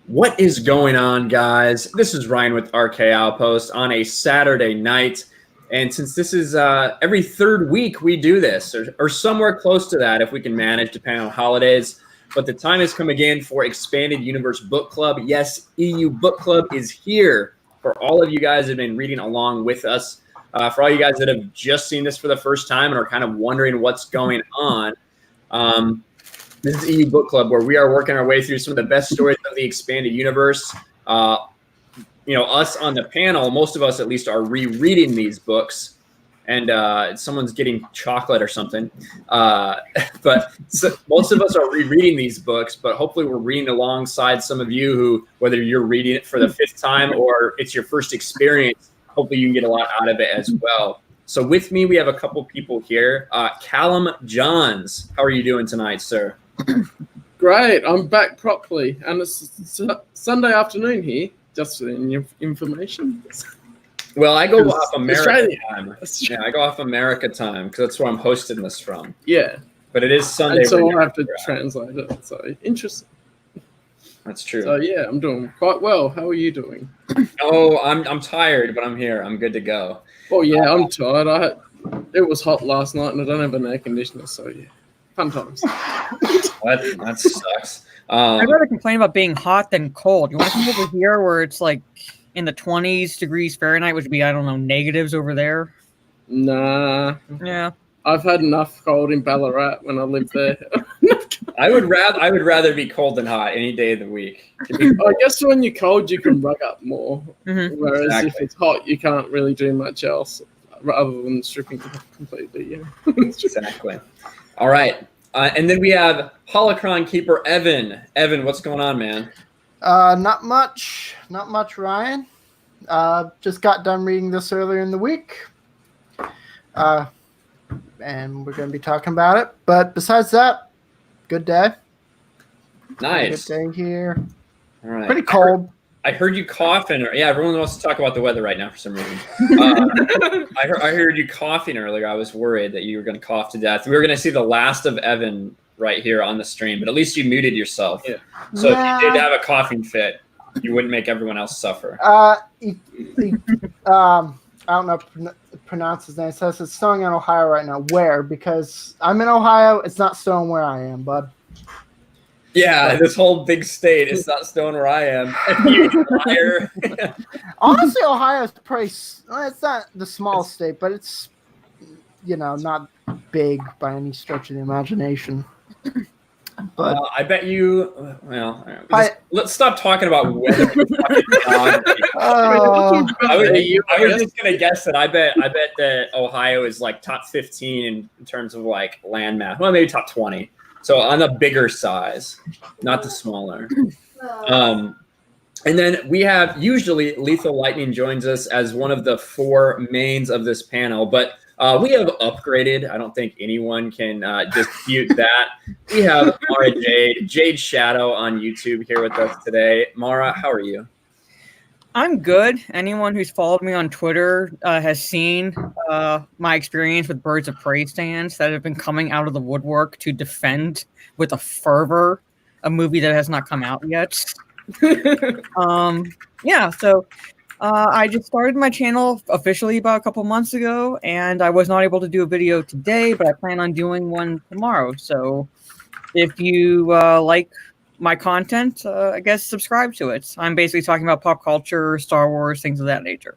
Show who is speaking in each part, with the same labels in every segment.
Speaker 1: What is going on, guys? This is Ryan with RK Outpost on a Saturday night. And since this is every third week we do this, or somewhere close to that if we can manage, depending on holidays. But the time has come again for Expanded Universe Book Club. Yes, EU Book Club is here for all of you guys that have been reading along with us. For all you guys that have just seen this for the first time and are kind of wondering what's going on, this is EU Book Club, where we are working our way through some of the best stories of the expanded universe. Us on the panel, most of us at least, are rereading these books, and someone's getting chocolate or something. Most of us are rereading these books, but hopefully we're reading alongside some of you who, whether you're reading it for the fifth time or it's your first experience, hopefully you can get a lot out of it as well. So with me, we have a couple people here. Callum Johns, how are you doing tonight, sir?
Speaker 2: Great, I'm back properly, and it's Sunday afternoon here, just for your information.
Speaker 1: Well, I go off America
Speaker 2: Australia.
Speaker 1: time. Yeah, I go off America time because that's where I'm hosting this from.
Speaker 2: Yeah.
Speaker 1: But it is Sunday.
Speaker 2: And so I have to translate it, so interesting.
Speaker 1: That's true.
Speaker 2: So yeah, I'm doing quite well. How are you doing?
Speaker 1: Oh, I'm tired, but I'm here. I'm good to go.
Speaker 2: Oh yeah, I'm tired. It was hot last night, and I don't have an air conditioner, so yeah. Fun times.
Speaker 1: That sucks.
Speaker 3: I'd rather complain about being hot than cold. You want to come over here where it's like in the 20s degrees Fahrenheit, which would be, I don't know, negatives over there?
Speaker 2: Nah.
Speaker 3: Yeah.
Speaker 2: I've had enough cold in Ballarat when I lived there.
Speaker 1: I would rather be cold than hot any day of the week.
Speaker 2: I guess when you're cold, you can rug up more.
Speaker 3: Mm-hmm.
Speaker 2: Whereas
Speaker 1: Exactly.
Speaker 2: if it's hot, you can't really do much else other than stripping completely. Yeah.
Speaker 1: Exactly. All right. And then we have Holocron Keeper Evan. Evan, what's going on, man?
Speaker 4: Not much, Ryan. Just got done reading this earlier in the week. And we're going to be talking about it. But besides that, good day.
Speaker 1: Nice.
Speaker 4: Good day here.
Speaker 1: All right.
Speaker 4: Pretty cold.
Speaker 1: I heard you coughing. Yeah, everyone wants to talk about the weather right now for some reason. I heard you coughing earlier. I was worried that you were going to cough to death. We were going to see the last of Evan right here on the stream, but at least you muted yourself. Yeah. So if you did have a coughing fit, you wouldn't make everyone else suffer.
Speaker 4: I don't know how to pronounce his name. It says it's snowing in Ohio right now. Where? Because I'm in Ohio. It's not snowing where I am, bud.
Speaker 1: Yeah, this whole big state is not snowing where I am. You liar.
Speaker 4: Honestly, Ohio is pretty. It's not the small state, but it's not big by any stretch of the imagination. But
Speaker 1: I bet you. Well, let's stop talking about weather. I was just gonna guess that. I bet that Ohio is like top 15 in terms of like land mass. Well, maybe top 20. So on the bigger size, not the smaller. And then we have usually Lethal Lightning joins us as one of the four mains of this panel, but we have upgraded. I don't think anyone can dispute that. We have Mara Jade Shadow on YouTube here with us today. Mara, how are you?
Speaker 3: I'm good. Anyone who's followed me on Twitter has seen my experience with Birds of Prey stands that have been coming out of the woodwork to defend with a fervor a movie that has not come out yet. So I just started my channel officially about a couple months ago, and I was not able to do a video today, but I plan on doing one tomorrow. So if you like my content, I guess subscribe to it. I'm basically talking about pop culture, Star Wars, things of that nature.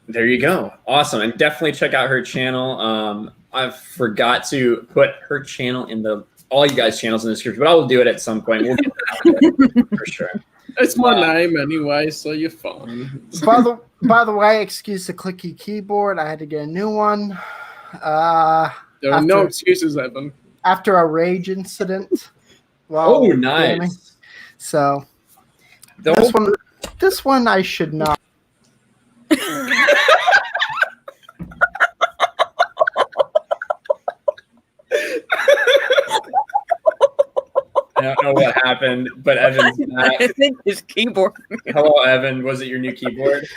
Speaker 1: There you go. Awesome. And definitely check out her channel. I forgot to put her channel in all you guys' channels in the description, but I will do it at some point. We'll get to that for sure.
Speaker 2: It's my name anyway, so you're fine.
Speaker 4: By the way, excuse the clicky keyboard. I had to get a new one.
Speaker 2: There are no excuses, Evan.
Speaker 4: After a rage incident.
Speaker 1: Oh, nice.
Speaker 4: Gaming. So this one I should not.
Speaker 1: I don't know what happened, but Evan's back.
Speaker 3: I think his keyboard.
Speaker 1: Hello, Evan. Was it your new keyboard?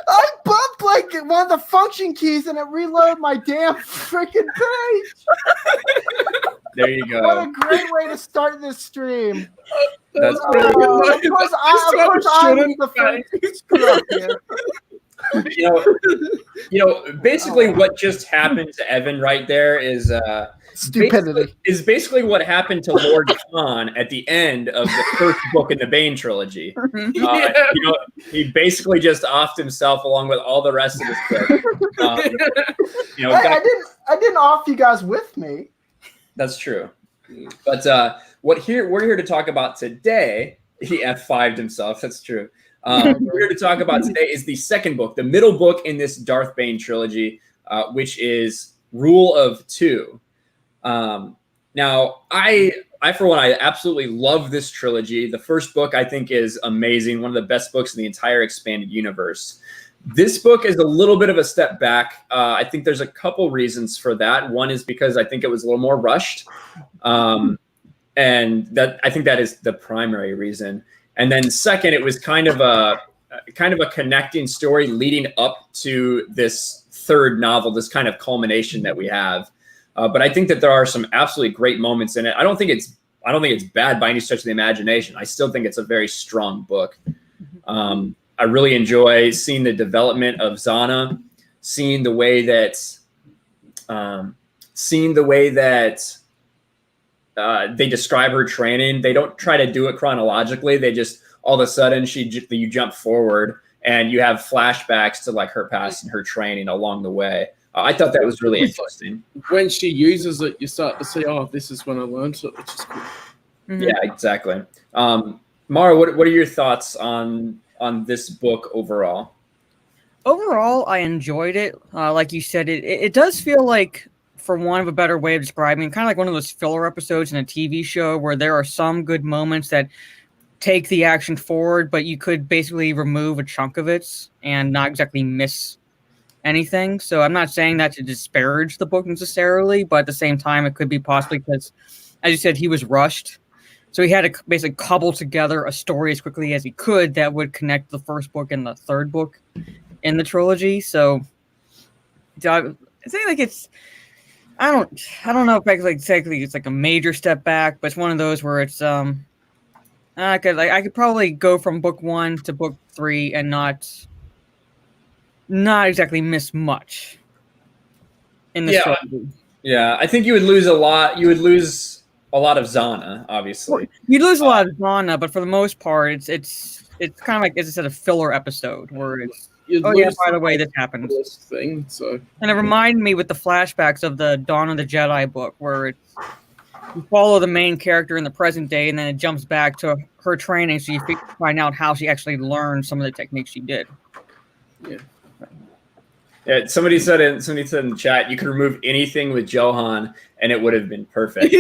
Speaker 4: I bumped like one of the function keys and it reloaded my damn freaking page.
Speaker 1: There you go.
Speaker 4: What a great way to start this stream.
Speaker 1: That's
Speaker 4: Of course, I was the first screw up here.
Speaker 1: Basically what just happened to Evan right there is
Speaker 4: Stupidity.
Speaker 1: basically what happened to Lord Khan at the end of the first book in the Bane trilogy. He basically just offed himself along with all the rest of the script.
Speaker 4: I didn't off you guys with me.
Speaker 1: That's true. But we're here to talk about today. He F5'd himself. That's true. We're here to talk about today is the second book, the middle book in this Darth Bane trilogy, which is Rule of Two. Now, I for one, I absolutely love this trilogy. The first book I think is amazing, one of the best books in the entire expanded universe. This book is a little bit of a step back. I think there's a couple reasons for that. One is because I think it was a little more rushed, and I think that is the primary reason. And then second, it was kind of a connecting story leading up to this third novel, this kind of culmination that we have. But I think that there are some absolutely great moments in it. I don't think it's bad by any stretch of the imagination. I still think it's a very strong book. I really enjoy seeing the development of Zana, seeing the way that they describe her training. They don't try to do it chronologically. They just all of a sudden you jump forward and you have flashbacks to like her past and her training along the way. I thought that was really interesting.
Speaker 2: When she uses it, you start to see, oh, this is when I learned it, which is cool.
Speaker 3: Mm-hmm.
Speaker 1: Yeah, exactly. Mara, what are your thoughts on this book overall?
Speaker 3: Overall, I enjoyed it. Like you said, it does feel like, for want of a better way of describing, kind of like one of those filler episodes in a TV show where there are some good moments that take the action forward, but you could basically remove a chunk of it and not exactly miss anything. So I'm not saying that to disparage the book necessarily, but at the same time, it could be possibly because, as you said, he was rushed. So he had to basically cobble together a story as quickly as he could that would connect the first book and the third book in the trilogy. So I think like it's, I don't know if exactly it's like a major step back, but it's one of those where it's I could probably go from book 1 to book 3 and not exactly miss much in this trilogy.
Speaker 1: Yeah, I think you would lose a lot. You would lose a lot of Zana, obviously.
Speaker 3: You lose a lot of Zana, but for the most part, it's kind of like, as I said, a filler episode where it's by the way, this happened.
Speaker 2: Thing, so.
Speaker 3: And it reminded me with the flashbacks of the Dawn of the Jedi book, where you follow the main character in the present day, and then it jumps back to her training, so you find out how she actually learned some of the techniques she did.
Speaker 2: Yeah.
Speaker 1: Yeah, somebody said in the chat, you could remove anything with Johan, and it would have been perfect.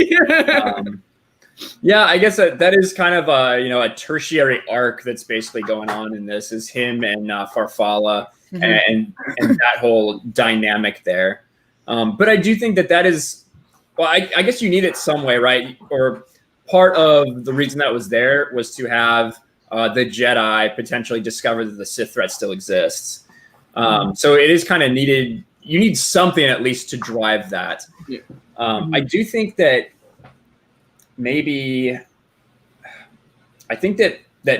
Speaker 1: Yeah, I guess that is kind of a tertiary arc that's basically going on in this, is him and Farfalla and that whole dynamic there. But I do think that is, well, I guess you need it some way, right? Or part of the reason that was there was to have the Jedi potentially discover that the Sith threat still exists. So it is kind of needed. You need something at least to drive that. Yeah. I do think that maybe,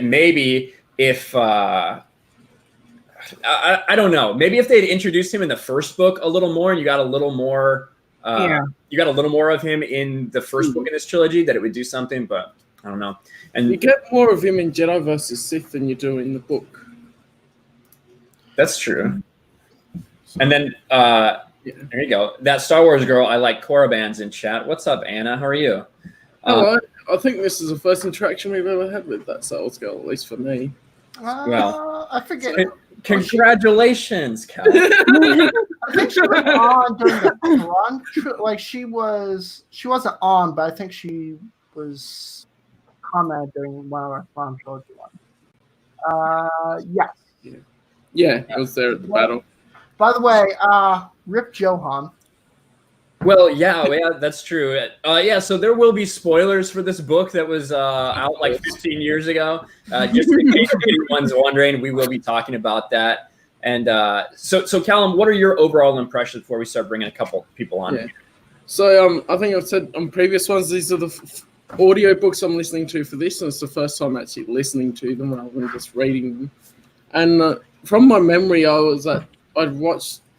Speaker 1: maybe if I don't know, maybe if they'd introduced him in the first book a little more, and you got a little more, you got a little more of him in the first book in this trilogy, that it would do something. But I don't know. And
Speaker 2: you get more of him in Jedi versus Sith than you do in the book.
Speaker 1: That's true. And then there you go. That Star Wars girl, I like Korriban's in chat. What's up, Anna? How are you?
Speaker 2: I think this is the first interaction we've ever had with that Star Wars girl, at least for me.
Speaker 1: Well,
Speaker 4: I forget.
Speaker 1: Congratulations, Cal.
Speaker 4: I think she was on during the Thrawn. Like she wasn't on, but I think she was commented during one of our Thrawn trilogy ones. Yes.
Speaker 2: Yeah, I was there at the battle.
Speaker 4: By the way, Rip Johan.
Speaker 1: Well, yeah, that's true. So there will be spoilers for this book that was out like 15 years ago. Just in case anyone's wondering, we will be talking about that. And so Callum, what are your overall impressions before we start bringing a couple people on?
Speaker 2: Yeah. So I think I've said on previous ones, these are the audiobooks I'm listening to for this, and it's the first time actually listening to them rather than just reading them. And from my memory, I'd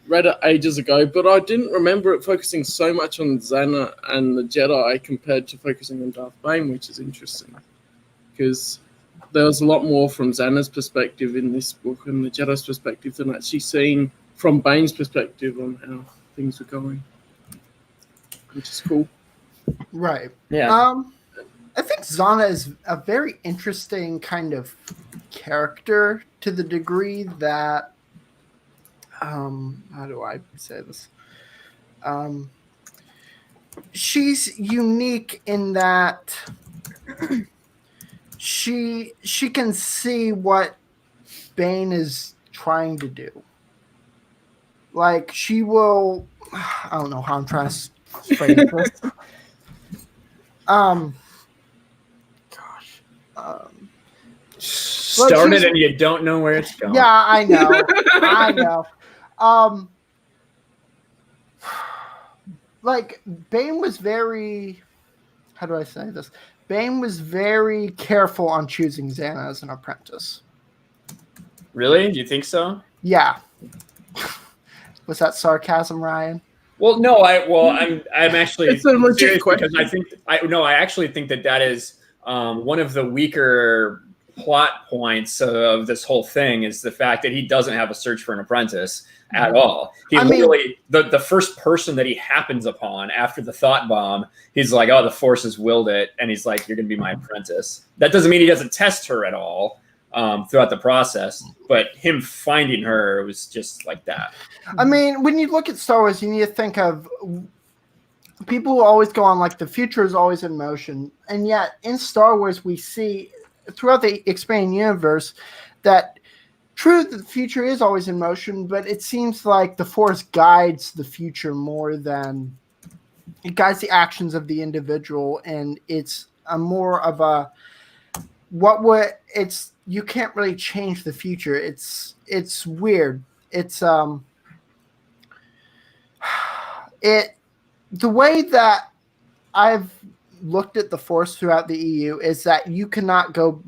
Speaker 2: read it ages ago, but I didn't remember it focusing so much on Xana and the Jedi compared to focusing on Darth Bane, which is interesting. Because there was a lot more from Xana's perspective in this book and the Jedi's perspective than actually seeing from Bane's perspective on how things were going, which is cool.
Speaker 4: Right.
Speaker 1: Yeah.
Speaker 4: I think Xana is a very interesting kind of character to the degree that, how do I say this? She's unique in that she can see what Bane is trying to do. Like, she will, I don't know how I'm trying to phrase this.
Speaker 1: Started and you don't know where it's going.
Speaker 4: Yeah, I know. I know. Like, Bane was very, how do I say this? Bane was very careful on choosing Xana as an apprentice.
Speaker 1: Really? Do you think so?
Speaker 4: Yeah. Was that sarcasm, Ryan?
Speaker 1: Well, no. I'm actually
Speaker 2: It's a legit
Speaker 1: serious
Speaker 2: question.
Speaker 1: because I actually think that is one of the weaker plot points of this whole thing is the fact that he doesn't have a search for an apprentice at all. He literally, the first person that he happens upon after the thought bomb, he's like, oh, the Force has willed it. And he's like, you're going to be my apprentice. That doesn't mean he doesn't test her at all throughout the process. But him finding her was just like that.
Speaker 4: I mean, when you look at Star Wars, you need to think of people who always go on like the future is always in motion. And yet in Star Wars, we see throughout the expanding universe that true, the future is always in motion, but it seems like the Force guides the future more than it guides the actions of the individual. And it's a more of a, you can't really change the future. It's weird. It's, the way that I've looked at the Force throughout the EU is that you cannot go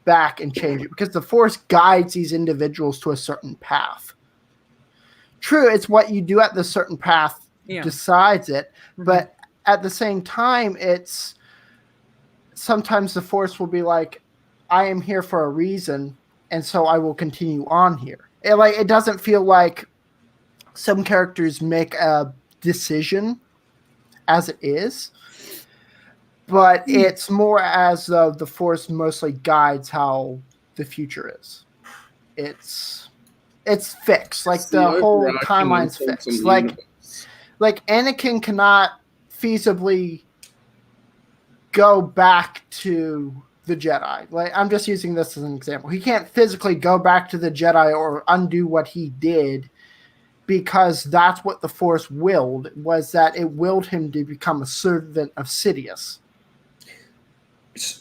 Speaker 4: back and change it because the Force guides these individuals to a certain path. True, it's what you do at the certain path decides it, but at the same time, it's sometimes the Force will be like, I am here for a reason, and so I will continue on here. It doesn't feel like some characters make a decision as it is, but it's more as though the Force mostly guides how the future is. It's fixed. Like the whole timeline's fixed. Like Anakin cannot feasibly go back to the Jedi. Like, I'm just using this as an example. He can't physically go back to the Jedi or undo what he did because that's what the Force willed, was that it willed him to become a servant of Sidious.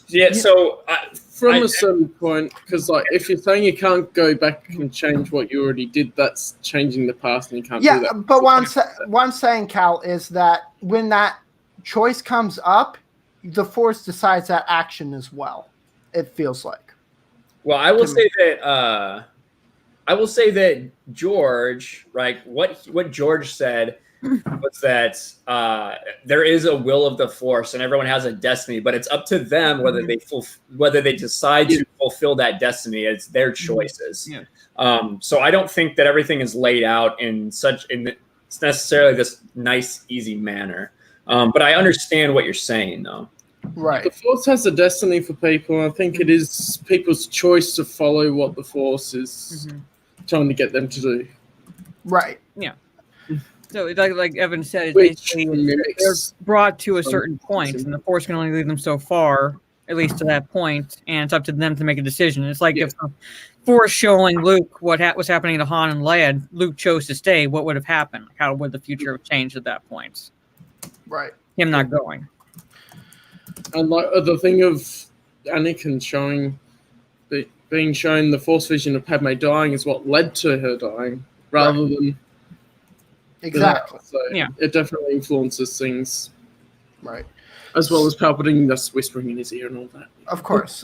Speaker 1: Yeah, so
Speaker 2: from a certain point, because like if you're saying you can't go back and change what you already did, that's changing the past, and you can't do that.
Speaker 4: But what I'm saying, Cal, is that when that choice comes up, the Force decides that action as well. It feels like.
Speaker 1: Well, I will say that George, right? What George said was that there is a will of the Force, and everyone has a destiny, but it's up to them whether they decide to fulfill that destiny. It's their choices. Yeah. So I don't think that everything is laid out in necessarily this nice, easy manner. But I understand what you're saying, though.
Speaker 4: Right.
Speaker 2: The Force has a destiny for people, and I think it is people's choice to follow what the Force is trying to get them to do.
Speaker 4: Right.
Speaker 3: Yeah. So, like Evan said, they're brought to a certain point, and the Force can only lead them so far, at least to that point, and it's up to them to make a decision. It's like if the Force showing Luke what was happening to Han and Leia, and Luke chose to stay, what would have happened? How would the future have changed at that point?
Speaker 4: Right.
Speaker 3: Him not going.
Speaker 2: And like the thing of Anakin being shown the Force vision of Padme dying is what led to her dying, rather than
Speaker 4: exactly.
Speaker 2: So it definitely influences things.
Speaker 4: Right.
Speaker 2: As well as Palpatine just whispering in his ear and all that.
Speaker 4: Of course.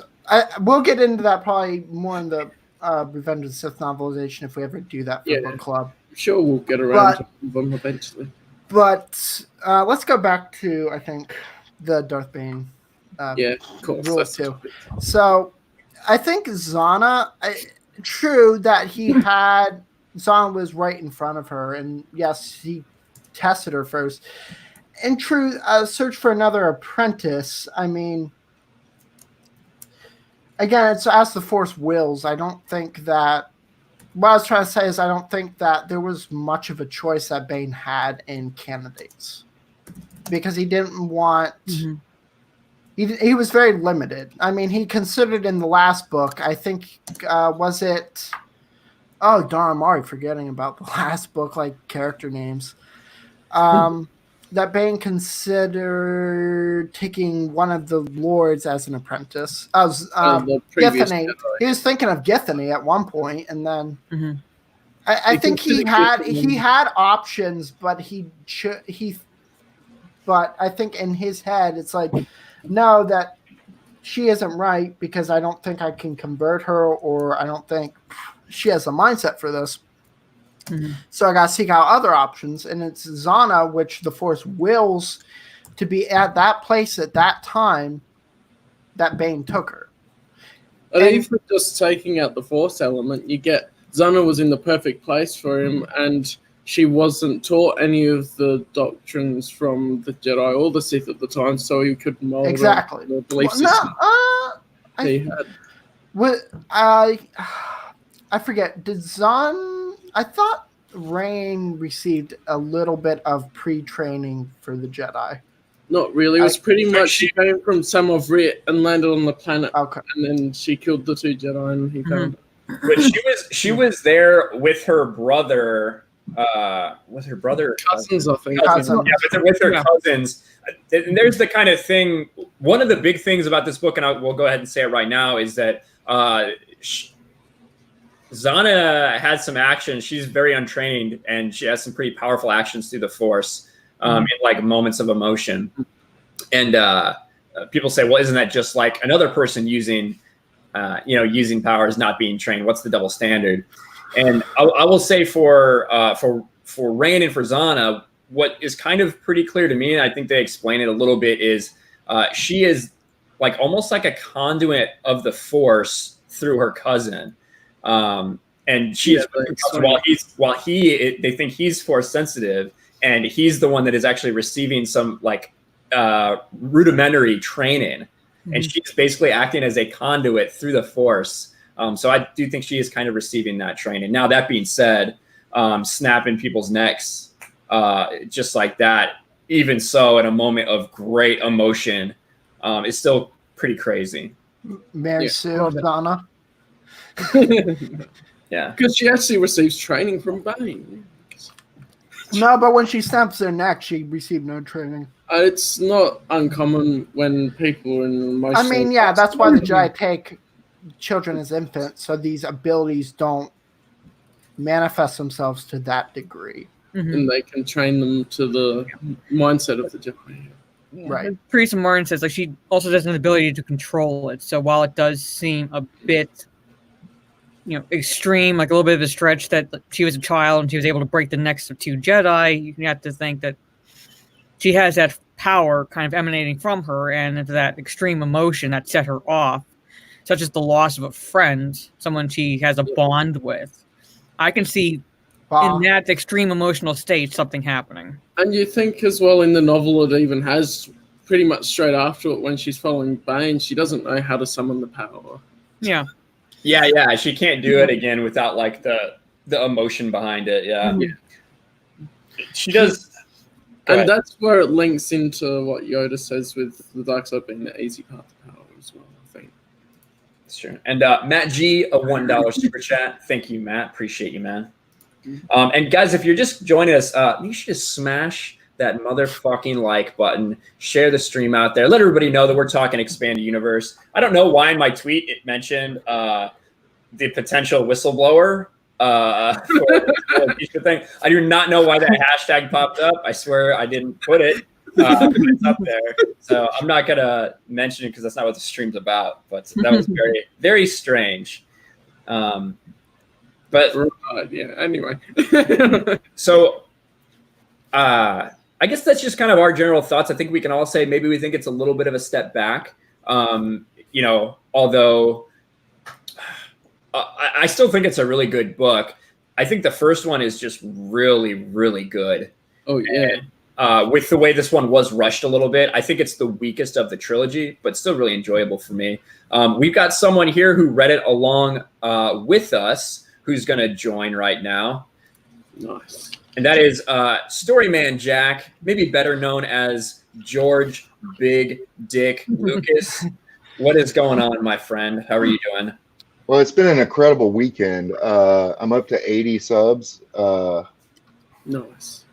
Speaker 4: We'll get into that probably more in the Revenge of the Sith novelization if we ever do that for book club.
Speaker 2: Sure, we'll get around to them eventually.
Speaker 4: But let's go back to, I think, the Darth Bane
Speaker 2: of course,
Speaker 4: rule 2. So I think Zana, true that Zana was right in front of her, and yes, he tested her first. In true, search for another apprentice. I mean, again, it's as the Force wills. I don't think that. What I was trying to say is, I don't think that there was much of a choice that Bane had in candidates, because he didn't want. Mm-hmm. He was very limited. I mean, he considered in the last book. I think was it. Oh darn! I'm already forgetting about the last book, like character names. That Bane considered taking one of the lords as an apprentice. Githany. He was thinking of Githany at one point, and then I think he had options, but but I think in his head it's like, no, that she isn't right because I don't think I can convert her, or I don't think she has a mindset for this. Mm-hmm. So I got to seek out other options, and it's Zana, which the Force wills to be at that place at that time that Bane took her.
Speaker 2: And even just taking out the Force element, you get Zana was in the perfect place for him, and she wasn't taught any of the doctrines from the Jedi or the Sith at the time, so he could mold the belief system he had.
Speaker 4: I forget. Did I thought Rain received a little bit of pre-training for the Jedi.
Speaker 2: Not really. It was pretty much she came from Samov Rit and landed on the planet, and then she killed the 2 Jedi, and he found her.
Speaker 1: But she was there with her brother.
Speaker 2: Cousins, I think.
Speaker 1: Cousins. Yeah, with her cousins. And there's the kind of thing. One of the big things about this book, and we'll go ahead and say it right now, is that Zana has some action. She's very untrained, and she has some pretty powerful actions through the Force in like moments of emotion. And people say, well, isn't that just like another person using powers, not being trained? What's the double standard? And I will say for Rain and for Zana, what is kind of pretty clear to me, and I think they explain it a little bit, is she is like almost like a conduit of the Force through her cousin. And she is they think he's Force sensitive, and he's the one that is actually receiving some like rudimentary training, and she's basically acting as a conduit through the Force. So I do think she is kind of receiving that training. Now, that being said, snapping people's necks just like that, even so, in a moment of great emotion, is still pretty crazy.
Speaker 4: Mary Sue, Donna.
Speaker 1: Yeah,
Speaker 2: because she actually receives training from Bane.
Speaker 4: No, but when she snaps their neck, she received no training.
Speaker 2: It's not uncommon when people are in emotional.
Speaker 4: I mean, yeah, that's why the Jedi take children as infants, so these abilities don't manifest themselves to that degree.
Speaker 2: And they can train them to the mindset of the Jedi.
Speaker 3: Yeah.
Speaker 4: Right.
Speaker 3: Priest Martin says like she also has an ability to control it. So while it does seem a bit, extreme, like a little bit of a stretch that she was a child and she was able to break the necks of 2 Jedi, you have to think that she has that power kind of emanating from her, and that extreme emotion that set her off, such as the loss of a friend, someone she has a bond with. I can see in that extreme emotional state something happening.
Speaker 2: And you think as well in the novel it even has pretty much straight after it, when she's following Bane, she doesn't know how to summon the power.
Speaker 3: Yeah.
Speaker 1: Yeah. She can't do it again without like the emotion behind it. Yeah. She does.
Speaker 2: And that's where it links into what Yoda says with the dark side being the easy path to power as well, I think.
Speaker 1: That's true. And Matt G, a $1 super chat. Thank you, Matt. Appreciate you, man. And guys, if you're just joining us, you should just smash that motherfucking like button. Share the stream out there. Let everybody know that we're talking Expanded Universe. I don't know why in my tweet it mentioned the potential whistleblower for thing. I do not know why that hashtag popped up. I swear I didn't put it. It's up there. So I'm not going to mention it because that's not what the stream's about. But that was very, very strange. But
Speaker 2: yeah, anyway.
Speaker 1: So I guess that's just kind of our general thoughts. I think we can all say maybe we think it's a little bit of a step back. Although I still think it's a really good book. I think the first one is just really, really good.
Speaker 2: Oh, yeah.
Speaker 1: And, with the way this one was rushed a little bit, I think it's the weakest of the trilogy, but still really enjoyable for me. We've got someone here who read it along with us who's going to join right now.
Speaker 2: Nice.
Speaker 1: And that is Storyman Jack, maybe better known as George Big Dick Lucas. What is going on, my friend? How are you doing?
Speaker 5: Well, it's been an incredible weekend. I'm up to 80 subs.
Speaker 2: Nice.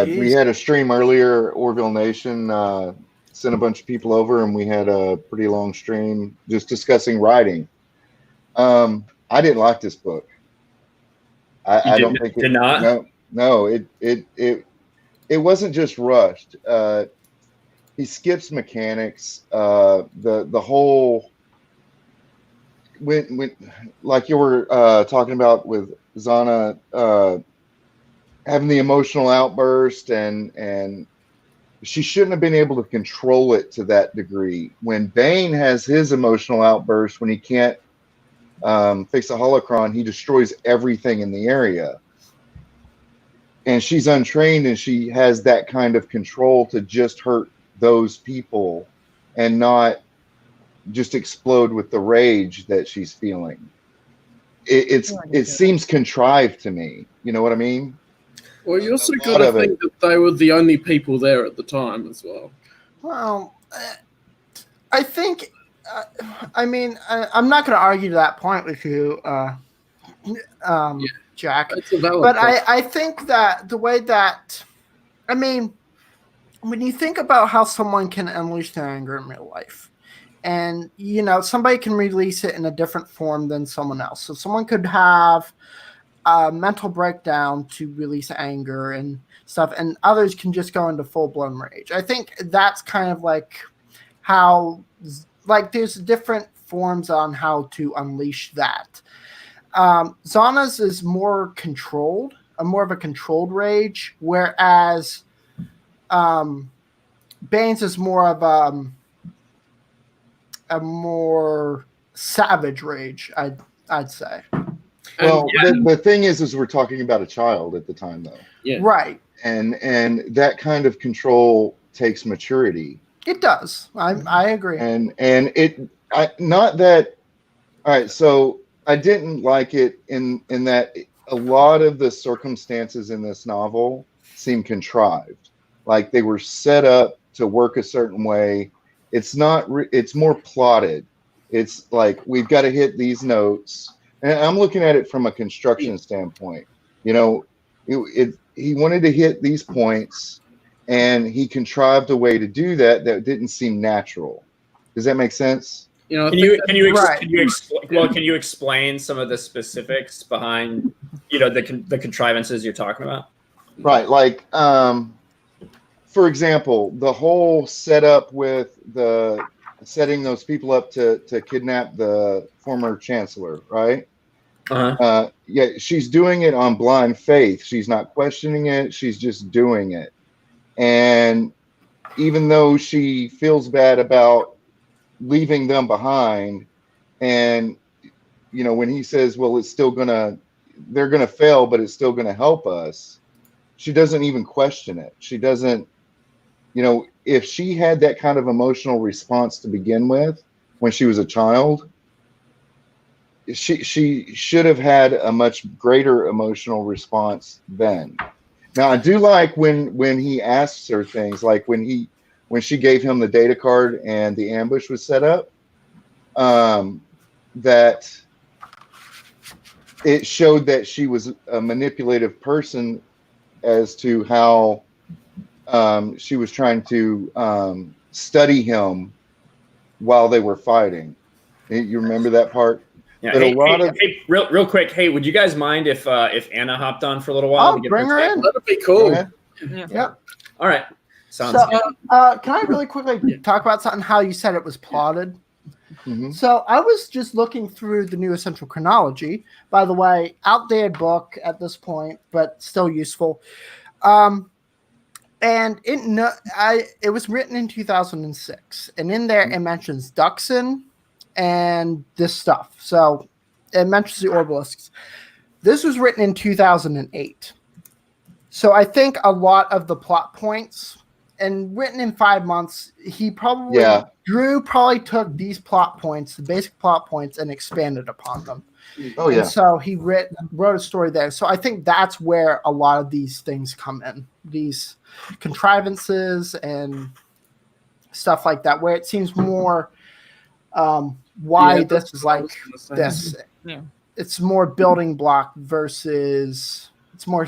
Speaker 5: We had a stream earlier, Orville Nation sent a bunch of people over, and we had a pretty long stream just discussing writing. I didn't like this book. I don't think it
Speaker 1: did not.
Speaker 5: No, it wasn't just rushed. He skips mechanics. The whole when like you were talking about with Zana having the emotional outburst, and she shouldn't have been able to control it to that degree. When Bane has his emotional outburst, when he can't fix a holocron, he destroys everything in the area. And she's untrained, and she has that kind of control to just hurt those people and not just explode with the rage that she's feeling. It seems contrived to me. You know what I mean?
Speaker 2: Well, you also got to think that they were the only people there at the time as well.
Speaker 4: Well, I think, I'm not going to argue that point with you, Jack. But I think that the way that, when you think about how someone can unleash their anger in real life, and, somebody can release it in a different form than someone else. So someone could have a mental breakdown to release anger and stuff, and others can just go into full-blown rage. I think that's kind of like how, there's different forms on how to unleash that. Zana's is more controlled, more of a controlled rage, whereas Bane's is more of a more savage rage, I'd say.
Speaker 5: Well, the thing is we're talking about a child at the time, though.
Speaker 2: Yeah.
Speaker 4: Right.
Speaker 5: And that kind of control takes maturity.
Speaker 4: It does. I agree.
Speaker 5: And not that. All right. So I didn't like it in that a lot of the circumstances in this novel seem contrived, like they were set up to work a certain way. It's not. It's more plotted. It's like we've got to hit these notes. And I'm looking at it from a construction standpoint. He wanted to hit these points, and he contrived a way to do that didn't seem natural. Does that make sense?
Speaker 1: Can you explain some of the specifics behind the contrivances you're talking about?
Speaker 5: Right, like for example, the whole setup with the setting those people up to kidnap the former chancellor, right?
Speaker 1: Uh-huh.
Speaker 5: Yeah, she's doing it on blind faith. She's not questioning it. She's just doing it. And even though she feels bad about leaving them behind, and when he says, well, they're gonna fail, but it's still gonna help us, she doesn't even question it. She doesn't, if she had that kind of emotional response to begin with when she was a child, she should have had a much greater emotional response then. Now, I do like when he asks her things, like when she gave him the data card and the ambush was set up, that it showed that she was a manipulative person as to how she was trying to study him while they were fighting. You remember that part?
Speaker 1: Yeah. Hey, real quick. Hey, would you guys mind if Anna hopped on for a little while?
Speaker 4: I'll bring her in.
Speaker 2: That'd be cool.
Speaker 4: Yeah.
Speaker 1: All right. Sounds
Speaker 4: So,
Speaker 1: good.
Speaker 4: can I really quickly talk about something? How you said it was plotted.
Speaker 5: Mhm.
Speaker 4: So I was just looking through the new Essential Chronology. By the way, outdated book at this point, but still useful. And it was written in 2006, and in there it mentions Duxon and this stuff. So it mentions the Orbalisks. This was written in 2008. So I think a lot of the plot points, and written in 5 months, Drew probably took these plot points, the basic plot points, and expanded upon them.
Speaker 5: Oh yeah.
Speaker 4: And so he wrote a story there. So I think that's where a lot of these things come in, these contrivances and stuff like that, where it seems more why this is like this.
Speaker 3: Yeah.
Speaker 4: It's more building block versus it's more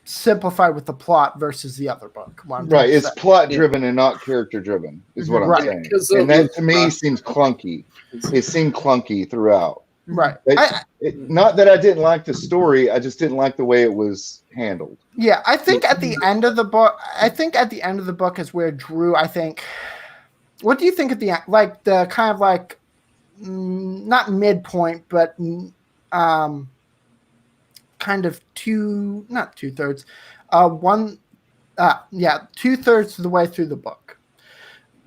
Speaker 4: simplified with the plot versus the other book.
Speaker 5: Right, it's plot driven and not character driven, is what I'm saying. And that to me seems clunky. It seemed clunky throughout.
Speaker 4: Right.
Speaker 5: Not that I didn't like the story, I just didn't like the way it was handled.
Speaker 4: Yeah, I think at the end of the book, is where Drew, I think. What do you think at the end? Like the kind of like not midpoint, but kind of not 2/3, 2/3 of the way through the book.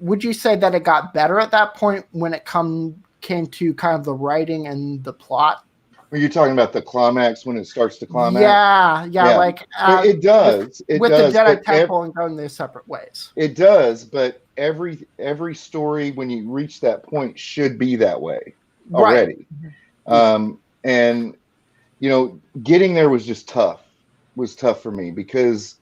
Speaker 4: Would you say that it got better at that point when it came to kind of the writing and the plot?
Speaker 5: Are you talking about the climax when it starts to climax?
Speaker 4: Yeah. Like
Speaker 5: it does.
Speaker 4: With the Jedi Temple and going their separate ways.
Speaker 5: It does, but every story when you reach that point should be that way already. Right. And getting there was just tough. Was tough for me because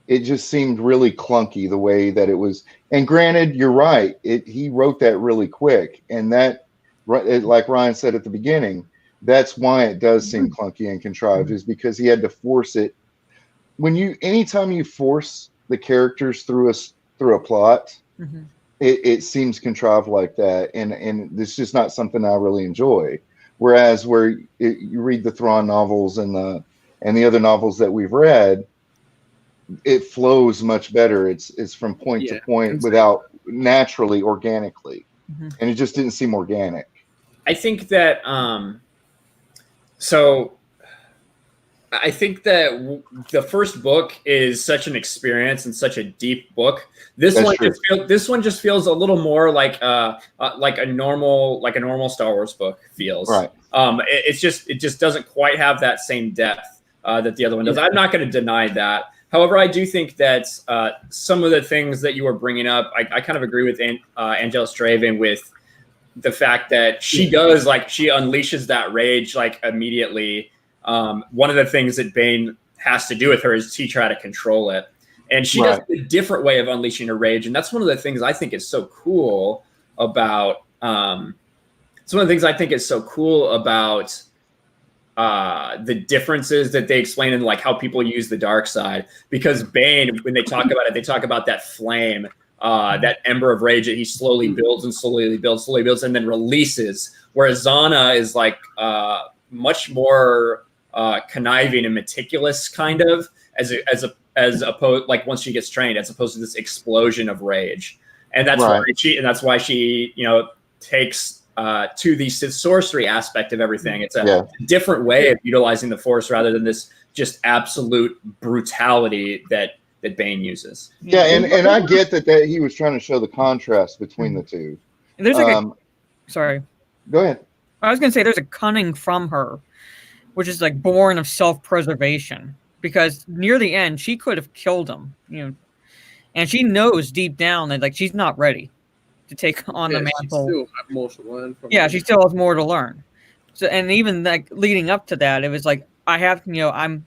Speaker 5: it just seemed really clunky the way that it was. And granted, you're right. He wrote that really quick, and that, like Ryan said at the beginning, that's why it does seem clunky and contrived, is because he had to force it. Anytime you force the characters through a plot, it seems contrived like that, and it's just not something I really enjoy. Whereas you read the Thrawn novels and the other novels that we've read, it flows much better. It's from point to point without naturally, organically, and it just didn't seem organic.
Speaker 1: I think that I think that the first book is such an experience and such a deep book. This one just feels a little more like a normal Star Wars book feels.
Speaker 5: Right.
Speaker 1: It just doesn't quite have that same depth that the other one does. I'm not going to deny that. However, I do think that some of the things that you were bringing up, I kind of agree with Angela Straven with the fact that she does, like, she unleashes that rage like immediately. One of the things that Bane has to do with her is teach her how to control it. And she does a different way of unleashing her rage. And that's one of the things I think is so cool about the differences that they explain in like how people use the dark side. Because Bane, when they talk about it, they talk about that flame, that ember of rage that he slowly builds and then releases. Whereas Zana is like much more conniving and meticulous, kind of, as opposed, like, once she gets trained, as opposed to this explosion of rage. And that's why she takes to the sorcery aspect of everything. It's a different way of utilizing the Force rather than this just absolute brutality that Bane uses.
Speaker 5: Yeah, and I get that he was trying to show the contrast between the two.
Speaker 3: There's sorry.
Speaker 5: Go ahead.
Speaker 3: I was going to say there's a cunning from her, which is like born of self-preservation, because near the end she could have killed him, and she knows deep down that, like, she's not ready to take on the mantle.
Speaker 2: She still has more to learn from
Speaker 3: she still has more to learn. So, and even like leading up to that, it was like, I have, when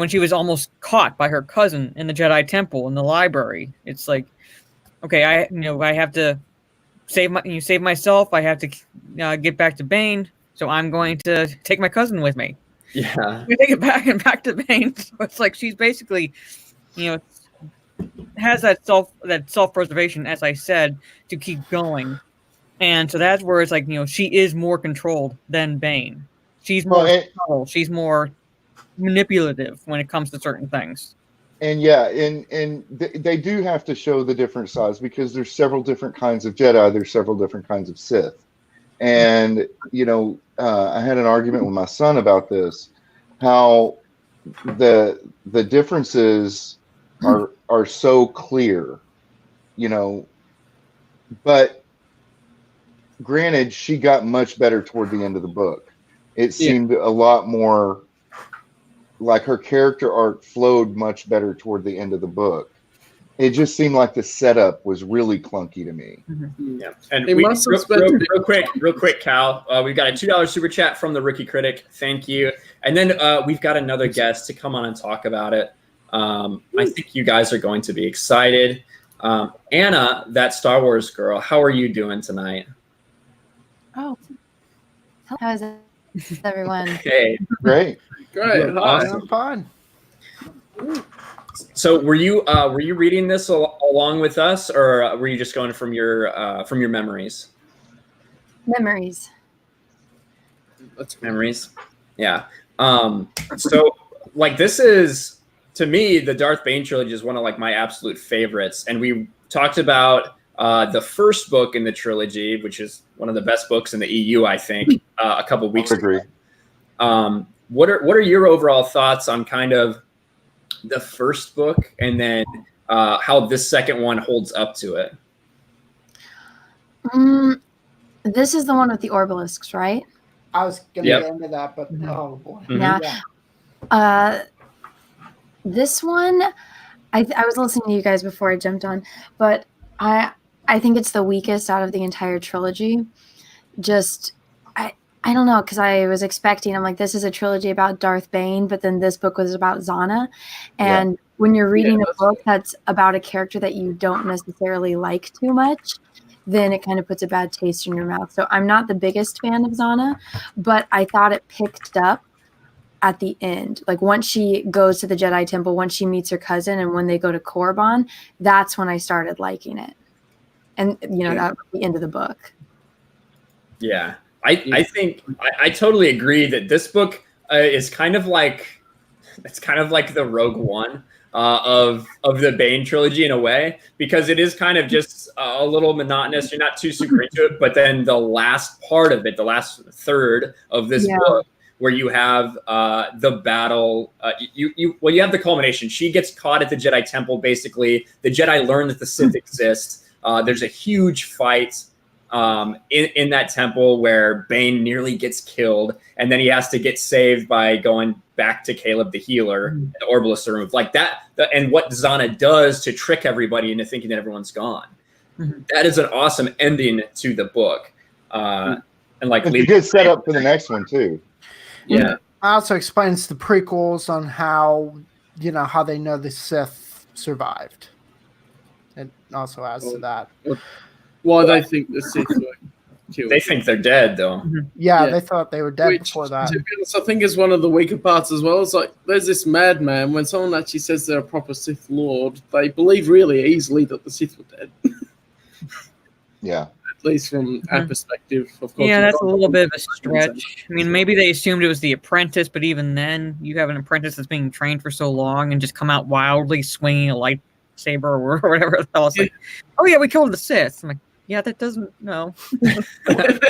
Speaker 3: she was almost caught by her cousin in the Jedi Temple in the library, it's like, okay, I have to save myself. I have to get back to Bane. So I'm going to take my cousin with me.
Speaker 1: Yeah.
Speaker 3: We take it back to Bane. So it's like she's basically, has that self-preservation, as I said, to keep going. And so that's where it's like, she is more controlled than Bane. She's more subtle. She's more manipulative when it comes to certain things.
Speaker 5: they do have to show the different sides because there's several different kinds of Jedi. There's several different kinds of Sith. And, I had an argument with my son about this, how the differences are so clear, but granted, she got much better toward the end of the book. It seemed a lot more like her character arc flowed much better toward the end of the book. It just seemed like the setup was really clunky to me.
Speaker 1: Mm-hmm. Yeah, and real quick, Cal. We've got a $2 super chat from the Rookie Critic. Thank you. And then we've got another guest to come on and talk about it. I think you guys are going to be excited. Anna, that Star Wars girl, how are you doing tonight?
Speaker 6: Oh, how is everyone?
Speaker 1: Hey,
Speaker 5: great.
Speaker 1: Awesome.
Speaker 4: Fine.
Speaker 1: So were you reading this along with us, or were you just going from your memories?
Speaker 6: Memories.
Speaker 1: That's memories. Yeah. So like this is, to me, the Darth Bane Trilogy is one of like my absolute favorites, and we talked about the first book in the trilogy, which is one of the best books in the EU, I think, a couple weeks ago. What are your overall thoughts on kind of the first book, and then how this second one holds up to it?
Speaker 6: This is the one with the obelisks, right?
Speaker 4: I was going to get into that, but oh boy.
Speaker 6: Yeah. This one, I was listening to you guys before I jumped on, but I think it's the weakest out of the entire trilogy. I don't know, because I was expecting, I'm like, this is a trilogy about Darth Bane, but then this book was about Zana. And when you're reading a book that's about a character that you don't necessarily like too much, then it kind of puts a bad taste in your mouth. So I'm not the biggest fan of Zana, but I thought it picked up at the end. Like once she goes to the Jedi Temple, once she meets her cousin, and when they go to Korriban, that's when I started liking it. And, that was the end of the book.
Speaker 1: Yeah. I think I totally agree that this book is kind of like the Rogue One of the Bane trilogy in a way, because it is kind of just a little monotonous. You're not too super into it, but then the last part of it, the last third of this book, where you have the battle, you have the culmination. She gets caught at the Jedi Temple. Basically, the Jedi learn that the Sith exist. There's a huge fight in that temple where Bane nearly gets killed, and then he has to get saved by going back to Caleb the Healer. The Orbalists are removed, like that, and what Zana does to trick everybody into thinking that everyone's gone. That is an awesome ending to the book, and like
Speaker 5: it's a good setup for the next one too.
Speaker 1: Yeah.
Speaker 4: Also explains the prequels on how how they know the Sith survived. It also adds to that.
Speaker 2: Why they think the Sith were killed.
Speaker 1: They think they're dead, though.
Speaker 4: Yeah, they thought they were dead before that.
Speaker 2: To be honest, I think is one of the weaker parts as well. It's like there's this madman. When someone actually says they're a proper Sith Lord, they believe really easily that the Sith were dead.
Speaker 5: Yeah.
Speaker 2: At least from our perspective, of course.
Speaker 3: Yeah, that's a little bit of a stretch. I mean, maybe they assumed it was the apprentice, but even then, you have an apprentice that's being trained for so long and just come out wildly swinging a lightsaber or whatever else. Like, oh yeah, we killed the Sith. I'm like, yeah, that doesn't no.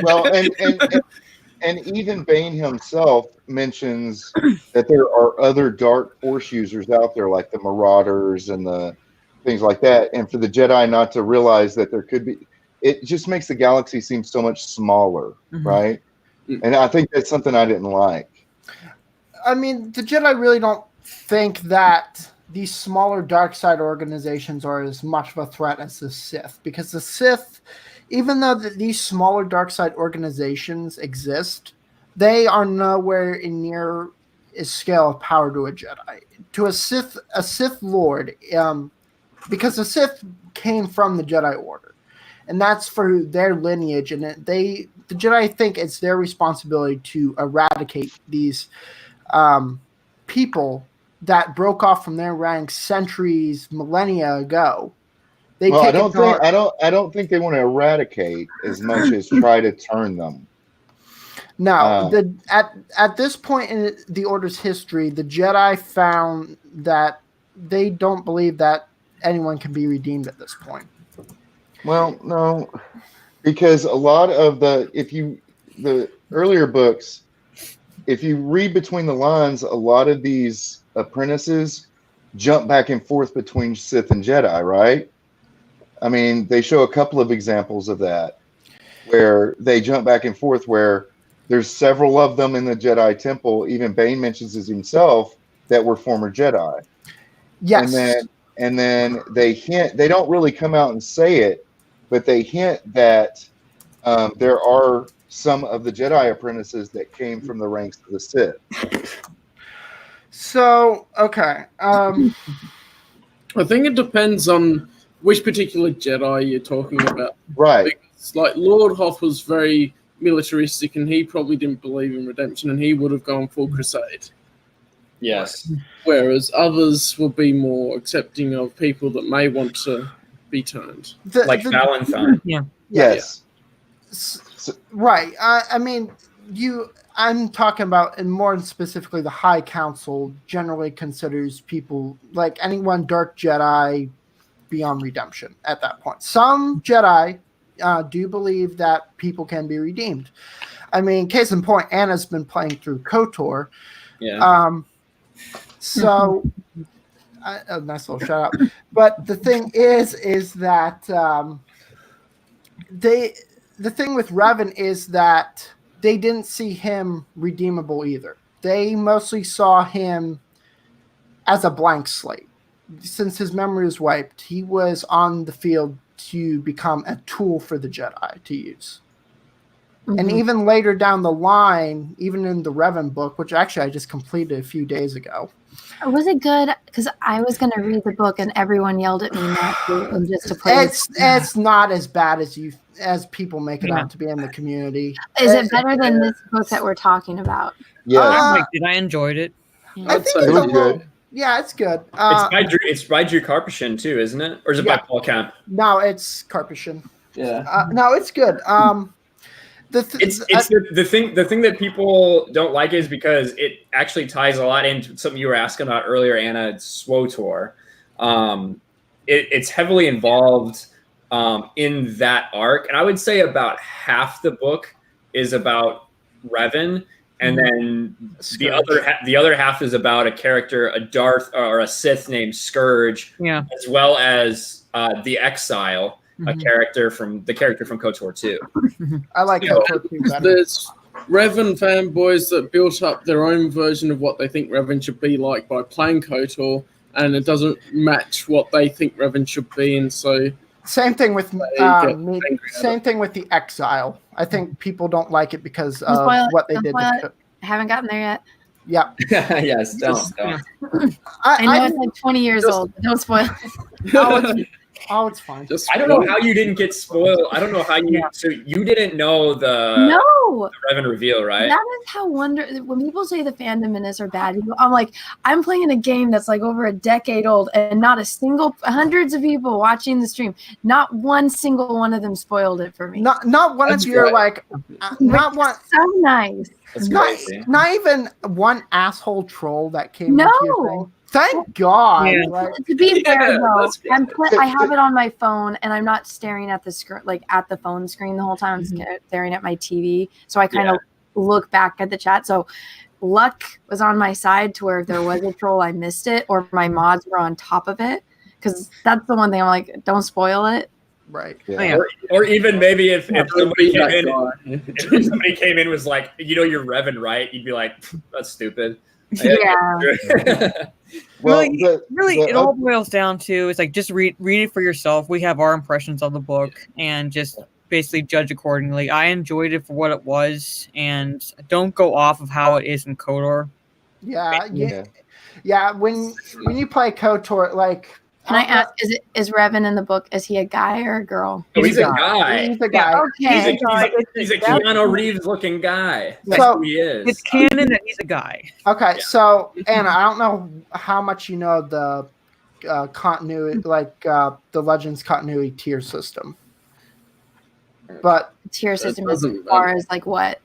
Speaker 5: Well, and even Bane himself mentions that there are other dark Force users out there, like the Marauders and the things like that. And for the Jedi not to realize that there could be, it just makes the galaxy seem so much smaller, right? And I think that's something I didn't like.
Speaker 4: I mean, the Jedi really don't think that these smaller dark side organizations are as much of a threat as the Sith, because the Sith, even though these smaller dark side organizations exist, they are nowhere near a scale of power to a Jedi. To a Sith Lord, because the Sith came from the Jedi Order, and that's for their lineage, and the Jedi think it's their responsibility to eradicate these people that broke off from their ranks centuries, millennia ago. I don't think they want to eradicate as much as try to turn them. No, at this point in the Order's history, the Jedi found that they don't believe that anyone can be redeemed at this point.
Speaker 5: Well, no, because a lot of the earlier books, if you read between the lines, a lot of these apprentices jump back and forth between Sith and Jedi, right? I mean, they show a couple of examples of that where they jump back and forth, where there's several of them in the Jedi Temple. Even Bane mentions it himself that were former Jedi.
Speaker 4: Yes.
Speaker 5: And then they hint, they don't really come out and say it, but they hint that there are some of the Jedi apprentices that came from the ranks of the Sith.
Speaker 4: So, okay.
Speaker 2: I think it depends on which particular Jedi you're talking about.
Speaker 5: Right.
Speaker 2: Because, like, Lord Hoth was very militaristic, and he probably didn't believe in redemption, and he would have gone full crusade.
Speaker 1: Yes.
Speaker 2: Whereas others will be more accepting of people that may want to be turned.
Speaker 1: Like Valentine.
Speaker 3: Yeah.
Speaker 5: Yes.
Speaker 4: Right. I mean, I'm talking about, and more specifically, the High Council generally considers people like anyone Dark Jedi beyond redemption at that point. Some Jedi do believe that people can be redeemed. I mean, case in point, Anna's been playing through KOTOR.
Speaker 1: Yeah.
Speaker 4: So, nice little shout out. But the thing is that the thing with Revan is that they didn't see him redeemable either. They mostly saw him as a blank slate. Since his memory was wiped, he was on the field to become a tool for the Jedi to use. Mm-hmm. And even later down the line, even in the Revan book, which actually I just completed a few days ago.
Speaker 6: Was it good? Because I was going to read the book and everyone yelled at me not to, and just to play.
Speaker 4: It's not as bad as people make it out to be in the community.
Speaker 6: Is it better than this book that we're talking about?
Speaker 5: Yeah.
Speaker 3: I enjoyed it.
Speaker 4: I think it's
Speaker 5: was good.
Speaker 4: Yeah, it's good.
Speaker 1: It's by Drew Karpyshyn too, isn't it? Or is it by Paul Kemp?
Speaker 4: No, it's Karpyshyn.
Speaker 2: Yeah.
Speaker 4: No, it's good. The
Speaker 1: thing that people don't like is because it actually ties a lot into something you were asking about earlier, Anna. SWOTOR. It's heavily involved in that arc, and I would say about half the book is about Revan, and then the other half is about a character, a Darth or a Sith named Scourge, as well as the Exile. A character from KOTOR 2.
Speaker 4: I like KOTOR 2 better.
Speaker 2: There's Revan fanboys that built up their own version of what they think Revan should be like by playing KOTOR, and it doesn't match what they think Revan should be, and so
Speaker 4: same thing with the Exile. I think people don't like it because of what they did.
Speaker 6: I haven't gotten there yet.
Speaker 4: Yeah.
Speaker 1: Yes. Don't.
Speaker 6: I know it's like 20 years old. But don't spoil it.
Speaker 4: Oh, it's fine.
Speaker 1: I don't know how you didn't get spoiled. I don't know how you. So you didn't know the Revan reveal, right?
Speaker 6: That is how when people say the fandom in this are bad, I'm like, I'm playing a game that's like over a decade old, and not a single hundreds of people watching the stream. Not one single one of them spoiled it for me.
Speaker 4: Not one of you are like, not one.
Speaker 6: So nice.
Speaker 4: Not even one asshole troll that came into your thing. Thank God.
Speaker 6: Yeah. To be fair, though, I have it on my phone, and I'm not staring at the screen, like at the phone screen the whole time. I'm staring at my TV, so I kind of look back at the chat. So luck was on my side to where if there was a troll, I missed it, or my mods were on top of it, because that's the one thing I'm like, don't spoil it.
Speaker 4: Right.
Speaker 5: Yeah.
Speaker 1: Or even maybe if somebody came in and was like, you're Revan, right? You'd be like, that's stupid.
Speaker 6: Yeah.
Speaker 5: Well,
Speaker 3: it all boils down to it's like just read it for yourself. We have our impressions of the book and just basically judge accordingly. I enjoyed it for what it was, and don't go off of how it is in KOTOR.
Speaker 4: Yeah. When you play KOTOR, like.
Speaker 6: Can I ask, is Revan in the book, is he a guy or a girl?
Speaker 1: Oh, he's a guy.
Speaker 4: He's a guy.
Speaker 6: Okay.
Speaker 1: He's a Keanu Reeves looking guy. That's
Speaker 4: So,
Speaker 1: who he is.
Speaker 3: It's canon that he's a guy.
Speaker 4: Okay, so Anna, I don't know how much you know of the continuity, like the Legends continuity tier system, but
Speaker 6: Tier system as far as like what?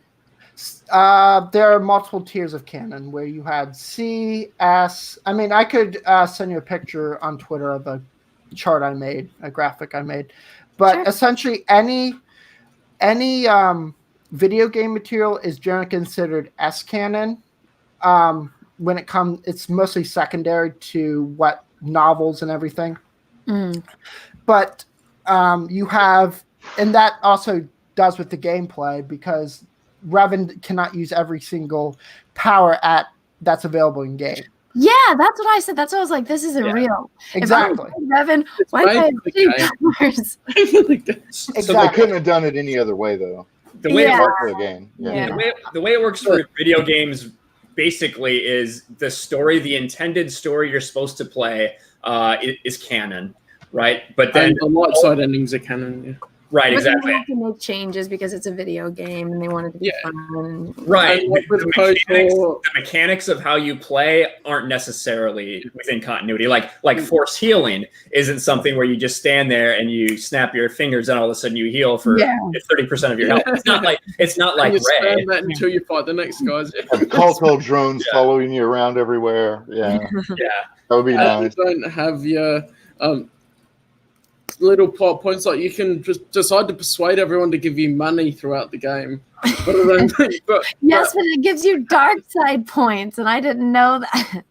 Speaker 4: There are multiple tiers of canon where you had C, S. I mean, I could send you a picture on Twitter of a chart I made, a graphic I made, but
Speaker 6: Sure.
Speaker 4: essentially any video game material is generally considered S canon. When it comes, it's mostly secondary to what novels and everything. But you have, and that also does with the gameplay, because Revan cannot use every single power that's available in game.
Speaker 6: Yeah, that's what I said. That's what I was like, this isn't real.
Speaker 4: Exactly.
Speaker 6: If I was Revan, why can't I have powers?
Speaker 5: So they couldn't have done it any other way, though.
Speaker 1: The way
Speaker 6: Yeah.
Speaker 1: it works,
Speaker 5: For the game. Yeah.
Speaker 1: the way it works for video games basically is the story, the intended story you're supposed to play is canon, right? But then
Speaker 2: And the light side endings are canon. Yeah.
Speaker 1: right,
Speaker 6: But
Speaker 1: exactly.
Speaker 6: they have to make changes because it's a video game and they want it to be fun.
Speaker 1: Right.
Speaker 2: And what with
Speaker 1: The mechanics of how you play aren't necessarily within continuity. Like force healing isn't something where you just stand there and you snap your fingers and all of a sudden you heal for 30% of your health. It's not like
Speaker 2: you
Speaker 1: Ray.
Speaker 2: spam that until you fight the next guys.
Speaker 5: Have colorful drones following you around everywhere. Yeah.
Speaker 1: Yeah.
Speaker 5: That would be
Speaker 2: And
Speaker 5: nice.
Speaker 2: you don't have your little plot points, like you can just decide to persuade everyone to give you money throughout the game. But
Speaker 6: Yes, but it gives you dark side points, and I didn't know that.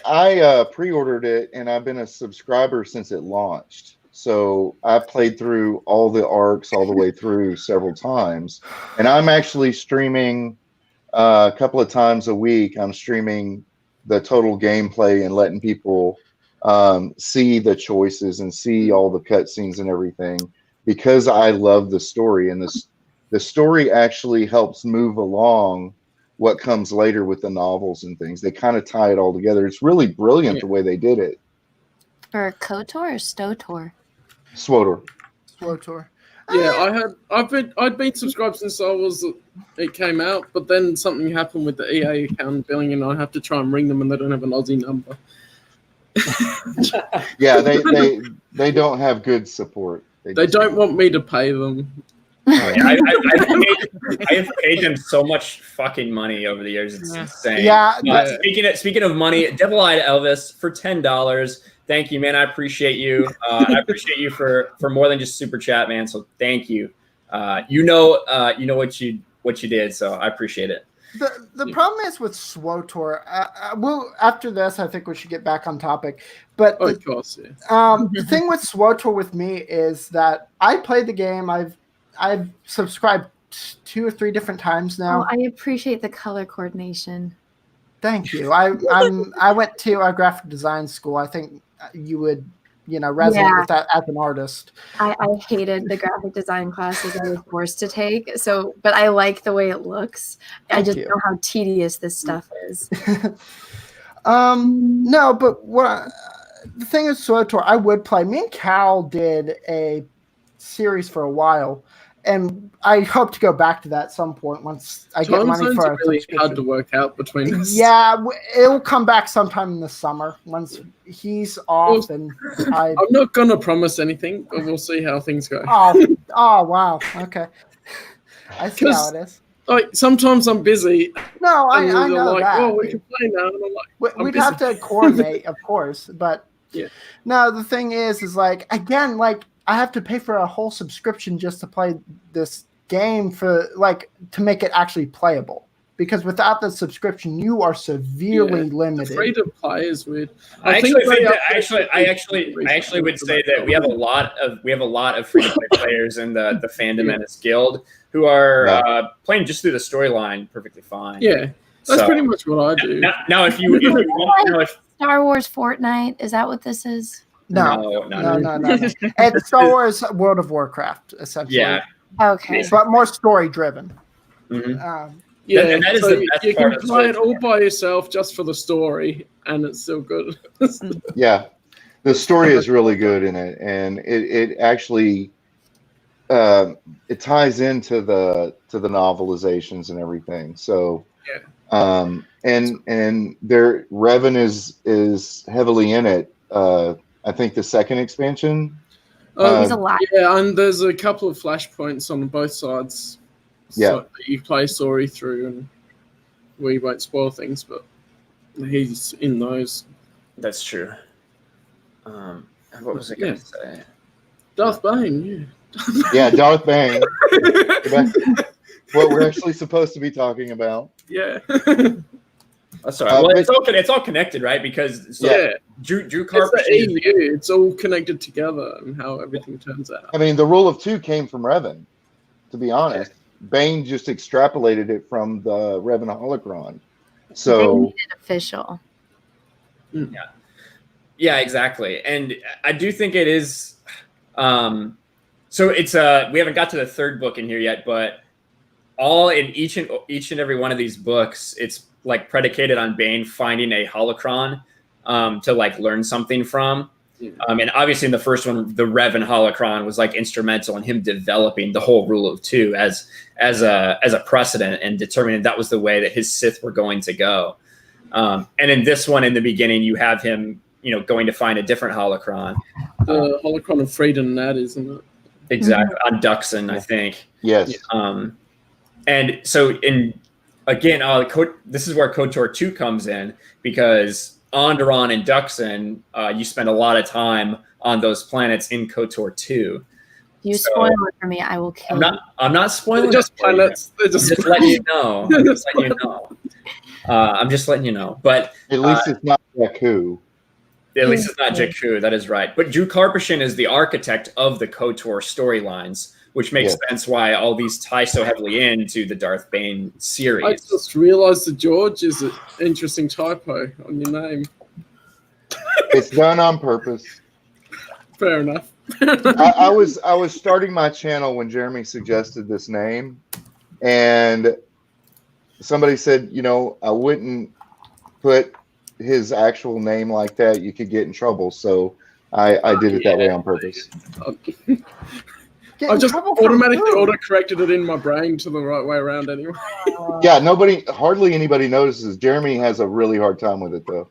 Speaker 5: I pre-ordered it, and I've been a subscriber since it launched. So I've played through all the arcs all the way through several times, and I'm actually streaming a couple of times a week. I'm streaming the total gameplay and letting people see the choices and see all the cutscenes and everything, because I love the story, and the story actually helps move along what comes later with the novels and things. They kind of tie it all together. It's really brilliant the way they did it.
Speaker 6: For KOTOR or STOTOR?
Speaker 5: SWTOR.
Speaker 2: Yeah, I'd been subscribed since it came out, but then something happened with the EA account billing, and I have to try and ring them, and they don't have an Aussie number.
Speaker 5: Yeah, they don't have good support.
Speaker 2: They don't want me to pay them.
Speaker 1: I have paid them so much fucking money over the years. It's insane.
Speaker 4: Yeah.
Speaker 1: Speaking of money, Devil Eyed Elvis for $10. Thank you, man. I appreciate you. I appreciate you for more than just super chat, man. So thank you. You know what you did. So I appreciate it.
Speaker 4: The problem is with SWTOR. Well, after this, I think we should get back on topic. But
Speaker 2: of course, yeah.
Speaker 4: The thing with SWTOR with me is that I played the game. I've subscribed 2 or 3 different times now.
Speaker 6: Oh, I appreciate the color coordination.
Speaker 4: Thank you. I went to a graphic design school. I think you would, resonate with that as an artist.
Speaker 6: I hated the graphic design classes I was forced to take. So, but I like the way it looks. I just know how tedious this stuff is.
Speaker 4: No, but the thing is, SWTOR, I would play. Me and Cal did a series for a while, and I hope to go back to that at some point once I get money for it.
Speaker 2: Really hard to work out between us.
Speaker 4: Yeah, it'll come back sometime in the summer once he's off. And I'm
Speaker 2: not gonna promise anything, but we'll see how things go.
Speaker 4: Oh wow, okay. I see how it is.
Speaker 2: Like sometimes I'm busy.
Speaker 4: No, I know
Speaker 2: like,
Speaker 4: that.
Speaker 2: Oh, we can play now. And I'm like,
Speaker 4: we'd have to coordinate, of course, but
Speaker 2: yeah.
Speaker 4: No, the thing is like, again, like I have to pay for a whole subscription just to play this game to make it actually playable. Because without the subscription, you are severely limited.
Speaker 2: Free to play is weird.
Speaker 1: I actually would say that we have a lot of free to play players in the Fandom Menace Guild who are playing just through the storyline perfectly fine.
Speaker 2: Yeah, that's pretty much what I do.
Speaker 1: Now if you want to know if
Speaker 6: Star Wars Fortnite, is that what this is?
Speaker 4: No. It's Star Wars World of Warcraft, essentially.
Speaker 1: Yeah.
Speaker 6: Okay.
Speaker 4: But more story driven.
Speaker 1: Mm-hmm.
Speaker 2: Yeah,
Speaker 1: and that is the best
Speaker 2: you
Speaker 1: part
Speaker 2: can
Speaker 1: of
Speaker 2: play it
Speaker 1: Switch.
Speaker 2: all by yourself just for the story, and it's still good.
Speaker 5: Yeah, the story is really good in it, and it actually it ties into the novelizations and everything. So, and there Revan is heavily in it. I think the second expansion
Speaker 6: He's alive.
Speaker 2: Yeah, and there's a couple of flashpoints on both sides.
Speaker 5: Yeah.
Speaker 2: So that you play story through, and we won't spoil things, but he's in those.
Speaker 1: That's true. What was I going to say?
Speaker 2: Darth Bane,
Speaker 5: Yeah, Darth Bane. What we're actually supposed to be talking about.
Speaker 2: yeah.
Speaker 1: That's all right. Well, it's all connected, right? Because Drew
Speaker 2: It's
Speaker 1: Carpenter.
Speaker 2: the EU. It's all connected together, and how everything turns out.
Speaker 5: I mean, the rule of two came from Revan, to be honest. Bane just extrapolated it from the Revan holocron. So
Speaker 6: They made it official.
Speaker 1: Yeah, exactly. And I do think it is. So it's we haven't got to the third book in here yet, but all in each and every one of these books, it's like predicated on Bane finding a holocron to like learn something from. And obviously in the first one, the Revan holocron was like instrumental in him developing the whole rule of two as a precedent and determining that was the way that his Sith were going to go. And in this one, in the beginning, you have him, going to find a different holocron.
Speaker 2: The holocron of freedom, that isn't it?
Speaker 1: Exactly, on Duxon, I think.
Speaker 5: yes.
Speaker 1: And so this is where KOTOR 2 comes in, because Onderon and Duxon, you spend a lot of time on those planets in KOTOR 2.
Speaker 6: You spoil it for me, I will kill you.
Speaker 1: I'm not spoiling.
Speaker 2: They're just planets. They're
Speaker 1: I'm just letting you know. I'm just letting you know. But
Speaker 5: At least it's not Jakku.
Speaker 1: at least it's not Jakku. That is right. But Drew Karpyshyn is the architect of the KOTOR storylines, which makes sense why all these tie so heavily into the Darth Bane series.
Speaker 2: I just realised that George is an interesting typo on your name.
Speaker 5: It's done on purpose.
Speaker 2: Fair enough.
Speaker 5: I was starting my channel when Jeremy suggested this name, and somebody said, I wouldn't put his actual name like that. You could get in trouble. So I did it that way on purpose.
Speaker 2: I just automatically auto-corrected it in my brain to the right way around anyway.
Speaker 5: Yeah, hardly anybody notices. Jeremy has a really hard time with it, though.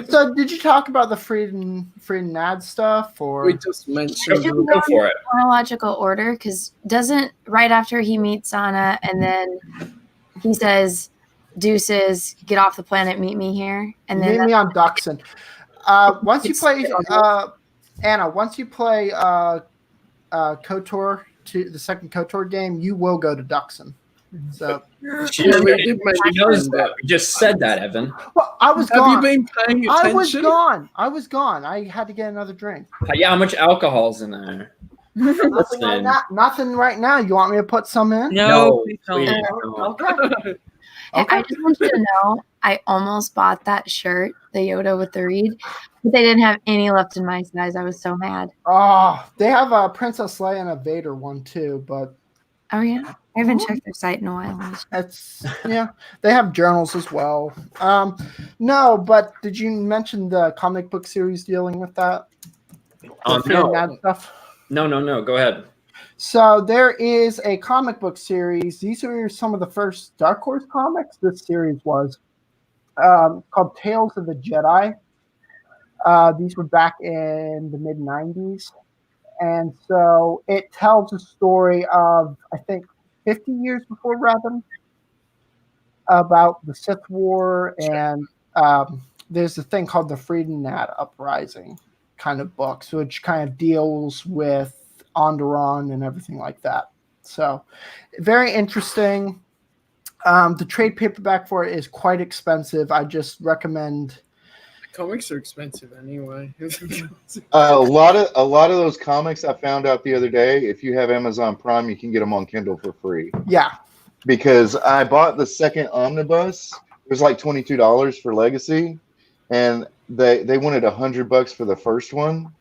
Speaker 4: So, did you talk about the Freedom Nad stuff, or
Speaker 2: We just mentioned
Speaker 1: Go for it.
Speaker 6: Chronological order, because doesn't right after he meets Sana and then he says, "Deuces, get off the planet, meet me here," and then
Speaker 4: meet me on Duxon? Once you play Anna, once you play KOTOR, the second KOTOR game, you will go to Duxon. So
Speaker 1: She knows that. We just said that, Evan.
Speaker 4: well, I was
Speaker 2: Have
Speaker 4: gone.
Speaker 2: you been paying attention?
Speaker 4: I was gone. I had to get another drink.
Speaker 1: Yeah, how much alcohol's in there?
Speaker 4: Nothing right now. You want me to put some in?
Speaker 3: No,
Speaker 1: please
Speaker 3: please
Speaker 1: don't.
Speaker 4: Okay.
Speaker 6: I just want you to know, I almost bought that shirt, the Yoda with the reed, but they didn't have any left in my size. I was so mad.
Speaker 4: Oh, they have a Princess Leia and a Vader one too, but
Speaker 6: Oh yeah, I haven't checked their site in a while.
Speaker 4: it's they have journals as well. No, but did you mention the comic book series dealing with that? Mad stuff.
Speaker 1: No. Go ahead.
Speaker 4: So there is a comic book series. These are some of the first Dark Horse comics. This series was called Tales of the Jedi. These were back in the mid 90s. And so it tells a story of, I think, 50 years before Revan, about the Sith War. And there's a thing called the Freedom Nat Uprising kind of books, which kind of deals with Onderon and everything like that. So very interesting. The trade paperback for it is quite expensive. I just recommend.
Speaker 2: Comics are expensive anyway.
Speaker 5: A lot of those comics I found out the other day. If you have Amazon Prime, you can get them on Kindle for free.
Speaker 4: Yeah,
Speaker 5: because I bought the second omnibus. It was like $22 for Legacy, and they wanted $100 for the first one,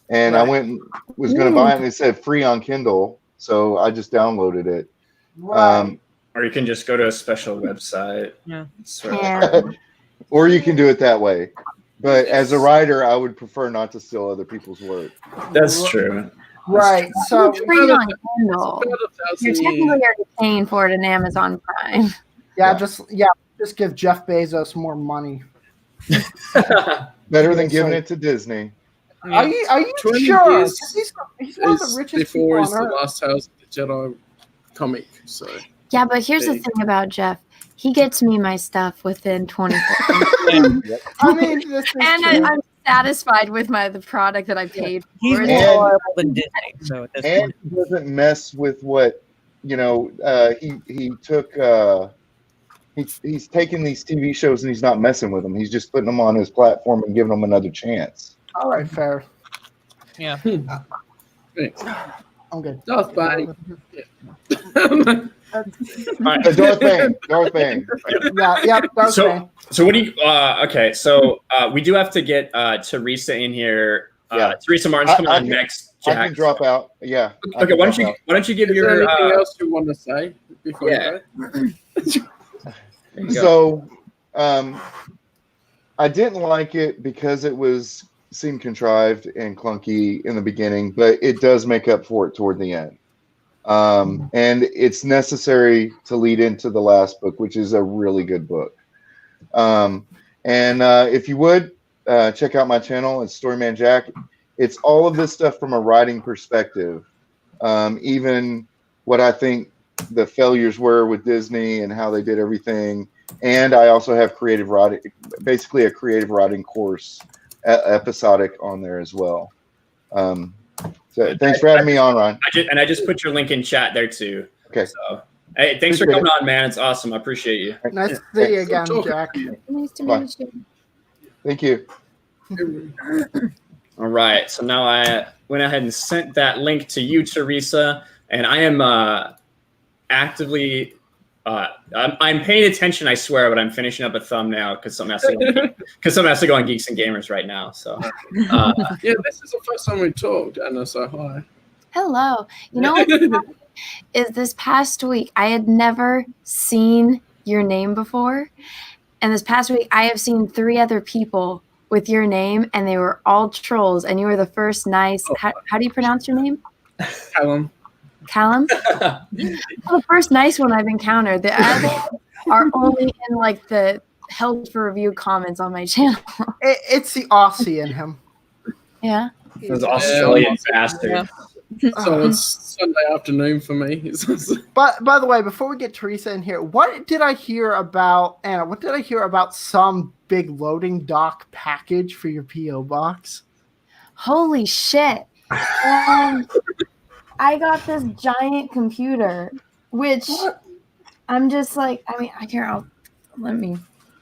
Speaker 5: and I went and was going to buy it, and it said free on Kindle, so I just downloaded it.
Speaker 4: right.
Speaker 1: Or you can just go to a special website.
Speaker 3: Yeah.
Speaker 5: Or you can do it that way. But as a writer, I would prefer not to steal other people's work.
Speaker 1: That's true.
Speaker 4: Right. So
Speaker 6: It's free on Kindle. You're technically already paying for it in Amazon Prime.
Speaker 4: just give Jeff Bezos more money.
Speaker 5: Better than giving it to Disney.
Speaker 4: Are you
Speaker 2: 20
Speaker 4: sure?
Speaker 2: years
Speaker 4: 'Cause he's one of the
Speaker 2: is
Speaker 4: richest
Speaker 2: before
Speaker 4: people
Speaker 2: is
Speaker 4: on
Speaker 2: the
Speaker 4: Earth.
Speaker 2: last Tales of the Jedi comic. So
Speaker 6: Yeah, but here's the
Speaker 2: Big.
Speaker 6: thing about Jeff. He gets me my stuff within 24 hours.
Speaker 4: I mean, this is
Speaker 6: And
Speaker 4: true.
Speaker 6: I'm satisfied with the product that I paid
Speaker 3: He's
Speaker 6: for.
Speaker 3: more
Speaker 5: And-
Speaker 3: reliable than Disney. So at this
Speaker 5: And
Speaker 3: point,
Speaker 5: he doesn't mess with what he took. He's taking these TV shows and he's not messing with them. He's just putting them on his platform and giving them another chance.
Speaker 4: All right, fair.
Speaker 3: yeah.
Speaker 2: Thanks.
Speaker 4: I'm good.
Speaker 2: Darth Bane.
Speaker 5: Darth Bane.
Speaker 4: Yeah, that's
Speaker 1: So-
Speaker 4: fine.
Speaker 1: So what do you? Okay, so we do have to get Teresa in here.
Speaker 5: Yeah.
Speaker 1: Teresa Martin's coming
Speaker 5: I
Speaker 1: on
Speaker 5: can-
Speaker 1: next.
Speaker 5: I
Speaker 1: Jack.
Speaker 5: can drop out. Yeah. I
Speaker 1: Okay,
Speaker 5: can
Speaker 1: why
Speaker 5: drop
Speaker 1: don't you
Speaker 5: out.
Speaker 1: why don't you give
Speaker 2: Is there
Speaker 1: your?
Speaker 2: anything else you want to say before
Speaker 1: Yeah.
Speaker 2: you go?
Speaker 1: There you go.
Speaker 5: So, I didn't like it because it seemed contrived and clunky in the beginning, but it does make up for it toward the end. And it's necessary to lead into the last book, which is a really good book. If you would check out my channel, it's Storyman Jack. It's all of this stuff from a writing perspective, even what I think the failures were with Disney and how they did everything. And I also have creative writing, basically a creative writing course, episodic on there as well. So thanks for having me on, Ron.
Speaker 1: I just put your link in chat there too.
Speaker 5: Okay.
Speaker 1: So hey, thanks for
Speaker 5: Appreciate
Speaker 1: coming on, man. It's awesome. I appreciate you.
Speaker 4: Nice to see you again,
Speaker 2: Talk.
Speaker 4: Jack.
Speaker 6: Nice to
Speaker 5: Bye.
Speaker 6: meet you.
Speaker 5: Thank you.
Speaker 1: All right. So now I went ahead and sent that link to you, Teresa, and I am actively. I'm paying attention, I swear, but I'm finishing up a thumbnail because something has to go on Geeks and Gamers right now. So,
Speaker 2: Yeah, this is the first time we talked, Anna. So hi.
Speaker 6: Hello. You know what's funny is this past week I had never seen your name before, and this past week I have seen 3 other people with your name, and they were all trolls, and you were the first nice. How do you pronounce your name?
Speaker 2: Callum.
Speaker 6: Callum. The first nice one I've encountered. The others are only in like the held for review comments on my channel.
Speaker 4: It's the Aussie in him.
Speaker 6: Yeah.
Speaker 1: those Australian
Speaker 2: Yeah.
Speaker 1: bastards.
Speaker 2: So it's Sunday afternoon for me.
Speaker 4: But by the way, before we get Teresa in here, what did I hear about Anna? What did I hear about some big loading dock package for your PO box?
Speaker 6: Holy shit. I got this giant computer, which I'm just like, I mean, let me.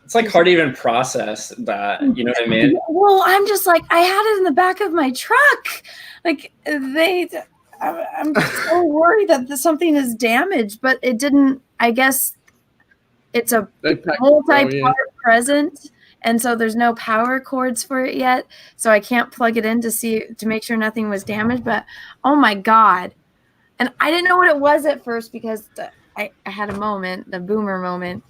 Speaker 1: It's like hard to even process that. You know what I mean?
Speaker 6: Well, I'm just like, I had it in the back of my truck. Like I'm so worried that something is damaged, but it didn't. I guess it's a multi-part present, and so there's no power cords for it yet. So I can't plug it in to make sure nothing was damaged. But oh my god! And I didn't know what it was at first because I had a moment, the boomer moment.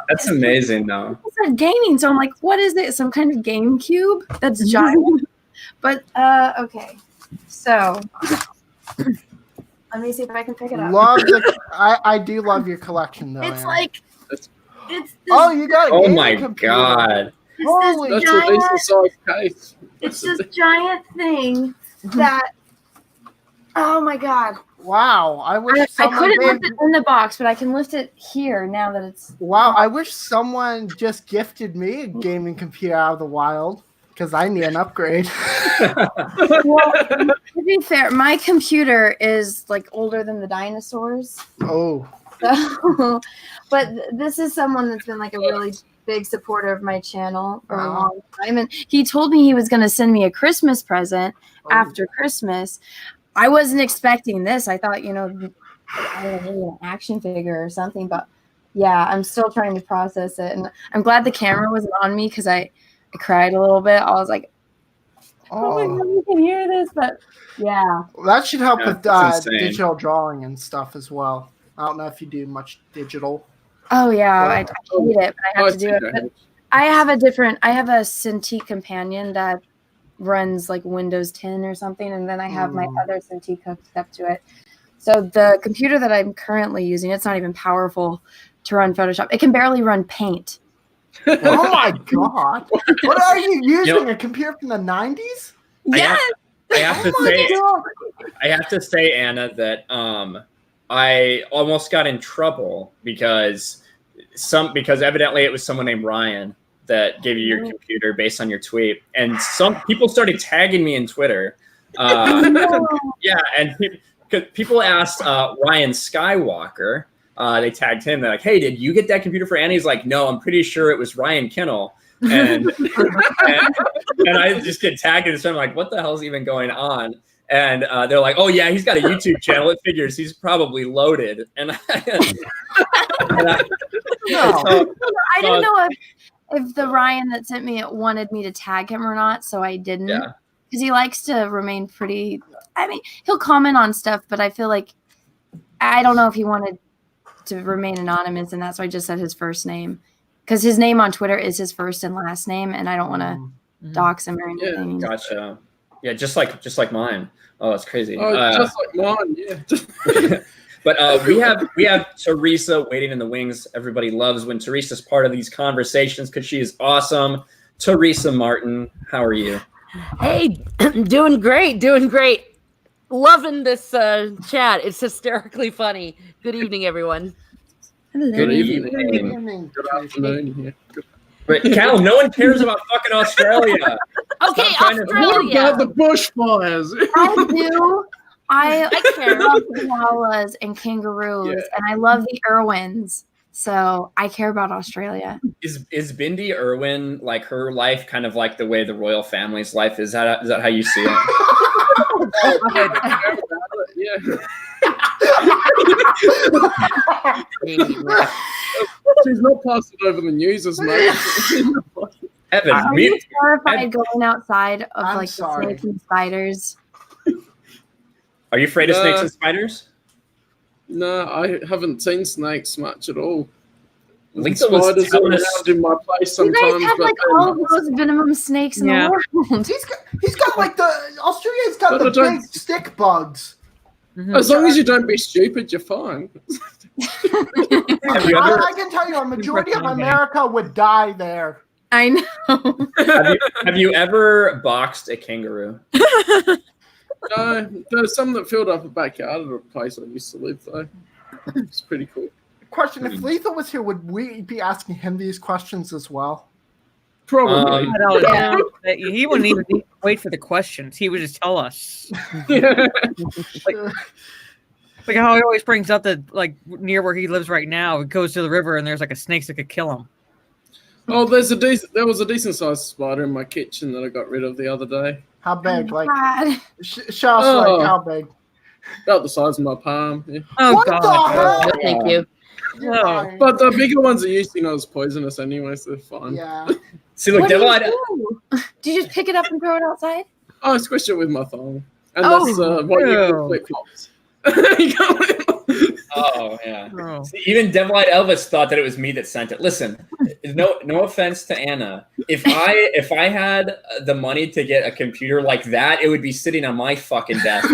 Speaker 1: That's amazing, though.
Speaker 6: People said gaming, so I'm like, what is it? Some kind of GameCube that's giant. But okay, so let me see if I can pick it up.
Speaker 4: I do love your collection, though.
Speaker 6: It's
Speaker 4: Anna.
Speaker 6: like it's. This,
Speaker 4: You got a
Speaker 1: Oh
Speaker 4: gaming
Speaker 1: my
Speaker 4: computer.
Speaker 1: god!
Speaker 4: Holy
Speaker 6: this
Speaker 2: That's a
Speaker 6: giant,
Speaker 2: decent sized case.
Speaker 6: it's this giant thing that. Oh my god!
Speaker 4: Wow, I wish
Speaker 6: I
Speaker 4: someone
Speaker 6: couldn't
Speaker 4: gave,
Speaker 6: lift it in the box, but I can lift it here now that it's.
Speaker 4: Wow, I wish someone just gifted me a gaming computer out of the wild because I need an upgrade.
Speaker 6: Well, to be fair, my computer is like older than the dinosaurs.
Speaker 4: Oh,
Speaker 6: So, but this is someone that's been like a really big supporter of my channel for a long time, and he told me he was going to send me a Christmas present after Christmas. I wasn't expecting this. I thought, I don't know, maybe an action figure or something, but yeah, I'm still trying to process it, and I'm glad the camera wasn't on me because I cried a little bit. I was like, oh my god, you can hear this, but yeah,
Speaker 4: that should help
Speaker 1: Yeah,
Speaker 4: with
Speaker 1: that's insane.
Speaker 4: digital drawing and stuff as well. I don't know if you do much digital.
Speaker 6: oh yeah, I hate it, but I have to do it. But I have a Cintiq companion that runs like Windows 10 or something, and then I have my other Cintiq hooked up to it. So the computer that I'm currently using, it's not even powerful to run Photoshop. It can barely run Paint.
Speaker 4: Oh my god! What are you using? A computer from the 90s?
Speaker 6: Yes.
Speaker 1: I have to
Speaker 4: Oh
Speaker 1: say,
Speaker 4: my god!
Speaker 1: I have to say, Anna, that I almost got in trouble because evidently it was someone named Ryan that gave you your computer based on your tweet, and some people started tagging me in Twitter. Yeah, and people asked Ryan Skywalker. They tagged him. They're like, "Hey, did you get that computer for Annie?" He's like, "No, I'm pretty sure it was Ryan Kinel." And I just get tagged in, so I'm like, "What the hell's even going on?" And they're like, "Oh yeah, he's got a YouTube channel. It figures he's probably loaded." And I
Speaker 6: didn't know if the Ryan that sent me it wanted me to tag him or not, so I didn't.
Speaker 1: Yeah.
Speaker 6: Because he likes to remain pretty. I mean, he'll comment on stuff, but I feel like I don't know if he wanted to remain anonymous, and that's why I just said his first name. Because his name on Twitter is his first and last name, and I don't want to dox him or anything.
Speaker 1: Gotcha. Yeah, just like mine. Oh, that's crazy.
Speaker 2: Just like mine, yeah.
Speaker 1: But we have Teresa waiting in the wings. Everybody loves when Teresa's part of these conversations because she is awesome. Teresa Martin, how are you?
Speaker 7: Hey, doing great. Loving this chat. It's hysterically funny. Good evening, everyone.
Speaker 1: Good evening.
Speaker 2: Good afternoon. Yeah.
Speaker 1: But Cal, no one cares about fucking Australia.
Speaker 7: Okay,
Speaker 2: What
Speaker 7: Australia.
Speaker 2: about the bushfires?
Speaker 6: I do. I care about koalas and kangaroos, and I love the Irwins. So I care about Australia.
Speaker 1: Is Bindi Irwin like her life kind of like the way the royal family's life is? Is that how you see it?
Speaker 2: Yeah. She's not passing over the news as much.
Speaker 1: Evan,
Speaker 6: Are you terrified going outside of
Speaker 4: I'm
Speaker 6: like
Speaker 4: sorry.
Speaker 6: the snakes and spiders?
Speaker 1: are you afraid of snakes and spiders?
Speaker 2: No, I haven't seen snakes much at all.
Speaker 1: Lisa was
Speaker 2: Spiders
Speaker 1: telling
Speaker 2: are
Speaker 1: us-
Speaker 2: around in my place
Speaker 6: You
Speaker 2: sometimes.
Speaker 6: guys have like all of those venomous snakes in
Speaker 3: Yeah.
Speaker 6: the world.
Speaker 4: He's got like Australia's got
Speaker 2: But
Speaker 4: the
Speaker 2: I don't-
Speaker 4: big stick bugs.
Speaker 2: As long as you don't be stupid, you're fine.
Speaker 1: Have you ever,
Speaker 4: I can tell you, a majority of America would die there.
Speaker 6: I know.
Speaker 1: have you ever boxed a kangaroo?
Speaker 2: No, there's some that filled up the backyard of the place I used to live, though. It's pretty cool.
Speaker 4: Question: if Lethal was here, would we be asking him these questions as well?
Speaker 2: Probably.
Speaker 6: Yeah.
Speaker 3: He wouldn't even need to wait for the questions. He would just tell us. Like how he always brings up that, like near where he lives right now, it goes to the river and there's like a snake that could kill him.
Speaker 2: Oh, there was a decent sized spider in my kitchen that I got rid of the other day.
Speaker 4: How big? Like,
Speaker 6: God.
Speaker 4: show us
Speaker 2: Oh.
Speaker 4: like how big?
Speaker 2: About the size of my palm. Yeah.
Speaker 3: Oh
Speaker 4: What
Speaker 3: God!
Speaker 4: the hell?
Speaker 7: No, thank you.
Speaker 3: No.
Speaker 2: But the bigger ones are usually not as poisonous anyway, so they're fine.
Speaker 4: Yeah.
Speaker 1: See, look,
Speaker 6: What do
Speaker 1: Devil
Speaker 6: you
Speaker 1: Eyed.
Speaker 6: do? Do you just pick it up and throw it outside?
Speaker 2: Oh, I squish it with my thumb. And
Speaker 6: Oh.
Speaker 2: that's what you
Speaker 3: Ew.
Speaker 2: call flip flops.
Speaker 1: Oh yeah.
Speaker 3: Oh.
Speaker 1: See, even Devil Eyed Elvis thought that it was me that sent it. Listen, no offense to Anna. If I had the money to get a computer like that, it would be sitting on my fucking desk.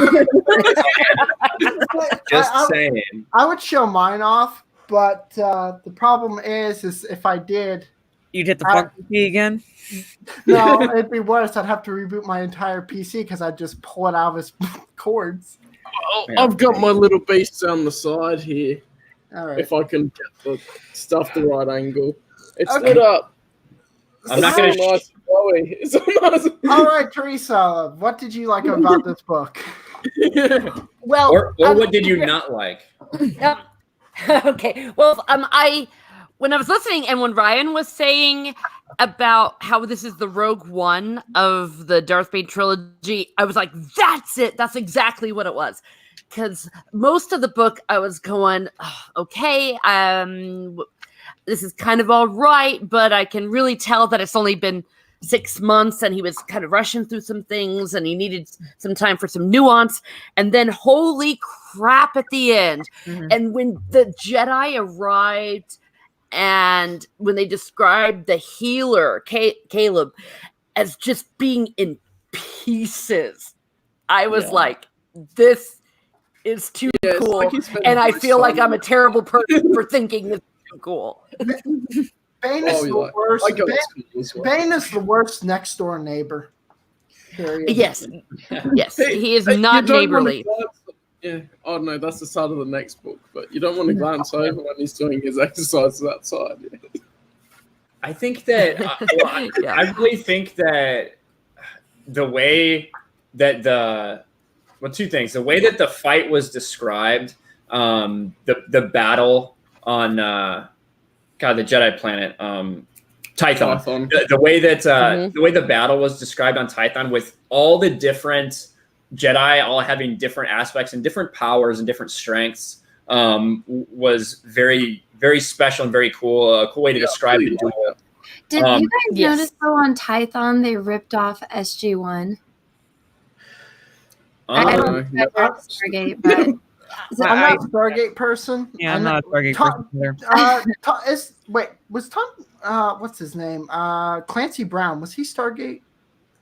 Speaker 1: Just saying.
Speaker 4: I would show mine off, but the problem is if I did,
Speaker 3: You'd hit the fuck key again.
Speaker 4: no, it'd be worse. I'd have to reboot my entire PC because I'd just pull it out of its cords.
Speaker 1: Yeah.
Speaker 2: I've got my little beasts on the side here.
Speaker 4: All right.
Speaker 2: If I can get the stuff the right angle. It's
Speaker 4: Okay.
Speaker 2: lit up.
Speaker 1: I'm not gonna.
Speaker 2: It's so nice and glowy. It's so nice.
Speaker 4: All right, Teresa, what did you like about this book?
Speaker 7: Well,
Speaker 1: Or what did you not like?
Speaker 7: Okay. Well, when I was listening and when Ryan was saying about how this is the Rogue One of the Darth Bane trilogy, I was like, that's it. That's exactly what it was. Because most of the book, I was going, oh, okay, this is kind of all right, but I can really tell that it's only been 6 months and he was kind of rushing through some things and he needed some time for some nuance. And then holy crap at the end.
Speaker 3: Mhm.
Speaker 7: And when the Jedi arrived and when they described the healer, Caleb, as just being in pieces, I was like, this is too
Speaker 2: Yeah, it's
Speaker 7: cool.
Speaker 2: like he's been
Speaker 7: And I feel like
Speaker 2: so-
Speaker 7: I'm a terrible person for thinking this is too cool.
Speaker 4: Bane is the worst.
Speaker 2: I go to school as well.
Speaker 4: Bane is the worst next door neighbor. Period.
Speaker 7: Yes, yes, he is
Speaker 2: You
Speaker 7: not
Speaker 2: don't wanna
Speaker 7: neighborly.
Speaker 2: Yeah. Oh no, that's the start of the next book. But you don't want to glance over when he's doing his exercises outside.
Speaker 1: I think that
Speaker 7: Yeah.
Speaker 1: I really think that the way that two things. The way that the fight was described, the battle on the Jedi planet, Tython. The way that the way the battle was described on Tython, with all the different Jedi all having different aspects and different powers and different strengths, was very, very special and very cool. A cool way to describe the duel.
Speaker 6: Did you guys
Speaker 7: yes.
Speaker 6: notice though on Tython they ripped off SG-1? I don't know if that's Stargate, but
Speaker 4: I'm not a Stargate person.
Speaker 3: Yeah, I'm not a Stargate person either.
Speaker 4: Was Tom? What's his name? Clancy Brown. Was he Stargate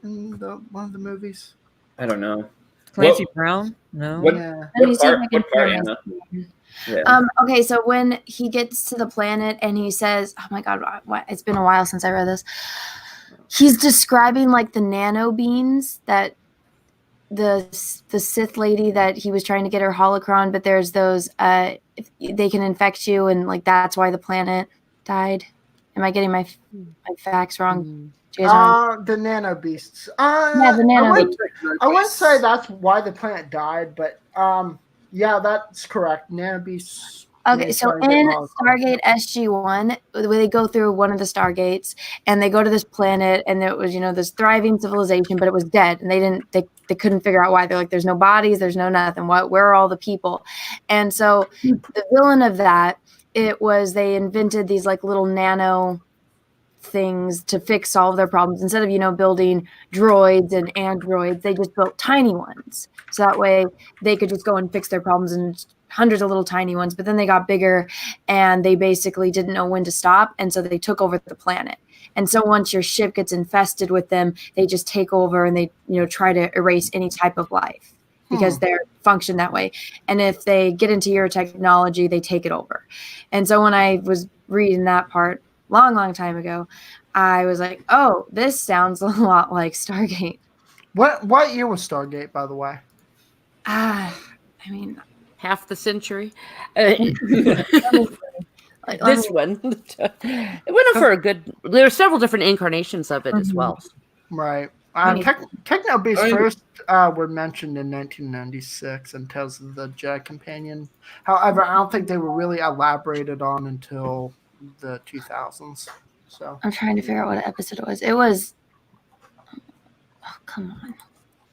Speaker 4: in one of the movies?
Speaker 1: I don't know.
Speaker 3: Clancy Brown? No.
Speaker 1: What,
Speaker 4: Yeah.
Speaker 6: Let me
Speaker 1: what
Speaker 6: see if
Speaker 1: part?
Speaker 6: I can
Speaker 1: What part,
Speaker 6: find
Speaker 1: Anna?
Speaker 6: this.
Speaker 1: Yeah.
Speaker 6: Okay, so when he gets to the planet and he says, "Oh my God, it's been a while since I read this." He's describing like the nano beans that the Sith lady that he was trying to get her holocron, but there's those they can infect you, and like that's why the planet died. Am I getting my facts wrong? Do you guys know?
Speaker 4: The nano beasts.
Speaker 6: Yeah, the nano.
Speaker 4: I wouldn't say that's why the planet died, but yeah, that's correct. Nano beasts.
Speaker 6: Okay, so in Stargate SG-1, they go through one of the Stargates, and they go to this planet, and it was, this thriving civilization, but it was dead, and they couldn't figure out why. They're like, there's no bodies, there's no nothing. Where are all the people? And so the villain of that, it was they invented these like little nano things to solve their problems. Instead of building droids and androids, they just built tiny ones, so that way they could just go and fix their problems, and hundreds of little tiny ones. But then they got bigger, and they basically didn't know when to stop, and so they took over the planet. And so once your ship gets infested with them, they just take over, and they try to erase any type of life because they're function that way. And if they get into your technology, they take it over. And so when I was reading that part long time ago, I was like, oh, this sounds a lot like Stargate.
Speaker 4: What year was Stargate, by the way?
Speaker 6: I mean,
Speaker 7: Half the century.
Speaker 6: like,
Speaker 7: This one. It went on for a good. There are several different incarnations of it as well.
Speaker 4: Right.
Speaker 6: mean-
Speaker 4: Techno Beasts
Speaker 2: I mean-
Speaker 4: first were mentioned in 1996 in Tales of the Jedi Companion. However, I don't think they were really elaborated on until the 2000s. So
Speaker 6: I'm trying to figure out what episode it was. It was. Oh, come on.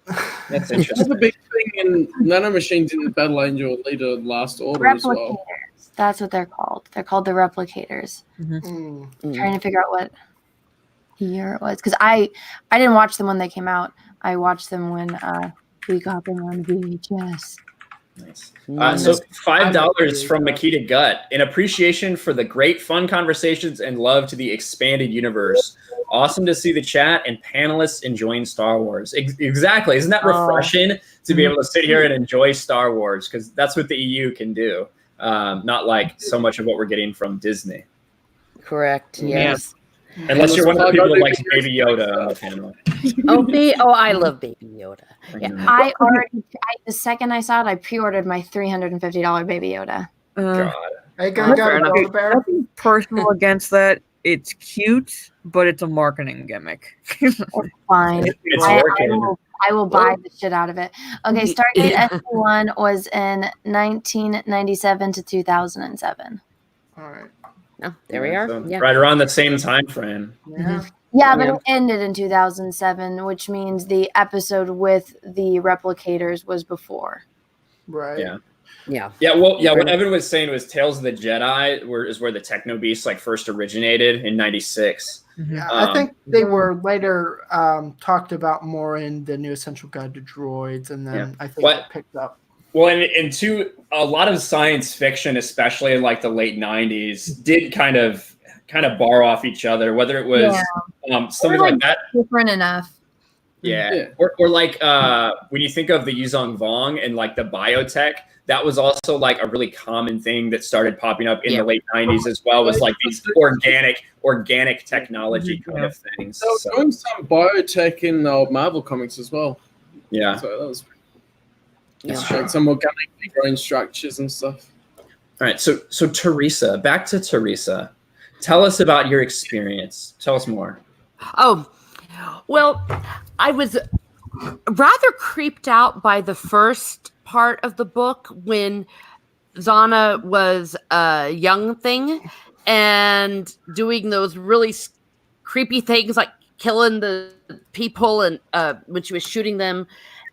Speaker 1: That's
Speaker 2: That's
Speaker 1: interesting.
Speaker 2: a big thing in nanomachines in Battle Angel Leader Last Order as well.
Speaker 6: Replicators. That's what they're called. They're called the replicators.
Speaker 4: mm.
Speaker 6: Trying to figure out what year it was, because I didn't watch them when they came out. I watched them when we got them on VHS.
Speaker 1: Nice. So $5 from Makita Gut in appreciation for the great fun conversations and love to the expanded universe. Awesome to see the chat and panelists enjoying Star Wars. Exactly. Isn't that refreshing to be able to sit here and enjoy Star Wars? Because that's what the EU can do. Not like so much of what we're getting from Disney.
Speaker 7: Correct. Yes.
Speaker 1: Unless you're one of the people who likes Baby Yoda on the panel.
Speaker 7: I love Baby Yoda. Yeah.
Speaker 6: The second I saw it, I pre-ordered my $350 Baby Yoda.
Speaker 1: God.
Speaker 4: Hey, go,
Speaker 3: Fair enough.
Speaker 4: Brother Bear.
Speaker 3: Nothing personal against that. It's cute, but it's a marketing gimmick.
Speaker 6: It's fine.
Speaker 1: It's
Speaker 6: I
Speaker 1: working.
Speaker 6: will buy the shit out of it. Okay, Stargate SG-1 was in 1997 to 2007.
Speaker 4: All right.
Speaker 7: Oh, there we are.
Speaker 1: So
Speaker 7: Yeah.
Speaker 1: right around the same time frame.
Speaker 4: Yeah.
Speaker 6: Yeah, but it ended in 2007, which means the episode with the replicators was before.
Speaker 4: Right.
Speaker 1: Yeah.
Speaker 7: Yeah.
Speaker 1: Yeah, well, yeah. What Evan was saying was Tales of the Jedi is where the Techno Beasts like first originated in '96.
Speaker 4: Yeah, I think they were later talked about more in the New Essential Guide to Droids, and then I think it picked up.
Speaker 1: Well, and a lot of science fiction, especially in like the late '90s, did kind of bar off each other. Whether it was something like that,
Speaker 6: different enough.
Speaker 1: Yeah. Or like when you think of the Yuzong Vong and like the biotech, that was also like a really common thing that started popping up in the late 90s as well, was like these organic technology kind of things.
Speaker 2: They were doing some biotech in the old Marvel comics as well.
Speaker 1: Yeah.
Speaker 2: So that was like some organically grown structures and stuff.
Speaker 1: All right. So Teresa, back to Teresa. Tell us about your experience. Tell us more.
Speaker 7: Oh, well, I was rather creeped out by the first part of the book when Zana was a young thing and doing those really creepy things like killing the people and when she was shooting them,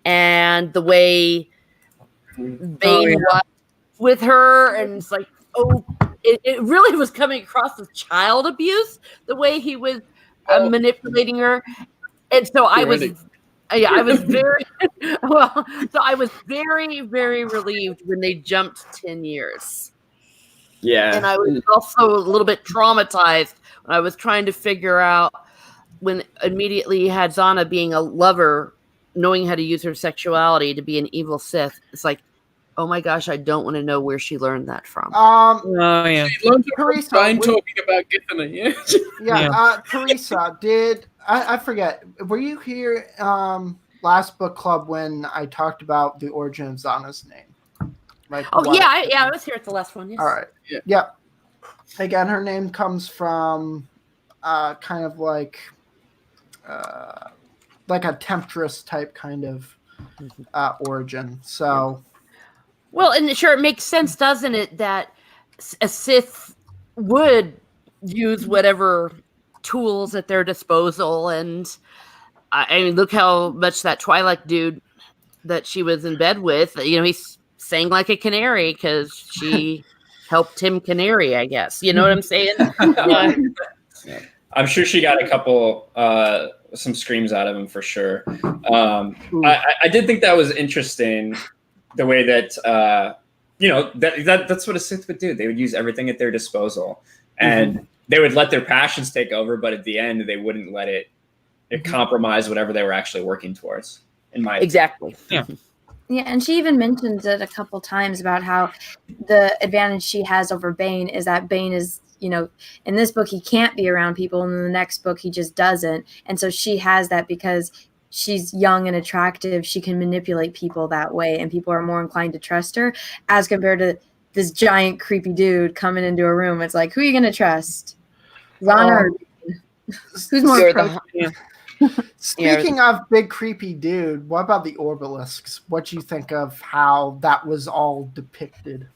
Speaker 7: and the way Bane was with her, and it's like, it really was coming across as child abuse, the way he was manipulating her. And so I was very well. So I was very, very relieved when they jumped 10 years.
Speaker 1: Yeah,
Speaker 7: and I was also a little bit traumatized when I was trying to figure out, when immediately you had Zana being a lover, knowing how to use her sexuality to be an evil Sith. It's like, oh my gosh, I don't want to know where she learned that from.
Speaker 2: Teresa, talking about Githany.
Speaker 4: Teresa, I forget, were you here last book club when I talked about the origin of Zana's name? Like,
Speaker 7: I was here at the last one. Yes.
Speaker 4: All right. Yeah. Again, her name comes from kind of like a temptress type kind of origin. So.
Speaker 7: Well, and sure, it makes sense, doesn't it, that a Sith would use whatever tools at their disposal. And I mean, look how much that Twi'lek dude that she was in bed with, he sang like a canary because she helped him canary, I guess. You know what I'm saying?
Speaker 1: I'm sure she got a couple, some screams out of him for sure. I did think that was interesting, the way that, that's what a Sith would do. They would use everything at their disposal, and they would let their passions take over, but at the end, they wouldn't let it compromise whatever they were actually working towards, in my opinion.
Speaker 7: Exactly.
Speaker 6: Yeah. Yeah, and she even mentions it a couple times about how the advantage she has over Bane is that Bane is, in this book, he can't be around people, and in the next book, he just doesn't. And so she has that because she's young and attractive. She can manipulate people that way, and people are more inclined to trust her as compared to this giant creepy dude coming into a room. It's like, who are you going to trust? Zana or who's more
Speaker 4: Speaking of big creepy dude, what about the Obelisks? What do you think of how that was all depicted?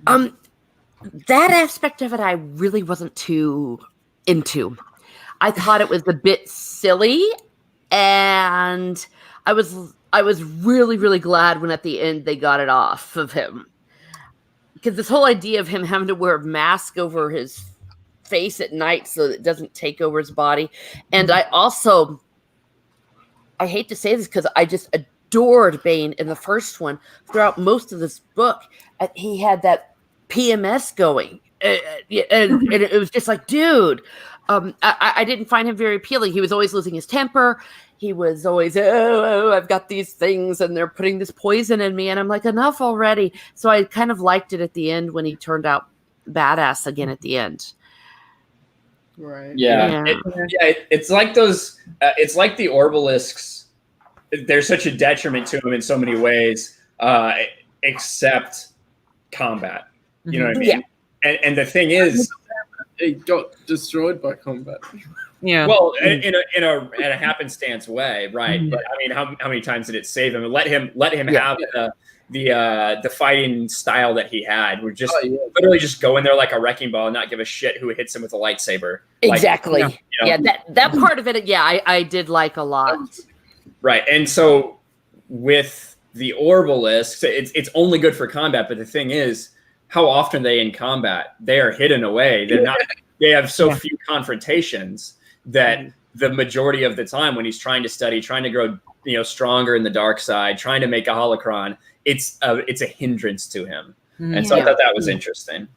Speaker 7: That aspect of it I really wasn't too into. I thought it was a bit silly, and I was really, really glad when at the end they got it off of him. Because this whole idea of him having to wear a mask over his face at night so that it doesn't take over his body. And I hate to say this because I just adored Bane in the first one. Throughout most of this book, he had that PMS going. And it was just like, dude, I didn't find him very appealing. He was always losing his temper. He was always, I've got these things and they're putting this poison in me. And I'm like, enough already. So I kind of liked it at the end when he turned out badass again at the end.
Speaker 2: Right.
Speaker 1: Yeah. It's like those. It's like the Obelisks. They're such a detriment to him in so many ways, except combat. You know what I mean? Yeah. And the thing is,
Speaker 2: he got destroyed by combat.
Speaker 3: Yeah.
Speaker 1: Well, in a happenstance way, right? But I mean, how many times did it save him? Let him have the fighting style that he had. Would just literally just go in there like a wrecking ball and not give a shit who hits him with a lightsaber.
Speaker 7: Exactly. That part of it. Yeah, I did like a lot.
Speaker 1: Right, and so with the Obelisks, it's only good for combat. But the thing is, how often are they in combat? They are hidden away. They're not. They have so few confrontations that the majority of the time, when he's trying to study, trying to grow, stronger in the dark side, trying to make a holocron, it's a hindrance to him. And so I thought that was interesting.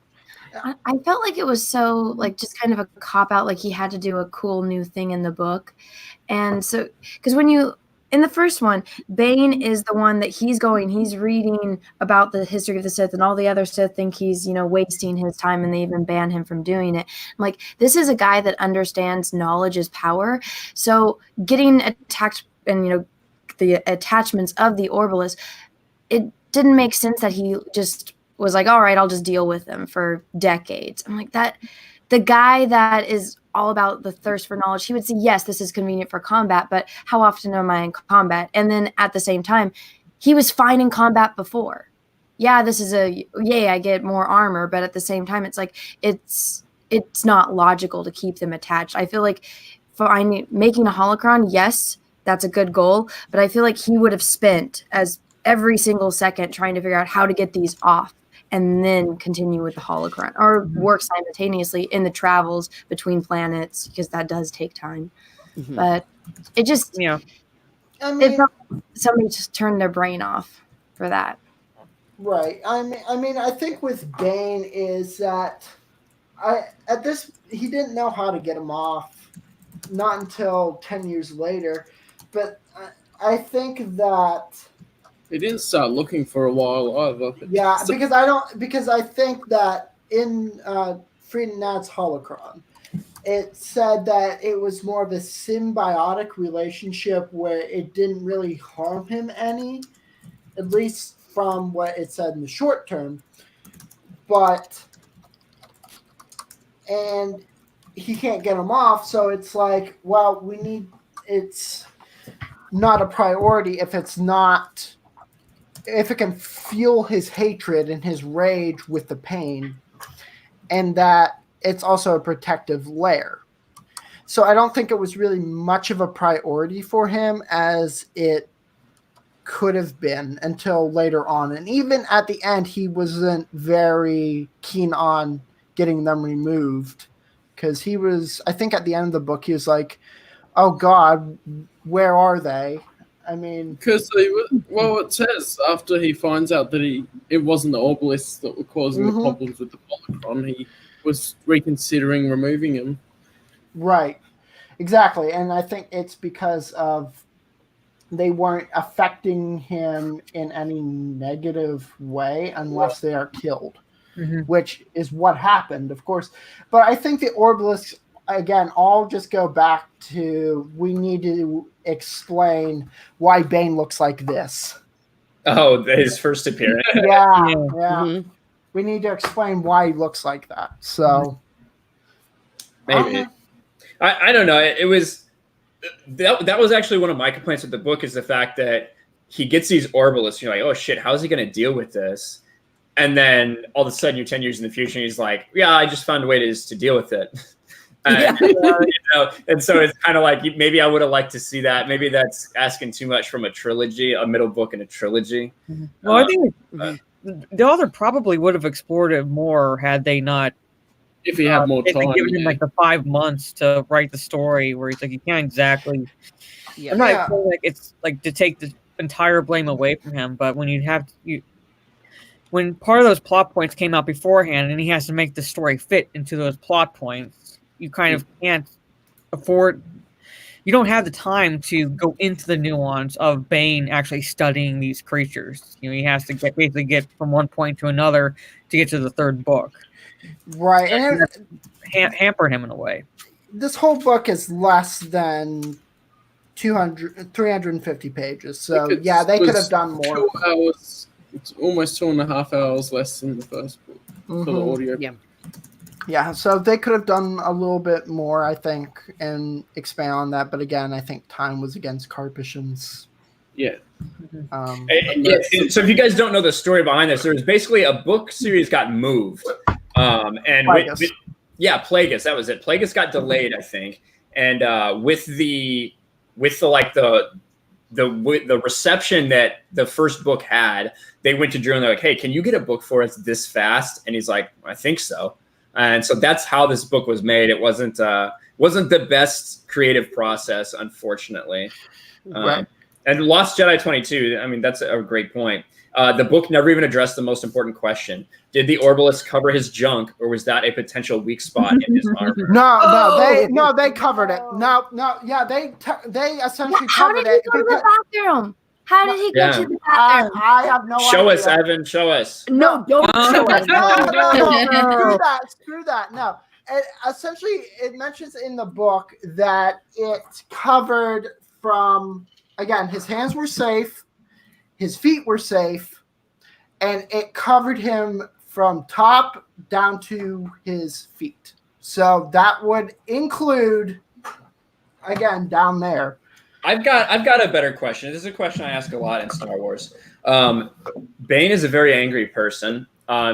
Speaker 6: I felt like it was so like just kind of a cop out, like he had to do a cool new thing in the book. And so, because when you, in the first one, Bane is the one that he's reading about the history of the Sith, and all the other Sith think he's, wasting his time, and they even ban him from doing it. Like, this is a guy that understands knowledge is power. So getting attacked and, the attachments of the Orbalisk, it didn't make sense that he just was like, all right, I'll just deal with them for decades. I'm like, that the guy that is all about the thirst for knowledge, he would say, yes, this is convenient for combat, but how often am I in combat? And then at the same time, he was fine in combat before. Yeah, this is I get more armor, but at the same time, it's like, it's not logical to keep them attached. I feel like making a holocron, yes, that's a good goal, but I feel like he would have spent as every single second trying to figure out how to get these off and then continue with the holocron, or work simultaneously in the travels between planets, because that does take time.
Speaker 7: Mhm.
Speaker 6: But it just,
Speaker 4: I mean,
Speaker 6: somebody just turned their brain off for that.
Speaker 4: right. I mean, I think with Bane is that he didn't know how to get him off, not until 10 years later. But I think that
Speaker 2: He didn't start looking for a while either.
Speaker 4: yeah, because I think that in Frieden Nat's holocron, it said that it was more of a symbiotic relationship where it didn't really harm him any, at least from what it said in the short term. And he can't get him off, so it's like, well, it's not a priority if it can fuel his hatred and his rage with the pain, and that it's also a protective layer. So I don't think it was really much of a priority for him as it could have been until later on. And even at the end, he wasn't very keen on getting them removed, because he was, I think at the end of the book, he was like, oh God, where are they? I mean,
Speaker 2: Because it says after he finds out that it wasn't the Orbalisk that were causing the problems with the holocron, he was reconsidering removing him.
Speaker 4: right, exactly. And I think it's because of they weren't affecting him in any negative way unless they are killed, which is what happened, of course. But I think the Orbalisks, again, all just go back to, we need to explain why Bane looks like this.
Speaker 1: Oh, his first appearance.
Speaker 4: Yeah.
Speaker 7: Mhm.
Speaker 4: We need to explain why he looks like that. So
Speaker 1: Maybe. I don't know. It was that was actually one of my complaints with the book, is the fact that he gets these Orbalisks. You're like, oh shit, how's he going to deal with this? And then all of a sudden, you're 10 years in the future, and he's like, yeah, I just found a way to deal with it. And, and so it's kind of like, maybe I would have liked to see that. Maybe that's asking too much from a trilogy, a middle book in a trilogy.
Speaker 3: Well, I think the author probably would have explored it more had they not.
Speaker 2: If he had more
Speaker 3: if they
Speaker 2: time.
Speaker 3: given him like the 5 months to write the story, where he's like, you can't exactly. I'm not saying like it's like to take the entire blame away from him, but when when part of those plot points came out beforehand, and he has to make the story fit into those plot points, you kind of can't afford. You don't have the time to go into the nuance of Bane actually studying these creatures. He has to basically get from one point to another to get to the third book.
Speaker 4: right. And
Speaker 3: Hampered him in a way.
Speaker 4: this whole book is less than 350 pages. So yeah, they could have done more.
Speaker 2: 2 hours. It's almost 2.5 hours less than the first book for the audio.
Speaker 7: Yeah.
Speaker 4: Yeah, so they could have done a little bit more, I think, and expand on that. But again, I think time was against Karpyshyn's.
Speaker 2: Yeah.
Speaker 1: So if you guys don't know the story behind this, there was basically a book series got moved. Plagueis. Plagueis, that was it. Plagueis got delayed, I think. And with the reception that the first book had, they went to Drew and they're like, hey, can you get a book for us this fast? And he's like, I think so. And so that's how this book was made. It wasn't the best creative process, unfortunately.
Speaker 4: Right.
Speaker 1: And Lost Jedi 22, I mean, that's a great point. The book never even addressed the most important question. Did the Orbalisk cover his junk, or was that a potential weak spot in his armor?
Speaker 4: They covered it. They essentially
Speaker 6: How
Speaker 4: covered
Speaker 6: did he
Speaker 4: it.
Speaker 6: go to the bathroom? How did he go to the bathroom?
Speaker 4: I have no idea.
Speaker 1: Show us, Evan. Show us.
Speaker 7: No, don't show us.
Speaker 4: No. Screw that. No. Essentially, it mentions in the book that it covered from, again, his hands were safe, his feet were safe, and it covered him from top down to his feet. So that would include, again, down there.
Speaker 1: I've got a better question. This is a question I ask a lot in Star Wars. Bane is a very angry person.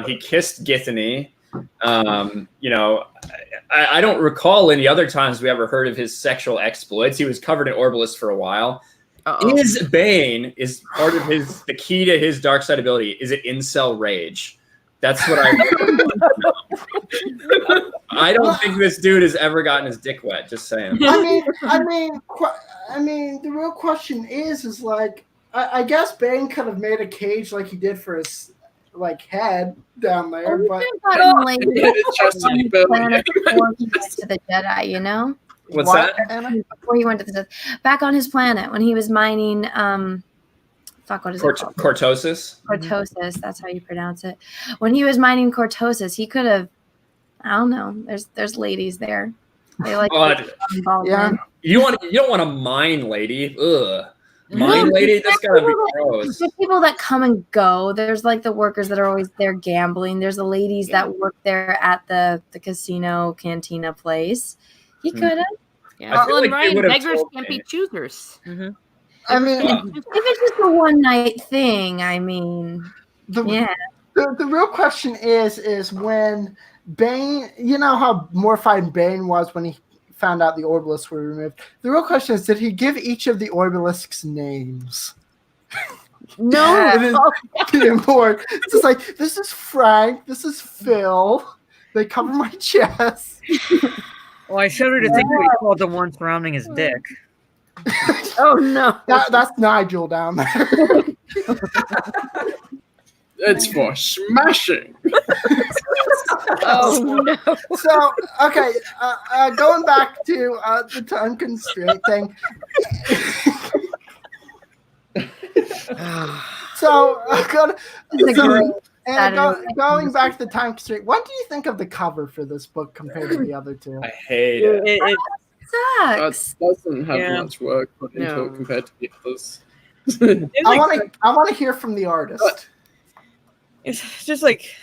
Speaker 1: He kissed Githany. I don't recall any other times we ever heard of his sexual exploits. He was covered in Orbalisk for a while. Is Bane part of the key to his dark side ability? Is it incel rage? That's what I don't think this dude has ever gotten his dick wet. Just saying.
Speaker 4: I mean, the real question is like, I guess Bane could have made a cage like he did for his head down there, but
Speaker 6: it's just to the Jedi, you know.
Speaker 1: What's that?
Speaker 6: Before he went to the back on his planet when he was mining. What is it called?
Speaker 1: Cortosis.
Speaker 6: Cortosis. That's how you pronounce it. When he was mining Cortosis, he could have. I don't know. There's ladies there. They like.
Speaker 4: Yeah.
Speaker 1: You don't want to mine lady. Ugh. Mine lady. That's gotta be gross.
Speaker 6: There's people that come and go. There's like the workers that are always there gambling. There's the ladies that work there at the casino cantina place. He could have.
Speaker 7: Yeah. Well, and Ryan, beggars can't be choosers.
Speaker 6: Mm-hmm. I mean, if it's just a one night thing, I mean,
Speaker 4: the real question is when Bane, you know how mortified Bane was when he found out the Orbalisks were removed. The real question is, did he give each of the Orbalisks names?
Speaker 6: No.
Speaker 4: It's just like, this is Frank, this is Phil. They cover my chest.
Speaker 3: Well, I shudder to think what he called the one surrounding his dick.
Speaker 6: Oh no,
Speaker 4: that's Nigel down there.
Speaker 2: It's for smashing.
Speaker 6: Oh no.
Speaker 4: So okay, going back to the time constraint thing. Going back to the time constraint, what do you think of the cover for this book compared to the other two?
Speaker 1: I hate it.
Speaker 6: It sucks.
Speaker 2: That doesn't have much work put into it compared to the others.
Speaker 4: I want to hear from the artist.
Speaker 3: It's just like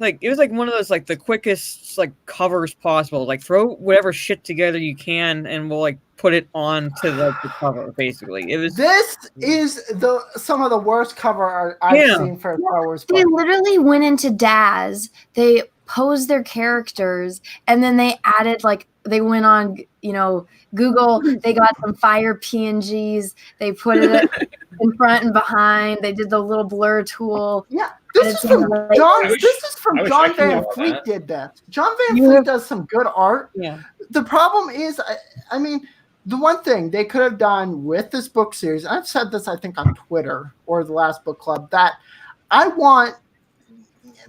Speaker 3: it was like one of those like the quickest like covers possible. Like throw whatever shit together you can, and we'll like put it on to the cover. Basically, it was.
Speaker 4: This is some of the worst cover art I've seen for a Star Wars book.
Speaker 6: They literally went into Daz. They posed their characters, and then they added they went on Google. They got some fire PNGs. They put it in front and behind. They did the little blur tool.
Speaker 4: Yeah. This is from John Van Fleet did that. John Van Fleet does some good art.
Speaker 3: Yeah.
Speaker 4: The problem is, I mean, the one thing they could have done with this book series, and I've said this, I think, on Twitter or the last book club, that I want,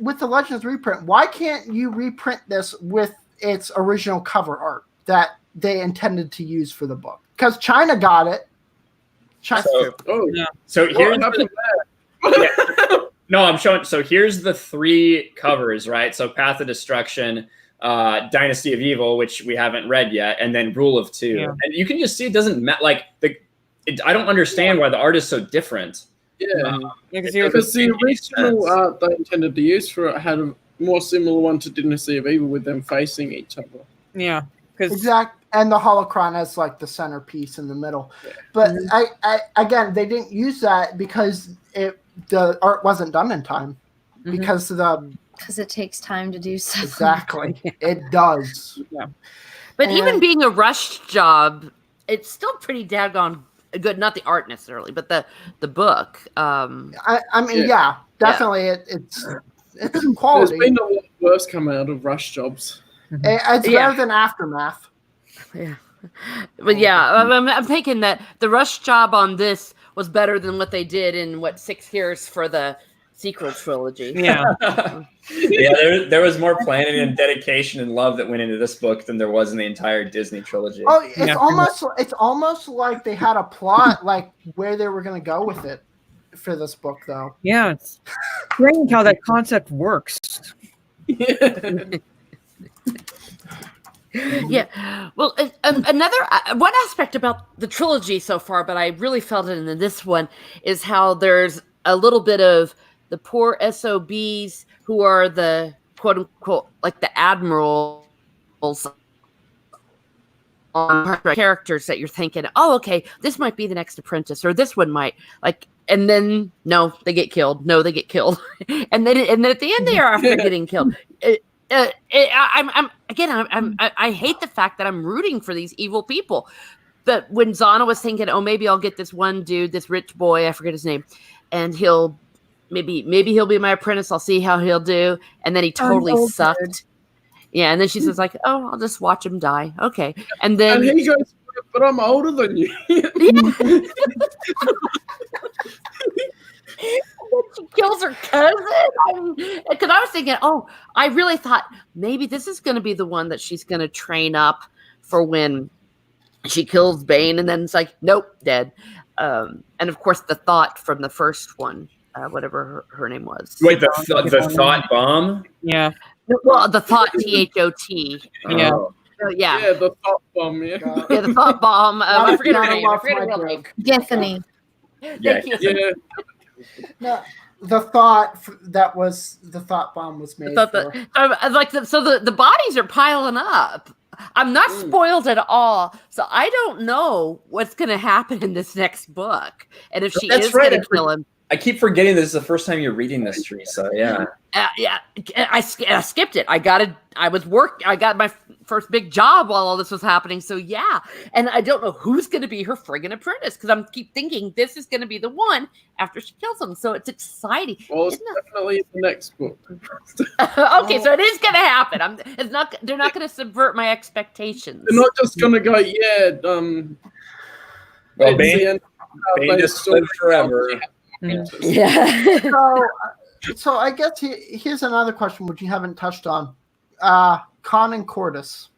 Speaker 4: with the Legends reprint, why can't you reprint this with its original cover art that they intended to use for the book? Because China got it.
Speaker 1: So here's no, I'm showing. So here's the three covers, right? So Path of Destruction, Dynasty of Evil, which we haven't read yet, and then Rule of Two. Yeah. And you can just see it doesn't I don't understand why the art is so different.
Speaker 2: Yeah, because the original art they intended to use for it had a more similar one to Dynasty of Evil with them facing each other.
Speaker 3: Yeah,
Speaker 4: exact. And the holocron has like the centerpiece in the middle. Yeah. But I again, they didn't use that because the art wasn't done in time because
Speaker 6: it takes time to do something.
Speaker 4: Exactly. It does.
Speaker 3: Yeah.
Speaker 7: But even being a rushed job, it's still pretty daggone good. Not the art necessarily, but the book.
Speaker 4: I mean, definitely. It's quality.
Speaker 2: There's been a lot worse come out of rush jobs.
Speaker 4: It's better than Aftermath.
Speaker 7: Yeah. But I'm thinking that the rush job on this was better than what they did in 6 years for the sequel trilogy.
Speaker 3: Yeah.
Speaker 1: Yeah, there was more planning and dedication and love that went into this book than there was in the entire Disney trilogy.
Speaker 4: Oh, it's
Speaker 3: Yeah.
Speaker 4: almost like they had a plot, like where they were going to go with it for this book, though.
Speaker 3: Yeah, it's strange how that concept works.
Speaker 7: Yeah. Well, another one aspect about the trilogy so far, but I really felt it in this one, is how there's a little bit of the poor SOBs who are the quote unquote like the admirals on characters that you're thinking, oh, okay, this might be the next apprentice, or this one might like, and then no, they get killed. No, they get killed, and then at the end they are after getting killed. I hate the fact that I'm rooting for these evil people. But when Zana was thinking, oh, maybe I'll get this one dude, this rich boy, I forget his name, and he'll maybe he'll be my apprentice. I'll see how he'll do. And then he totally sucked. Dude. Yeah, and then she says like, oh, I'll just watch him die. Okay, and then
Speaker 2: he goes, but I'm older than you.
Speaker 7: She kills her cousin because I was thinking, oh, I really thought maybe this is going to be the one that she's going to train up for when she kills Bane, and then it's like, nope, dead. And of course, the thought from the first one, whatever her name was.
Speaker 1: Wait, the thought bomb?
Speaker 3: Yeah.
Speaker 7: Well, the thought THOT.
Speaker 3: Yeah.
Speaker 7: Yeah.
Speaker 2: Yeah, the thought bomb. Yeah.
Speaker 7: Yeah, the thought bomb. I forget her name. I forget her real name.
Speaker 6: Gethany.
Speaker 1: Yeah.
Speaker 2: Yeah.
Speaker 4: No, the thought bomb was made.
Speaker 7: The bodies are piling up. I'm not spoiled at all, so I don't know what's going to happen in this next book, and if she is going to kill him.
Speaker 1: I keep forgetting this is the first time you're reading this, Teresa. Yeah.
Speaker 7: Yeah. I skipped it. I got my first big job while all this was happening. So yeah. And I don't know who's going to be her friggin' apprentice because I keep thinking this is going to be the one after she kills him. So it's exciting.
Speaker 2: Well, it's definitely the next book.
Speaker 7: Okay, so it is going to happen. They're not going to subvert my expectations.
Speaker 2: They're not just going to go, yeah.
Speaker 1: Well, Bane just lived forever.
Speaker 3: Mm-hmm.
Speaker 7: Yeah.
Speaker 4: So I guess here's another question which you haven't touched on. Khan and Cordis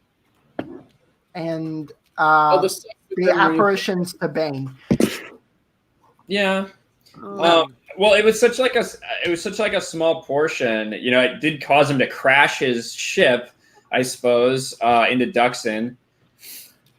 Speaker 4: and the apparitions to Bane.
Speaker 1: Yeah. Well, it was such like a small portion. You know, it did cause him to crash his ship, I suppose, into Duxon.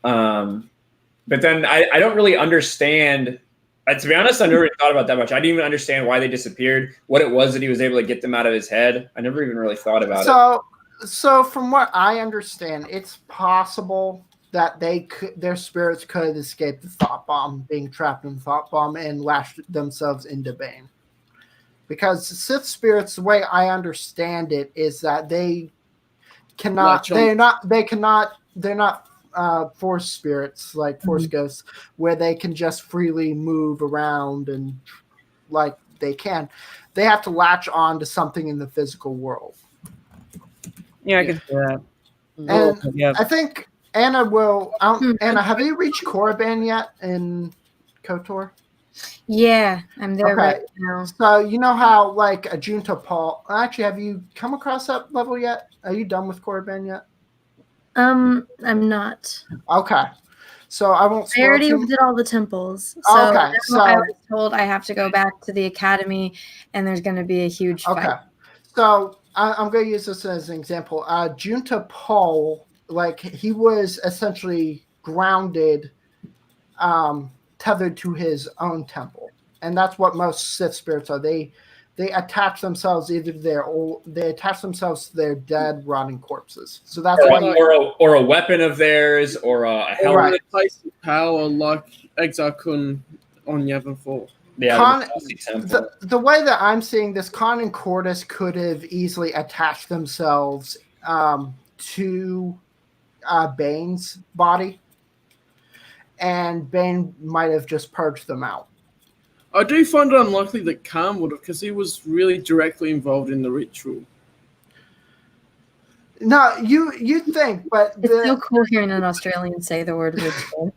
Speaker 1: But then I don't really understand. To be honest, I never really thought about that much. I didn't even understand why they disappeared, what it was that he was able to get them out of his head. I never even really thought about it.
Speaker 4: So from what I understand, it's possible that their spirits could escape the thought bomb, being trapped in the thought bomb, and lash themselves into Bane. Because Sith spirits, the way I understand it, is that they're not force spirits like force ghosts where they can just freely move around and like they have to latch on to something in the physical world.
Speaker 3: Yeah, I can see that.
Speaker 4: And
Speaker 3: yeah.
Speaker 4: I think Anna will Anna, have you reached Korriban yet in KOTOR?
Speaker 6: Yeah, I'm there right now.
Speaker 4: So you know how like a Junta Paul actually, have you come across that level yet? Are you done with Korriban yet?
Speaker 6: I'm not.
Speaker 4: Okay. So I won't spoil
Speaker 6: I already did all the temples. So,
Speaker 4: okay. So
Speaker 6: I was told I have to go back to the academy and there's going to be a huge fight.
Speaker 4: So I'm going to use this as an example. Junta Paul, like he was essentially grounded, tethered to his own temple. And that's what most Sith spirits are. They attach themselves to their dead, rotting corpses. So that's
Speaker 1: or a weapon of theirs, or a helmet.
Speaker 2: Or a place of power like Exar Kun on Yavin 4.
Speaker 1: Yeah,
Speaker 4: the way that I'm seeing this, Khan and Cordis could have easily attached themselves to Bane's body, and Bane might have just purged them out.
Speaker 2: I do find it unlikely that Khan would have, because he was really directly involved in the ritual.
Speaker 4: No, you think, but
Speaker 6: it's so cool hearing an Australian say the word ritual.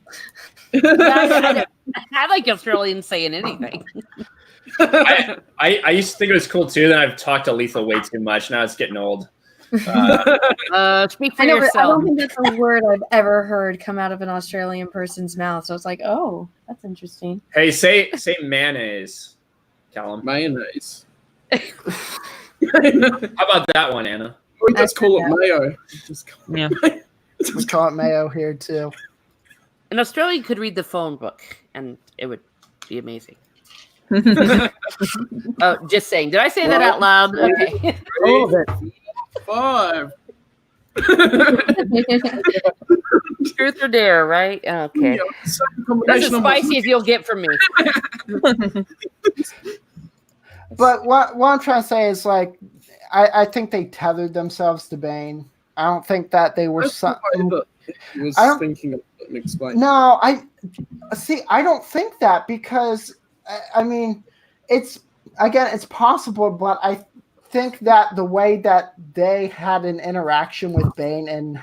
Speaker 7: I like Australians saying anything.
Speaker 1: I used to think it was cool too. Then I've talked to Lethal way too much. Now it's getting old.
Speaker 7: Speak for
Speaker 6: I know, but I
Speaker 7: yourself.
Speaker 6: don't think that's a word I've ever heard come out of an Australian person's mouth. So it's like, oh, that's interesting.
Speaker 1: Hey, say mayonnaise, Callum.
Speaker 2: Mayonnaise.
Speaker 1: How about that one, Anna?
Speaker 2: We just call it mayo.
Speaker 3: Yeah.
Speaker 4: We call it mayo here too.
Speaker 7: An Australian could read the phone book, and it would be amazing. Oh, just saying. Did I say that out loud? Okay.
Speaker 3: All of it.
Speaker 2: 5.
Speaker 7: Truth or dare, right? Okay. That's as spicy as you'll get from me.
Speaker 4: But what I'm trying to say is, like, I think they tethered themselves to Bane. I don't think that they were.
Speaker 2: Thinking of it explain.
Speaker 4: No, I don't think that, because I mean, it's possible, but I think that the way that they had an interaction with Bane and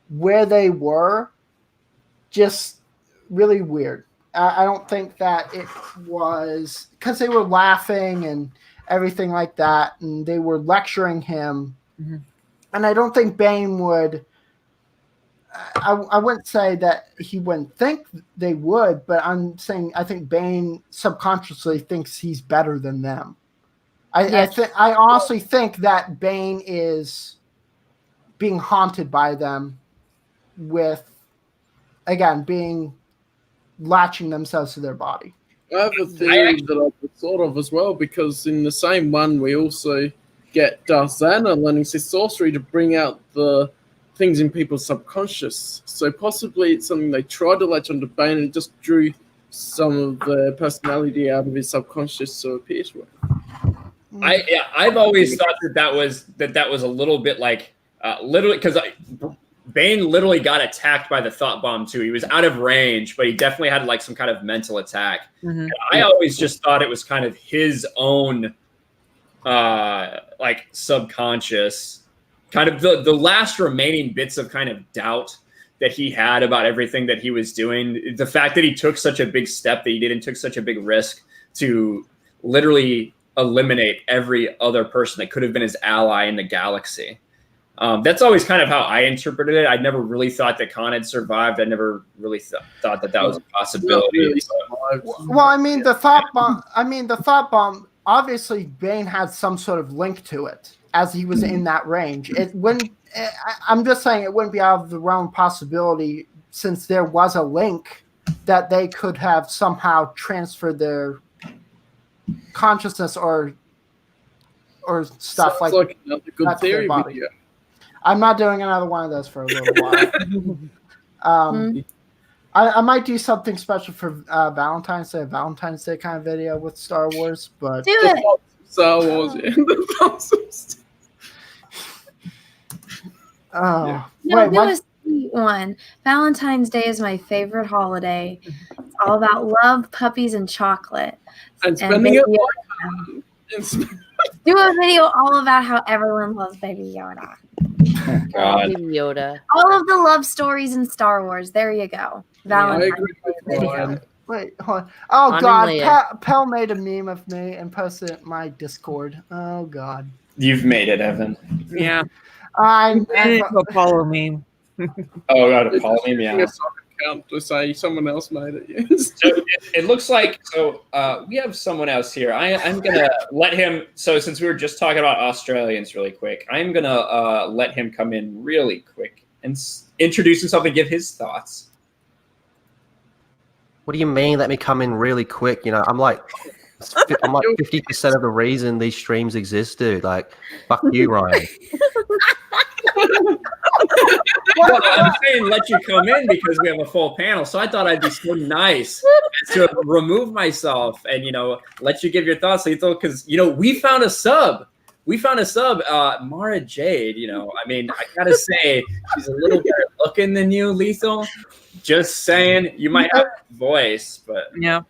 Speaker 4: where they were, just really weird. I don't think that it was because they were laughing and everything like that, and they were lecturing him.
Speaker 3: Mm-hmm.
Speaker 4: And I don't think Bane would. I wouldn't say that he wouldn't think they would, but I'm saying I think Bane subconsciously thinks he's better than them. I honestly think that Bane is being haunted by them with, again, latching themselves to their body.
Speaker 2: I have a theory that I've thought of as well, because in the same one we also get Darth Zana learning his sorcery to bring out the things in people's subconscious. So possibly it's something they tried to latch onto Bane and it just drew some of the personality out of his subconscious to appear to him.
Speaker 1: I've always thought that was a little bit like literally, because Bane literally got attacked by the thought bomb too. He was out of range, but he definitely had like some kind of mental attack. Mm-hmm. And I always just thought it was kind of his own like subconscious, kind of the last remaining bits of kind of doubt that he had about everything that he was doing. The fact that he took such a big step that he did and took such a big risk to literally eliminate every other person that could have been his ally in the galaxy. That's always kind of how I interpreted it. I never really thought that Khan had survived. I never really thought that was a possibility.
Speaker 2: Really
Speaker 4: well, I mean, the thought bomb. Obviously, Bane had some sort of link to it as he was in that range. I'm just saying it wouldn't be out of the realm of possibility, since there was a link, that they could have somehow transferred their consciousness or stuff.
Speaker 2: Sounds like another good theory video.
Speaker 4: I'm not doing another one of those for a little while. I might do something special for Valentine's Day kind of video with Star Wars, but
Speaker 6: do it.
Speaker 2: Star Wars.
Speaker 6: No, do a sweet one. Valentine's Day is my favorite holiday. It's all about love, puppies, and chocolate.
Speaker 2: And spending it.
Speaker 6: Do a video all about how everyone loves Baby Yoda.
Speaker 1: God.
Speaker 7: Baby Yoda.
Speaker 6: All of the love stories in Star Wars. There you go. Valentine's Day video.
Speaker 4: Wait, hold on. Oh, God. Pell made a meme of me and posted it in my Discord. Oh, God.
Speaker 1: You've made it, Evan.
Speaker 3: Yeah.
Speaker 4: I'm
Speaker 3: Apollo meme.
Speaker 1: Oh, God, Apollo meme, yeah.
Speaker 2: Count to say someone else made it. Yes.
Speaker 1: So it looks like we have someone else here. I'm gonna let him. So since we were just talking about Australians really quick, I'm gonna let him come in really quick and introduce himself and give his thoughts.
Speaker 8: What do you mean? Let me come in really quick. You know, I'm like 50% of the reason these streams exist, dude. Like, fuck you, Ryan.
Speaker 1: Well, I'm saying let you come in because we have a full panel. So I thought I'd be so nice to remove myself and, let you give your thoughts, because, we found a sub. Mara Jade, I mean, I got to say, she's a little better looking than you, Lethal. Just saying, you might have a voice, but yeah,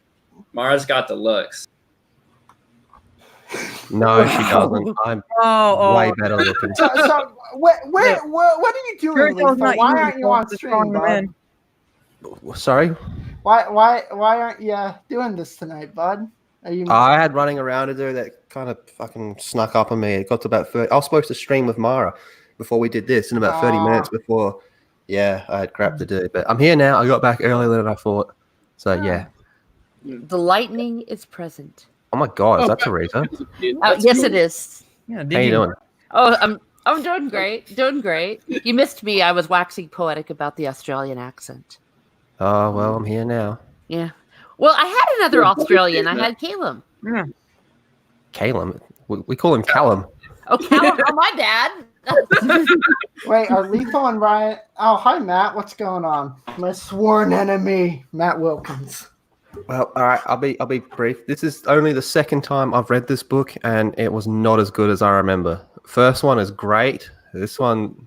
Speaker 1: Mara's got the looks.
Speaker 8: No, she doesn't. I'm way better looking.
Speaker 4: So what are you doing, Lethal? Why aren't you on stream, bud?
Speaker 8: Sorry?
Speaker 4: Why aren't you doing this tonight, bud? Are you?
Speaker 8: I had running around to do that kind of fucking snuck up on me. It got to about 30. I was supposed to stream with Mara before we did this, and about 30 minutes before, I had crap to do. But I'm here now. I got back earlier than I thought. So, yeah.
Speaker 7: The lightning is present.
Speaker 8: Oh, my God. Is that Teresa?
Speaker 7: Yes, it is.
Speaker 3: Yeah,
Speaker 8: How you doing?
Speaker 7: Oh, I'm doing great. Doing great. You missed me. I was waxing poetic about the Australian accent.
Speaker 8: Oh, well, I'm here now.
Speaker 7: Yeah. Well, I had another Australian. I had Caleb.
Speaker 3: Yeah.
Speaker 8: Caleb? We call him Callum.
Speaker 7: Oh, Caleb. Oh, my dad.
Speaker 4: Wait, are Lethal and Ryan? Oh, hi, Matt. What's going on? My sworn enemy, Matt Wilkins.
Speaker 8: Well, all right, I'll be brief. This is only the second time I've read this book, and it was not as good as I remember. First one is great. This one,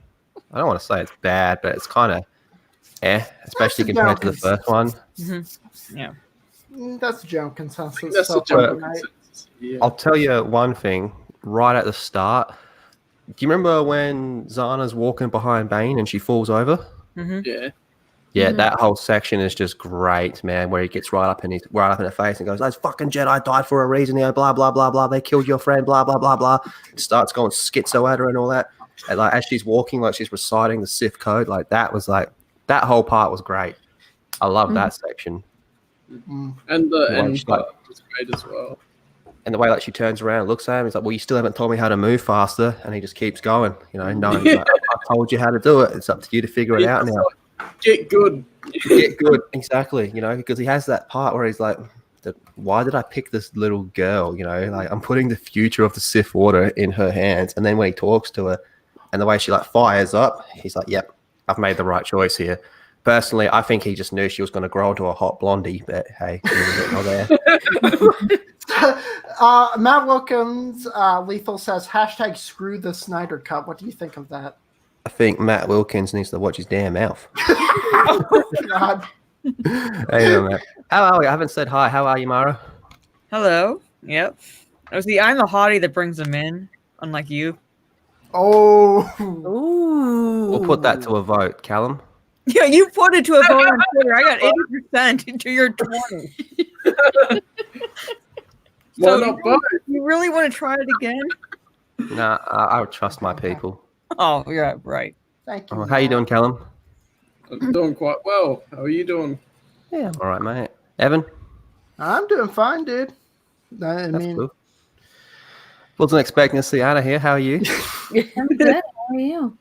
Speaker 8: I don't want to say it's bad, but it's kind of especially compared to the first one.
Speaker 3: Mm-hmm. Yeah.
Speaker 4: That's a general consensus.
Speaker 2: That's
Speaker 4: so
Speaker 2: a general
Speaker 4: far,
Speaker 2: consensus. Yeah.
Speaker 8: I'll tell you one thing right at the start. Do you remember when Zana's walking behind Bane and she falls over?
Speaker 3: Mm-hmm.
Speaker 2: Yeah.
Speaker 8: Yeah, that whole section is just great, man. Where he gets right up in her face and goes, "Those fucking Jedi died for a reason, blah blah blah blah. They killed your friend, blah blah blah blah." It starts going schizo at her and all that. And like as she's walking, like she's reciting the Sith code, like that was like that whole part was great. I love that section.
Speaker 2: And the
Speaker 8: Well,
Speaker 2: end
Speaker 8: she's like-
Speaker 2: part was great as well.
Speaker 8: And the way like she turns around and looks at him, he's like, "Well, you still haven't told me how to move faster," and he just keeps going. Knowing like, I told you how to do it. It's up to you to figure it out now.
Speaker 2: Get good.
Speaker 8: Get good, exactly. Because he has that part where he's like, "Why did I pick this little girl?" Like I'm putting the future of the Sith Order in her hands. And then when he talks to her, and the way she like fires up, he's like, "Yep, I've made the right choice here." Personally, I think he just knew she was going to grow into a hot blondie, but hey, he was not there.
Speaker 4: Matt Wilkins, Lethal says, # screw the Snyder Cut. What do you think of that?
Speaker 8: I think Matt Wilkins needs to watch his damn mouth.
Speaker 4: Oh, God.
Speaker 8: Hey, Matt. How are we? I haven't said hi. How are you, Mara?
Speaker 3: Hello. Yep. Oh, see, I'm the hottie that brings them in, unlike you.
Speaker 4: Oh.
Speaker 7: Ooh.
Speaker 8: We'll put that to a vote, Callum.
Speaker 3: Yeah, you put it to a vote on Twitter. I got 80% to your 20.
Speaker 2: Why not both?
Speaker 3: You really want to try it again?
Speaker 8: Nah, I would trust my people.
Speaker 3: Oh, yeah, right.
Speaker 4: Thank you.
Speaker 8: Oh, how you doing, Callum?
Speaker 2: I'm doing quite well. How are you doing?
Speaker 8: Yeah, I'm all right, mate. Evan?
Speaker 4: I'm doing fine, dude. I
Speaker 8: That's
Speaker 4: mean,
Speaker 8: cool. Wasn't expecting to see Anna here. How are you?
Speaker 6: I'm good. How are you?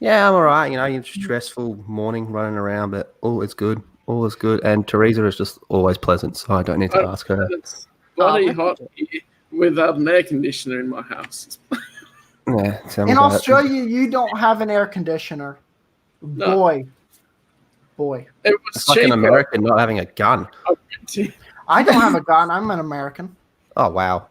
Speaker 8: Yeah, I'm all right. You're stressful morning running around, but all is good. All is good. And Teresa is just always pleasant, so I don't need to ask her.
Speaker 2: It's bloody hot here without an air conditioner in my house.
Speaker 8: Yeah, tell me
Speaker 4: in
Speaker 8: about it.
Speaker 4: Australia, you don't have an air conditioner.
Speaker 2: No.
Speaker 4: Boy.
Speaker 2: It was
Speaker 8: It's like an
Speaker 2: cheaper.
Speaker 8: American not having a gun.
Speaker 4: I don't have a gun. I'm an American.
Speaker 8: Oh, wow.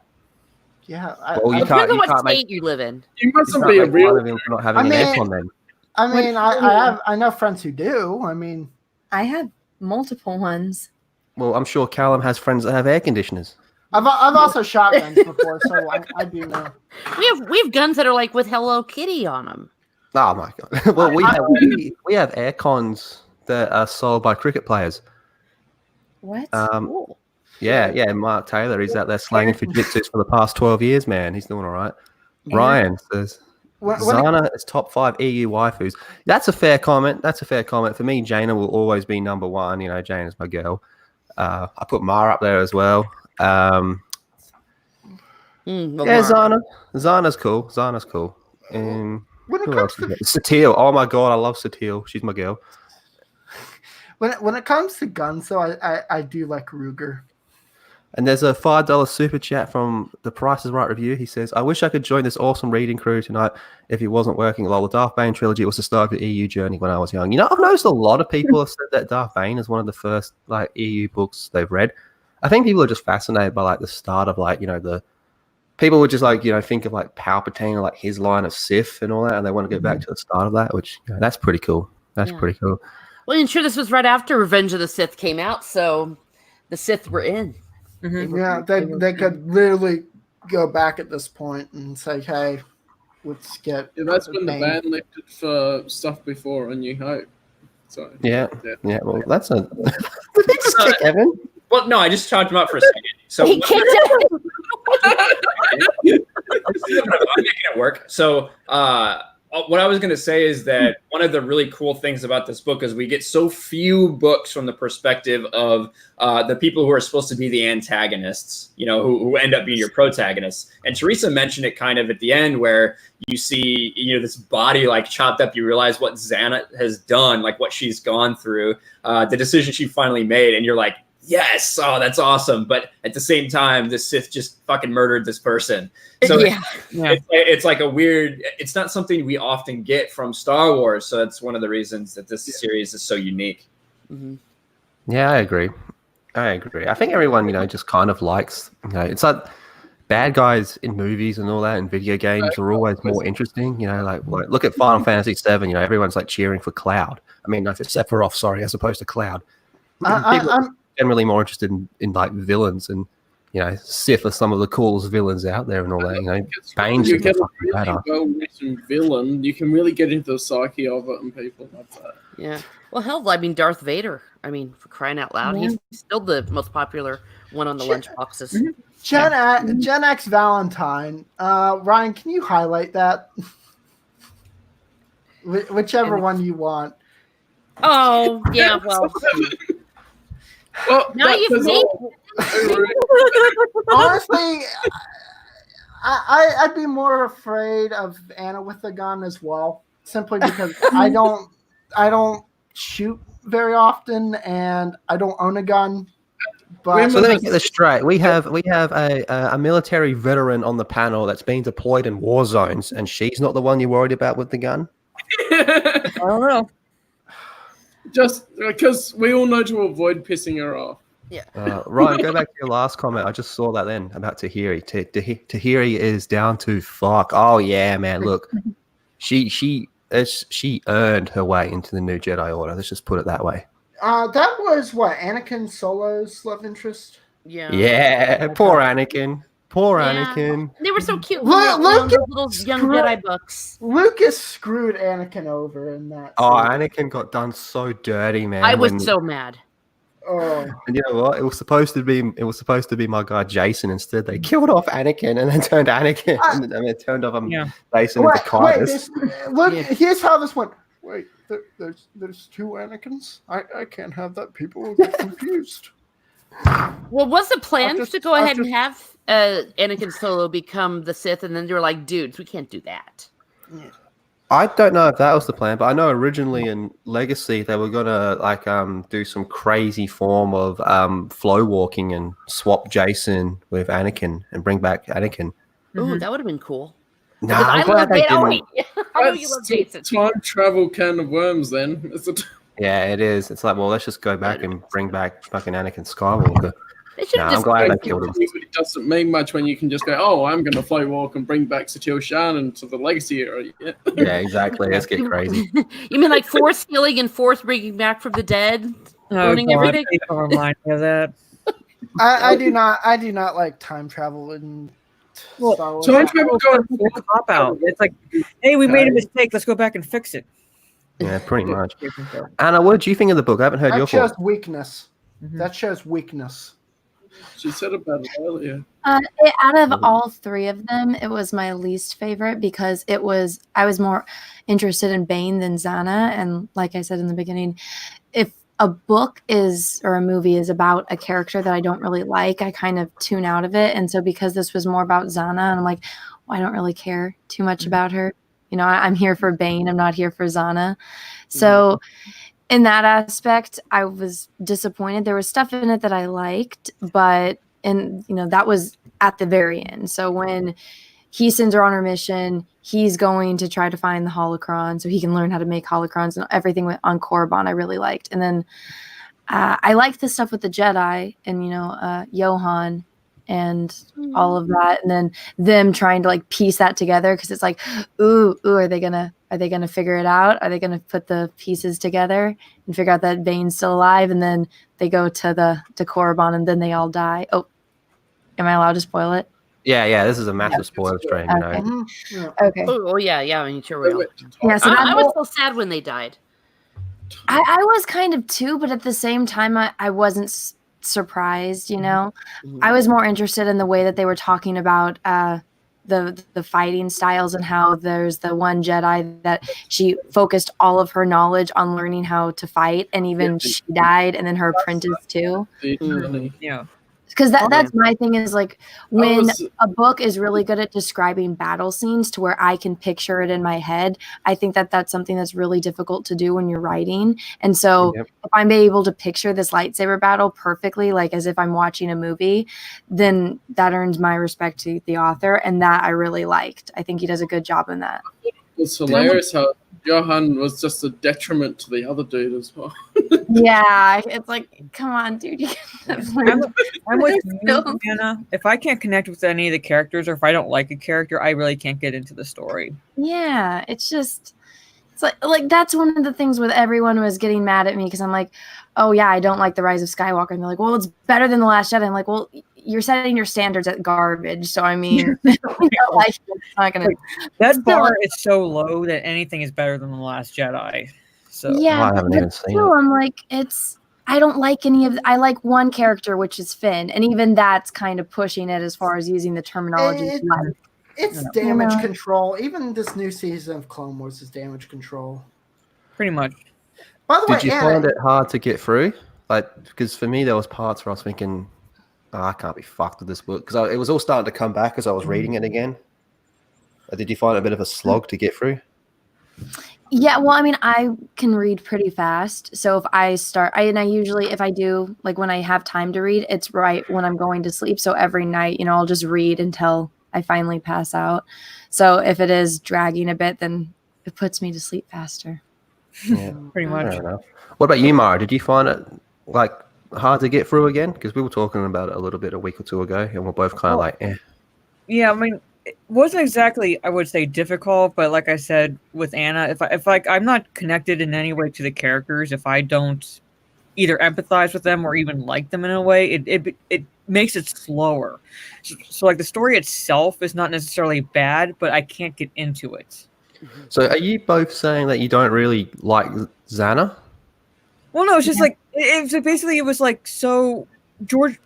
Speaker 4: Yeah.
Speaker 8: Well, you
Speaker 7: Depends
Speaker 8: can't,
Speaker 7: on
Speaker 8: you
Speaker 7: what
Speaker 8: can't make,
Speaker 7: state you live in.
Speaker 2: You
Speaker 8: you
Speaker 2: mustn't
Speaker 8: can't
Speaker 2: be a
Speaker 8: make
Speaker 2: real.
Speaker 8: fun of him for not having
Speaker 4: I
Speaker 8: an
Speaker 4: mean-
Speaker 8: aircon then.
Speaker 4: I know friends who do. I mean,
Speaker 6: I have multiple ones.
Speaker 8: Well, I'm sure Callum has friends that have air conditioners.
Speaker 4: I've also shot guns before, so I do know.
Speaker 7: We have guns that are like with Hello Kitty on them.
Speaker 8: Oh my god! Well, we have air cons that are sold by cricket players.
Speaker 6: What?
Speaker 7: Cool.
Speaker 8: Yeah. Mark Taylor, he's out there slanging for jitsus for the past 12 years, man. He's doing all right.
Speaker 6: Yeah.
Speaker 8: Ryan says
Speaker 4: When it-
Speaker 8: Zana is top 5 EU waifus. That's a fair comment. For me, Jaina will always be number 1. Jaina's my girl. I put Mara up there as well.
Speaker 7: Well,
Speaker 8: Yeah,
Speaker 7: Mark.
Speaker 8: Zana's cool. And
Speaker 4: when it
Speaker 8: who
Speaker 4: comes
Speaker 8: else?
Speaker 4: to
Speaker 8: Satele. Oh my god, I love Satele. She's my girl.
Speaker 4: when it comes to guns, though, I do like Ruger.
Speaker 8: And there's a $5 super chat from the Price is Right review. He says, "I wish I could join this awesome reading crew tonight if he wasn't working. Lol, the Darth Bane trilogy was the start of the EU journey when I was young." I've noticed a lot of people have said that Darth Bane is one of the first EU books they've read. I think people are just fascinated by the start of the people would just think of Palpatine or his line of Sith and all that, and they want to go back to the start of that, which that's pretty cool. That's pretty cool.
Speaker 7: Well, and sure, this was right after Revenge of the Sith came out, so the Sith were in.
Speaker 3: Mm-hmm.
Speaker 4: Yeah, they could literally go back at this point and say, "Hey, let's get."
Speaker 2: Yeah, that's when the ban lifted for stuff before A New Hope. So
Speaker 8: Yeah. Well, that's a just kick Evan.
Speaker 1: Well, no, I just charged him up for a second. So
Speaker 6: He kicked
Speaker 1: I'm making it work. So what I was going to say is that one of the really cool things about this book is we get so few books from the perspective of the people who are supposed to be the antagonists, you know, who end up being your protagonists. And Teresa mentioned it kind of at the end where you see, you know, this body like chopped up. You realize what Xana has done, like what she's gone through, the decision she finally made. And you're like, yes, oh, that's awesome. But at the same time, the Sith just fucking murdered this person. So it's like a weird, it's not something we often get from Star Wars. So that's one of the reasons that this series is so unique.
Speaker 7: Mm-hmm.
Speaker 8: Yeah, I agree. I think everyone, you know, just kind of likes, you know, it's like bad guys in movies and all that and video games are always more interesting. You know, like look at Final Fantasy VII, you know, everyone's like cheering for Cloud. I mean, no, for Sephiroth, sorry, as opposed to Cloud. I'm generally more interested in like villains, and you know, Sith are some of the coolest villains out there and all that. You know, Bane's
Speaker 2: you get a
Speaker 8: really
Speaker 2: well-written villain, you can really get into the psyche of it, and people love that.
Speaker 7: Yeah. Well, hell, I mean, Darth Vader. I mean, for crying out loud, he's still the most popular one on the lunchboxes.
Speaker 4: Gen X Valentine. Ryan, can you highlight that? Whichever one you want.
Speaker 7: Oh, yeah, well.
Speaker 2: Well,
Speaker 7: now you've made
Speaker 4: honestly, I'd be more afraid of Anna with a gun as well, simply because I don't shoot very often and I don't own a gun. But
Speaker 8: so let me get this straight. We have a military veteran on the panel that's been deployed in war zones, and she's not the one you're worried about with the gun.
Speaker 3: I don't know.
Speaker 2: Just because we all know to avoid pissing her off.
Speaker 7: Yeah.
Speaker 8: Ryan, go back to your last comment. I just saw that then about Tahiri. Tahiri is down to fuck. Oh yeah, man. Look, she earned her way into the new Jedi Order. Let's just put it that way.
Speaker 4: That was what Anakin Solo's love interest.
Speaker 7: Yeah.
Speaker 8: Yeah. Poor Anakin. Anakin.
Speaker 7: They were so cute.
Speaker 4: Lucas
Speaker 7: little young Jedi books.
Speaker 4: Lucas screwed Anakin over in that.
Speaker 8: Oh,
Speaker 4: series.
Speaker 8: Anakin got done so dirty, man.
Speaker 7: I was so mad.
Speaker 4: Oh.
Speaker 8: And you know what? It was supposed to be my guy Jason. Instead, they killed off Anakin and then turned Anakin. and then it turned off Jason into Titus.
Speaker 4: Look, here's how this went. Wait, there's two Anakins. I can't have that. People will get confused.
Speaker 7: Well, was the plan to go ahead and have Anakin Solo become the Sith, and then they were like, dudes, we can't do that.
Speaker 8: I don't know if that was the plan, but I know originally in Legacy they were gonna do some crazy form of flow walking and swap Jason with Anakin and bring back Anakin.
Speaker 7: Ooh, that would have been cool.
Speaker 8: No,
Speaker 7: I love
Speaker 8: they
Speaker 7: Jason.
Speaker 8: didn't.
Speaker 7: I know you love Jason.
Speaker 2: Time travel can of worms. Then
Speaker 8: Yeah, it is. It's like, well, let's just go back and bring back fucking Anakin Skywalker. I'm glad they killed him.
Speaker 2: It doesn't mean much when you can just go, oh, I'm going to flow walk and bring back Satil Shan to the Legacy era.
Speaker 8: Yeah, exactly. Let's get crazy.
Speaker 7: You mean like force healing and force bringing back from the dead, ruining everything?
Speaker 3: Don't remind me of that.
Speaker 4: I do not like time travel in Star Wars.
Speaker 2: Time travel going
Speaker 3: It's a cop out. It's like, hey, we made a mistake. Let's go back and fix it.
Speaker 8: Yeah, pretty much. Anna, what did you think of the book? I haven't heard your
Speaker 4: That shows
Speaker 8: thoughts.
Speaker 4: weakness. That shows weakness.
Speaker 2: She said about it earlier.
Speaker 6: Out of all three of them, it was my least favorite because I was more interested in Bane than Xana. And like I said in the beginning, if a book or a movie is about a character that I don't really like, I kind of tune out of it. And so because this was more about Xana, and I'm like, well, I don't really care too much about her. You know, I'm here for Bane. I'm not here for Xana. So in that aspect, I was disappointed. There was stuff in it that I liked, but that was at the very end. So when he sends her on her mission, he's going to try to find the holocron so he can learn how to make holocrons, and everything on Korriban I really liked. And then I liked the stuff with the Jedi and Johan and all of that, and then them trying to like piece that together, because it's like, ooh, are they gonna figure it out? Are they gonna put the pieces together and figure out that Bane's still alive? And then they go to Korriban and then they all die. Oh, am I allowed to spoil it?
Speaker 8: Yeah, this is a massive spoiler stream, you know.
Speaker 6: Okay.
Speaker 7: Oh yeah. I mean, sure we are.
Speaker 6: Yeah, so
Speaker 7: I was so sad when they died.
Speaker 6: I was kind of too, but at the same time, I wasn't surprised, you know? I was more interested in the way that they were talking about the fighting styles and how there's the one Jedi that she focused all of her knowledge on learning how to fight, and even she died, and then her apprentice too.
Speaker 3: Yeah.
Speaker 6: Because that's my thing is like when a book is really good at describing battle scenes to where I can picture it in my head, I think that that's something that's really difficult to do when you're writing. And so if I'm able to picture this lightsaber battle perfectly, like as if I'm watching a movie, then that earns my respect to the author. And that I really liked. I think he does a good job in that.
Speaker 2: It's hilarious how Johan was just a detriment to the other dude as well.
Speaker 6: Yeah, it's like, come on, dude.
Speaker 3: I'm with you, Anna. If I can't connect with any of the characters, or if I don't like a character, I really can't get into the story.
Speaker 6: Yeah, it's like that's one of the things with everyone was getting mad at me because I'm like, oh yeah, I don't like The Rise of Skywalker, and they're like, well, it's better than The Last Jedi. I'm like, well, you're setting your standards at garbage, so I mean, it's not gonna.
Speaker 3: That bar is so low that anything is better than The Last Jedi. So
Speaker 6: yeah,
Speaker 8: I haven't even seen it.
Speaker 6: I'm like, I don't like any of. I like one character, which is Finn, and even that's kind of pushing it as far as using the terminology.
Speaker 4: It's damage control. Even this new season of Clone Wars is damage control.
Speaker 3: Pretty much.
Speaker 4: By the way,
Speaker 8: did you find it hard to get through? Like, because for me, there was parts where I was thinking, oh, I can't be fucked with this book. Because it was all starting to come back as I was reading it again. Did you find it a bit of a slog to get through?
Speaker 6: Yeah, well, I mean, I can read pretty fast. So if I start, I usually, if I do, like when I have time to read, it's right when I'm going to sleep. So every night, I'll just read until I finally pass out. So if it is dragging a bit, then it puts me to sleep faster.
Speaker 8: Yeah,
Speaker 3: pretty much.
Speaker 8: Fair enough. What about you, Mara? Did you find it like hard to get through again? Because we were talking about it a little bit a week or two ago, and we're both kind of like, eh.
Speaker 3: Yeah, I mean, it wasn't exactly, I would say, difficult, but like I said with Anna, if I'm not connected in any way to the characters, if I don't either empathize with them or even like them in a way, it makes it slower. So like the story itself is not necessarily bad, but I can't get into it.
Speaker 8: So are you both saying that you don't really like Xana?
Speaker 3: Well, no, it's just like it was like so. George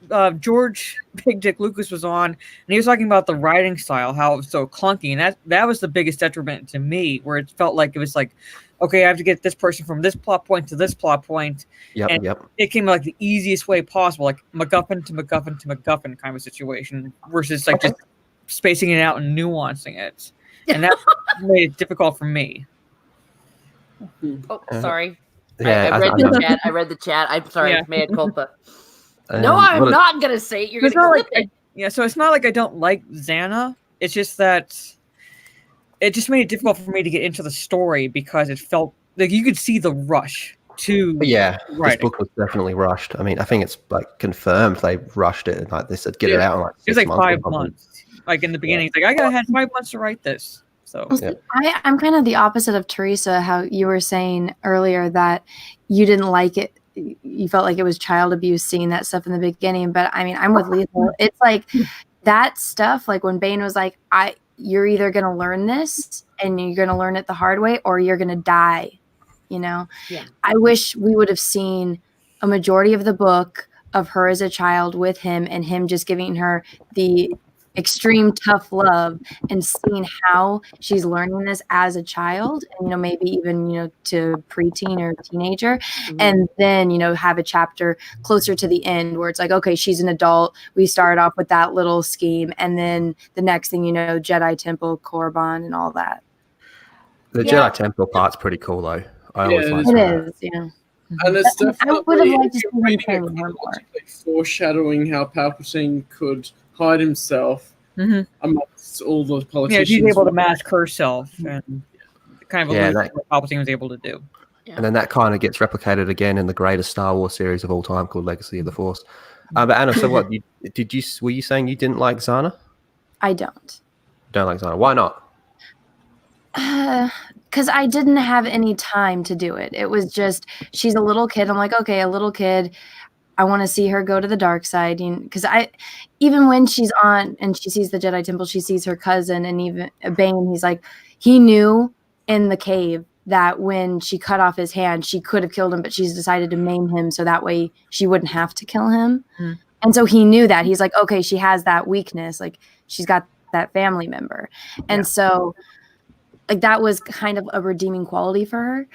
Speaker 3: Big Dick Lucas was on, and he was talking about the writing style, how it was so clunky, and that was the biggest detriment to me, where it felt like it was like, okay, I have to get this person from this plot point to this plot point. Yep. It came like the easiest way possible, like MacGuffin to MacGuffin to MacGuffin kind of situation, versus like just spacing it out and nuancing it, and that made it difficult for me.
Speaker 7: Oh, sorry.
Speaker 8: Yeah,
Speaker 7: I read the chat. I read the chat. I'm sorry,
Speaker 3: Yeah.
Speaker 7: mea culpa. No, I'm not gonna say it. You're gonna clip it.
Speaker 3: Yeah, so it's not like I don't like Xana. It's just that it just made it difficult for me to get into the story because it felt like you could see the rush to.
Speaker 8: Yeah,
Speaker 3: writing.
Speaker 8: This book was definitely rushed. I mean, I think it's like confirmed they rushed it. Like they said, get it out in like 6
Speaker 3: it was like
Speaker 8: months.
Speaker 3: 5 months. Like in the beginning, it's like I had 5 months to write this. So
Speaker 6: I'm kind of the opposite of Teresa. How you were saying earlier that you didn't like it. You felt like it was child abuse seeing that stuff in the beginning. But I mean, I'm with Lethal. It's like that stuff, like when Bane was like, you're either going to learn this and you're going to learn it the hard way or you're going to die, Yeah. I wish we would have seen a majority of the book of her as a child with him and him just giving her the extreme tough love and seeing how she's learning this as a child and maybe even to preteen or teenager, and then have a chapter closer to the end where it's like, okay, she's an adult, we start off with that little scheme, and then the next thing Jedi Temple, Korriban, and all that.
Speaker 8: The Jedi Temple part's pretty cool though. I always like
Speaker 6: it is, yeah.
Speaker 2: And it's
Speaker 6: I would have liked to see
Speaker 2: reading
Speaker 6: him
Speaker 2: it
Speaker 6: more.
Speaker 2: foreshadowing how Palpatine could hide himself amongst all those politicians.
Speaker 3: Yeah, she's able to mask herself and kind of what Palpatine was able to do.
Speaker 8: And then that kind of gets replicated again in the greatest Star Wars series of all time called Legacy of the Force. But Anna, so what? Were you saying you didn't like Xana?
Speaker 6: I don't.
Speaker 8: Don't like Xana. Why not?
Speaker 6: Because I didn't have any time to do it. It was just, she's a little kid. I'm like, okay, a little kid. I want to see her go to the dark side. Because even when she's on and she sees the Jedi Temple, she sees her cousin and even Bane. He's like, he knew in the cave that when she cut off his hand, she could have killed him, but she's decided to maim him so that way she wouldn't have to kill him.
Speaker 3: Mm.
Speaker 6: And so he knew that. He's like, okay, she has that weakness. Like, she's got that family member. And so, like, that was kind of a redeeming quality for her.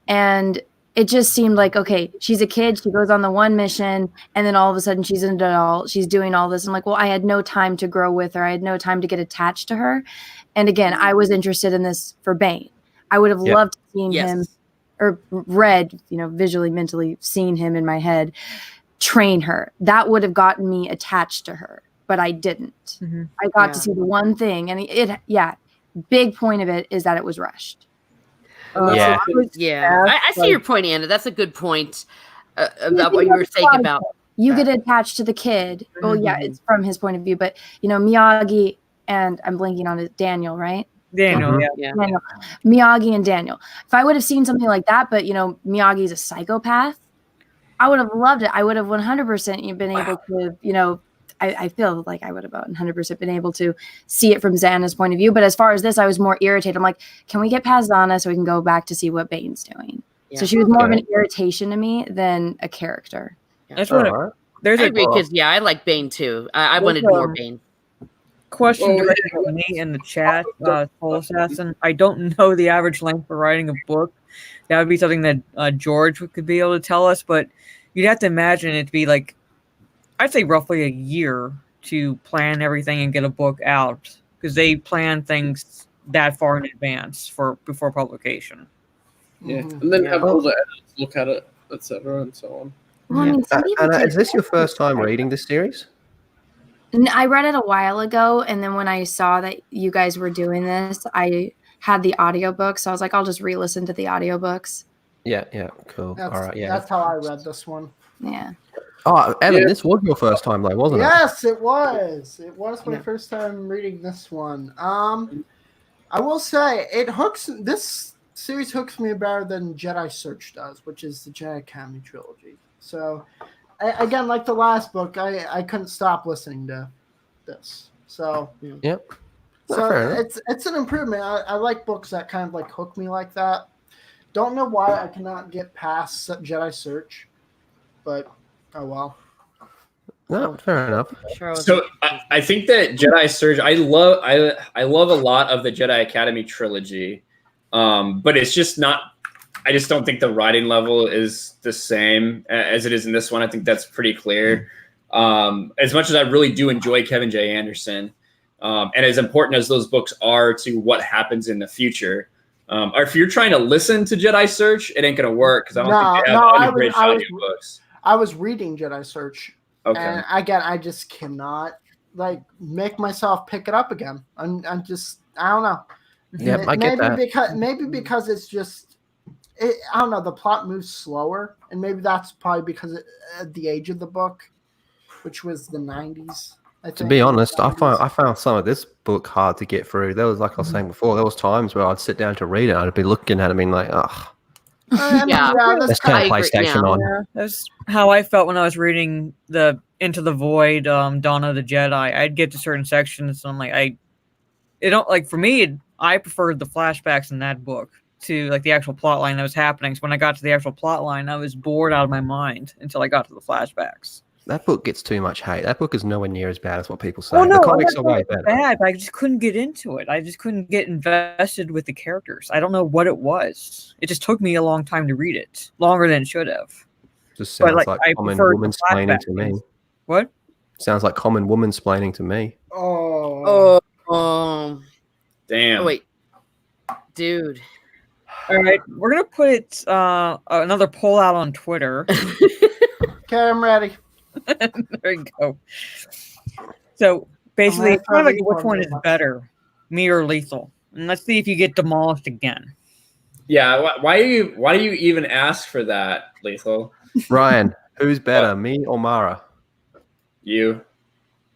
Speaker 6: And it just seemed like, okay, she's a kid. She goes on the one mission, and then all of a sudden she's an adult. She's doing all this. I'm like, well, I had no time to grow with her. I had no time to get attached to her. And again, I was interested in this for Bane. I would have loved to seen him, or read, visually, mentally, seen him in my head, train her. That would have gotten me attached to her, but I didn't.
Speaker 3: Mm-hmm.
Speaker 6: I got to see the one thing, and big point of it is that it was rushed.
Speaker 7: I see your point, Anna. That's a good point about what you were saying about.
Speaker 6: You get attached to the kid. Well, it's from his point of view, but Miyagi and I'm blanking on it. Daniel, right?
Speaker 3: Daniel,
Speaker 6: Daniel. Miyagi and Daniel. If I would have seen something like that, but Miyagi's a psychopath, I would have loved it. I would have 100% been able to, I feel like I would have about 100% been able to see it from Xana's point of view. But as far as this, I was more irritated. I'm like, can we get past Xana so we can go back to see what Bane's doing? Yeah. So she was more of an irritation to me than a character.
Speaker 3: Yeah. That's what
Speaker 7: I agree, because I like Bane too. I wanted more Bane.
Speaker 3: Question directed to me in the chat, Soul Assassin. I don't know the average length for writing a book. That would be something that George could be able to tell us, but you'd have to imagine it to be like, I'd say roughly a year to plan everything and get a book out, because they plan things that far in advance before publication.
Speaker 2: Yeah, and then have all the editors look at it, etc., and so on.
Speaker 6: Well,
Speaker 8: Anna, is this your first time reading this series?
Speaker 6: I read it a while ago, and then when I saw that you guys were doing this, I had the audiobook, so I was like, I'll just re-listen to the audiobooks.
Speaker 8: Yeah, cool. All right,
Speaker 4: That's how I read this one.
Speaker 6: Yeah.
Speaker 8: Oh, Evan, this was your first time, though, wasn't it?
Speaker 4: Yes, it was. It was my first time reading this one. I will say this series hooks me better than Jedi Search does, which is the Jedi Academy trilogy. So, again, like the last book, I couldn't stop listening to this. So,
Speaker 8: yep.
Speaker 4: So it's an improvement. I like books that kind of like hook me like that. Don't know why I cannot get past Jedi Search, but oh well.
Speaker 8: No, fair enough.
Speaker 1: So I think that Jedi Surge, I love a lot of the Jedi Academy trilogy, but it's just not. I just don't think the writing level is the same as it is in this one. I think that's pretty clear. As much as I really do enjoy Kevin J. Anderson, and as important as those books are to what happens in the future, or if you're trying to listen to Jedi Search, it ain't gonna work because I don't think they have unabridged audiobooks.
Speaker 4: I was reading Jedi Search.
Speaker 1: Okay.
Speaker 4: And again, I just cannot make myself pick it up again. I'm just I don't know.
Speaker 8: Yeah, I get that.
Speaker 4: Maybe because it's just I don't know. The plot moves slower, and maybe that's probably because of the age of the book, which was the 90s. I think.
Speaker 8: To be honest, I found some of this book hard to get through. There was, like I was saying before, there was times where I'd sit down to read it, and I'd be looking at it, being like, ugh. Let's turn PlayStation on.
Speaker 3: Yeah, that's how I felt when I was reading the Into the Void, Dawn of the Jedi. I'd get to certain sections, and I'm like, for me, I preferred the flashbacks in that book to like the actual plot line that was happening. So when I got to the actual plot line, I was bored out of my mind until I got to the flashbacks.
Speaker 8: That book gets too much hate. That book is nowhere near as bad as what people say.
Speaker 3: Oh, no,
Speaker 8: the comics are way better.
Speaker 3: Bad, but I just couldn't get into it. I just couldn't get invested with the characters. I don't know what it was. It just took me a long time to read it, longer than it should have.
Speaker 8: Just sounds like common woman-splaining to me.
Speaker 3: What?
Speaker 8: Sounds like common woman-splaining to me.
Speaker 4: Oh.
Speaker 1: Damn.
Speaker 7: Oh, wait. Dude.
Speaker 3: All right, we're going to put another poll out on Twitter.
Speaker 4: Okay, I'm ready.
Speaker 3: There you go. So basically, it's kind of like which one is better, me or Lethal? And let's see if you get demolished again.
Speaker 1: Yeah, why do you even ask for that, Lethal?
Speaker 8: Ryan, who's better, me or Mara?
Speaker 1: You.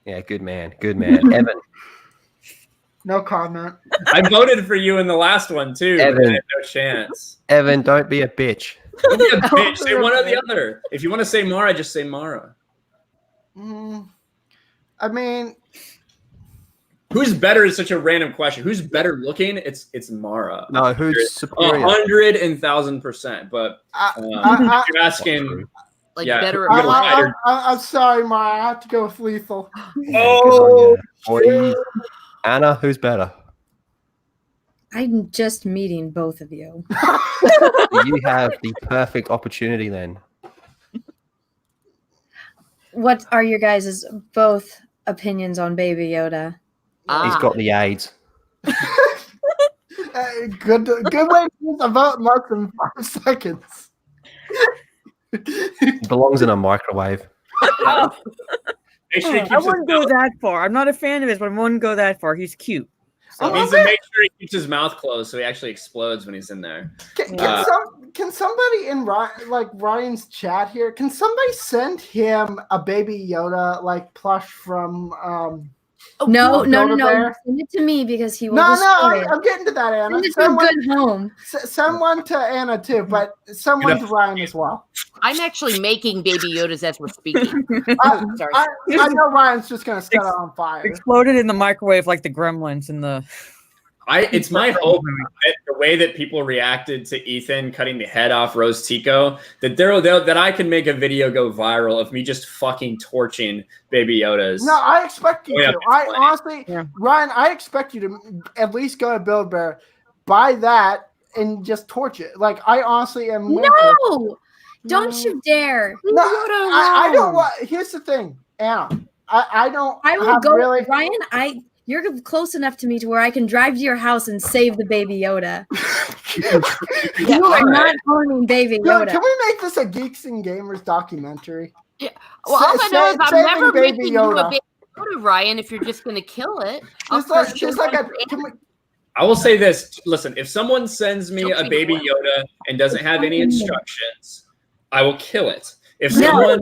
Speaker 8: Yeah, good man. Evan.
Speaker 4: No comment.
Speaker 1: I voted for you in the last one too.
Speaker 8: Evan.
Speaker 1: I had no chance.
Speaker 8: Evan, don't be a bitch.
Speaker 1: Don't be a bitch. Say one or the other. If you want to say Mara, just say Mara.
Speaker 4: I mean,
Speaker 1: Who's better is such a random question. Who's better looking? It's Mara.
Speaker 8: No, who's superior?
Speaker 1: 100,000%. But if you're asking,
Speaker 7: Like
Speaker 1: yeah,
Speaker 7: better
Speaker 1: who-
Speaker 7: at what?
Speaker 4: I'm sorry, Mara. I have to go with Lethal.
Speaker 1: Oh,
Speaker 8: Boys. Anna, who's better?
Speaker 6: I'm just meeting both of you.
Speaker 8: You have the perfect opportunity then.
Speaker 6: What are your guys' both opinions on Baby Yoda?
Speaker 8: He's got the AIDS.
Speaker 4: Good way to use a vote in less than 5 seconds.
Speaker 8: He belongs in a microwave.
Speaker 1: make sure he
Speaker 3: I
Speaker 1: keeps his
Speaker 3: wouldn't go that far. I'm not a fan of his, but I wouldn't go that far. He's cute.
Speaker 1: It means to make sure he keeps his mouth closed so he actually explodes when he's in there.
Speaker 4: Can somebody in Ryan's chat here? Can somebody send him a Baby Yoda plush from?
Speaker 6: No.
Speaker 4: Bear?
Speaker 6: Send it to me because he will.
Speaker 4: No.
Speaker 6: destroy it.
Speaker 4: I'm getting to that, Anna.
Speaker 6: Send it to a good home.
Speaker 4: Someone to Anna too, but someone to Ryan as well.
Speaker 7: I'm actually making Baby Yodas as we're speaking. Sorry.
Speaker 4: I know Ryan's just gonna set it on fire.
Speaker 3: Exploded in the microwave like the gremlins in the.
Speaker 1: It's my hope that the way that people reacted to Ethan cutting the head off Rose Tico, that I can make a video go viral of me just fucking torching Baby Yodas.
Speaker 4: No, I expect you to. I honestly,
Speaker 3: Yeah.
Speaker 4: Ryan, I expect you to at least go to Build Bear, buy that, and just torch it. I honestly am.
Speaker 6: No, don't you dare.
Speaker 4: No, I don't want. Here's the thing, Anna. I don't.
Speaker 6: I will
Speaker 4: have
Speaker 6: go,
Speaker 4: really.
Speaker 6: Ryan. You're close enough to me to where I can drive to your house and save the Baby Yoda. You are not harming Baby Yoda.
Speaker 4: Can we make this a Geeks and Gamers documentary?
Speaker 7: Yeah. Well, all I know is I'm
Speaker 4: saving
Speaker 7: never
Speaker 4: Baby
Speaker 7: making you
Speaker 4: Yoda.
Speaker 7: a Baby Yoda, Ryan, if you're just going to kill it.
Speaker 1: I will say this. Listen, if someone sends me a Baby Yoda and doesn't have any instructions, I will kill it. If someone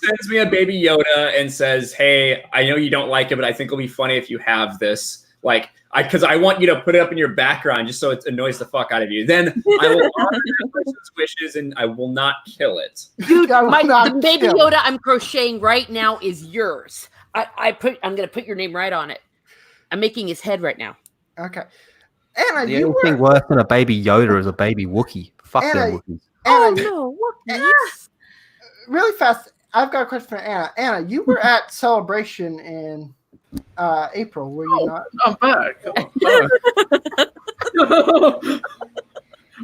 Speaker 1: sends me a Baby Yoda and says, "Hey, I know you don't like it, but I think it'll be funny if you have this," because I want you to put it up in your background just so it annoys the fuck out of you, then I will honor that person's wishes and I will not kill it.
Speaker 7: Dude, the Baby Yoda I'm crocheting right now is yours. I'm going to put your name right on it. I'm making his head right now.
Speaker 4: Okay. Anna,
Speaker 8: The only thing worse than a Baby Yoda is a baby Wookiee. Fuck them Wookiees.
Speaker 7: No, what?
Speaker 4: Really fast, I've got a question for Anna. Anna, you were at Celebration in April, were you not?
Speaker 2: I'm back.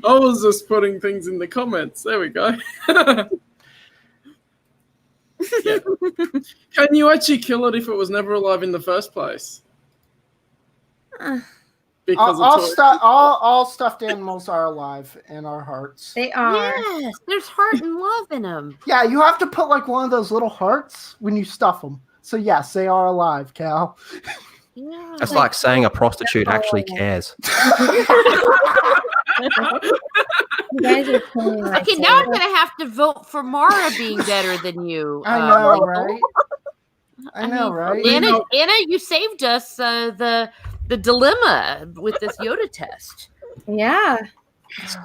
Speaker 2: I was just putting things in the comments. There we go. Yeah. Can you actually kill it if it was never alive in the first place? Because
Speaker 4: all stuffed animals are alive in our hearts.
Speaker 6: They are.
Speaker 7: Yes, there's heart and love in them.
Speaker 4: Yeah, you have to put one of those little hearts when you stuff them. So yes, they are alive, Cal.
Speaker 7: Yeah.
Speaker 8: That's like saying a prostitute actually cares.
Speaker 6: You guys are killing me.
Speaker 7: Okay, now I'm going to have to vote for Mara being better than you.
Speaker 4: I know,
Speaker 7: Michael.
Speaker 4: right? I know, right?
Speaker 7: Anna, you saved us the dilemma with this Yoda test.
Speaker 6: Yeah.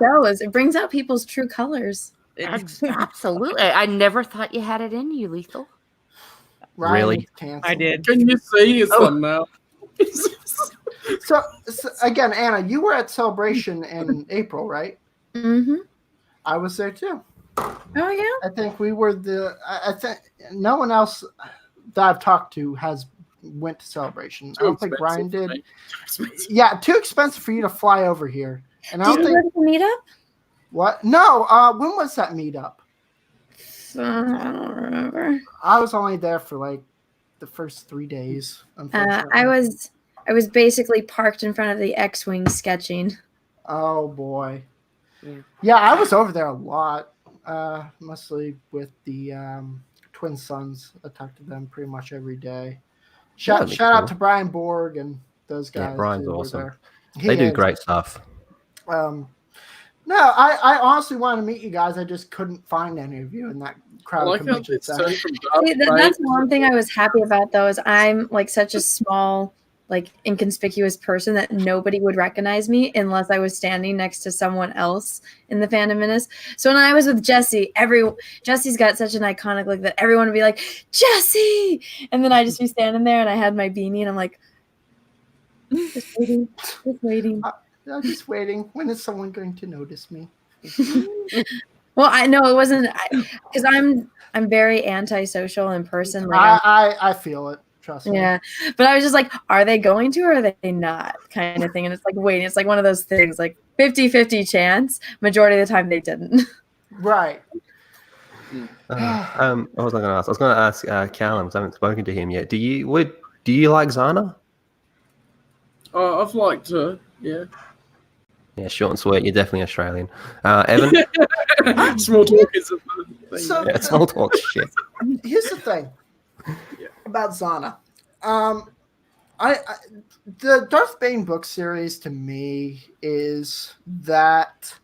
Speaker 6: It brings out people's true colors.
Speaker 7: Absolutely. I never thought you had it in you, Lethal.
Speaker 4: Ryan
Speaker 8: Really?
Speaker 4: canceled.
Speaker 3: I did.
Speaker 2: Can you see his thumbnail?
Speaker 4: So again, Anna, you were at Celebration in April, right?
Speaker 6: Mm-hmm.
Speaker 4: I was there too.
Speaker 6: Oh, yeah?
Speaker 4: I think we were I think no one else that I've talked to has went to Celebration. I don't think Ryan did. Yeah, too expensive for you to fly over here. And I
Speaker 6: Did
Speaker 4: don't
Speaker 6: you
Speaker 4: think
Speaker 6: go to the meetup?
Speaker 4: what? No. When was that meetup?
Speaker 6: I don't remember.
Speaker 4: I was only there for the first 3 days.
Speaker 6: I was basically parked in front of the X-Wing sketching.
Speaker 4: Oh boy. Yeah, I was over there a lot. Mostly with the twin sons. I talked to them pretty much every day. Shout out to Brian Borg and those guys.
Speaker 8: Yeah, Brian's
Speaker 4: who were
Speaker 8: awesome.
Speaker 4: there.
Speaker 8: They do great stuff.
Speaker 4: No, I honestly wanted to meet you guys. I just couldn't find any of you in that crowd. Convention center.
Speaker 6: That's one thing I was happy about, though, is I'm such a small, inconspicuous person that nobody would recognize me unless I was standing next to someone else in the Phantom Menace. So when I was with Jesse, Jesse's got such an iconic look that everyone would be like, Jesse! And then I'd just be standing there and I had my beanie and I'm like, Just waiting. Just waiting.
Speaker 4: I'm just waiting. When is someone going to notice me?
Speaker 6: Well, I know it wasn't because I'm very antisocial in person. Like
Speaker 4: I feel it. Trust me.
Speaker 6: yeah, but I was just like, are they going to or are they not? Kind of thing. And it's like waiting. It's like one of those things, like 50-50 chance. Majority of the time they didn't.
Speaker 4: Right.
Speaker 8: I was not going to ask. I was going to ask Callum, because I haven't spoken to him yet. Do you like Zana?
Speaker 2: I've liked her. Yeah.
Speaker 8: Yeah, short and sweet. You're definitely Australian. Evan?
Speaker 2: Small talk is a thing.
Speaker 4: So
Speaker 8: Yeah, small talk shit.
Speaker 4: here's the thing about Zana. The Darth Bane book series to me is that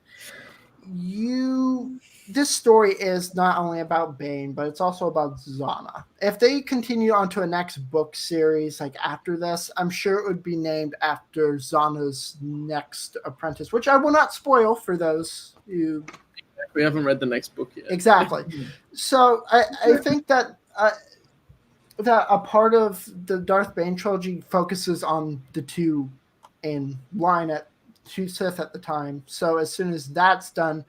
Speaker 4: this story is not only about Bane, but it's also about Zana. If they continue on to a next book series like after this, I'm sure it would be named after Zana's next apprentice, which I will not spoil for those who
Speaker 2: We haven't read the next book yet.
Speaker 4: exactly. So I think that that a part of the Darth Bane trilogy focuses on the two in line at two Sith at the time. So as soon as that's done,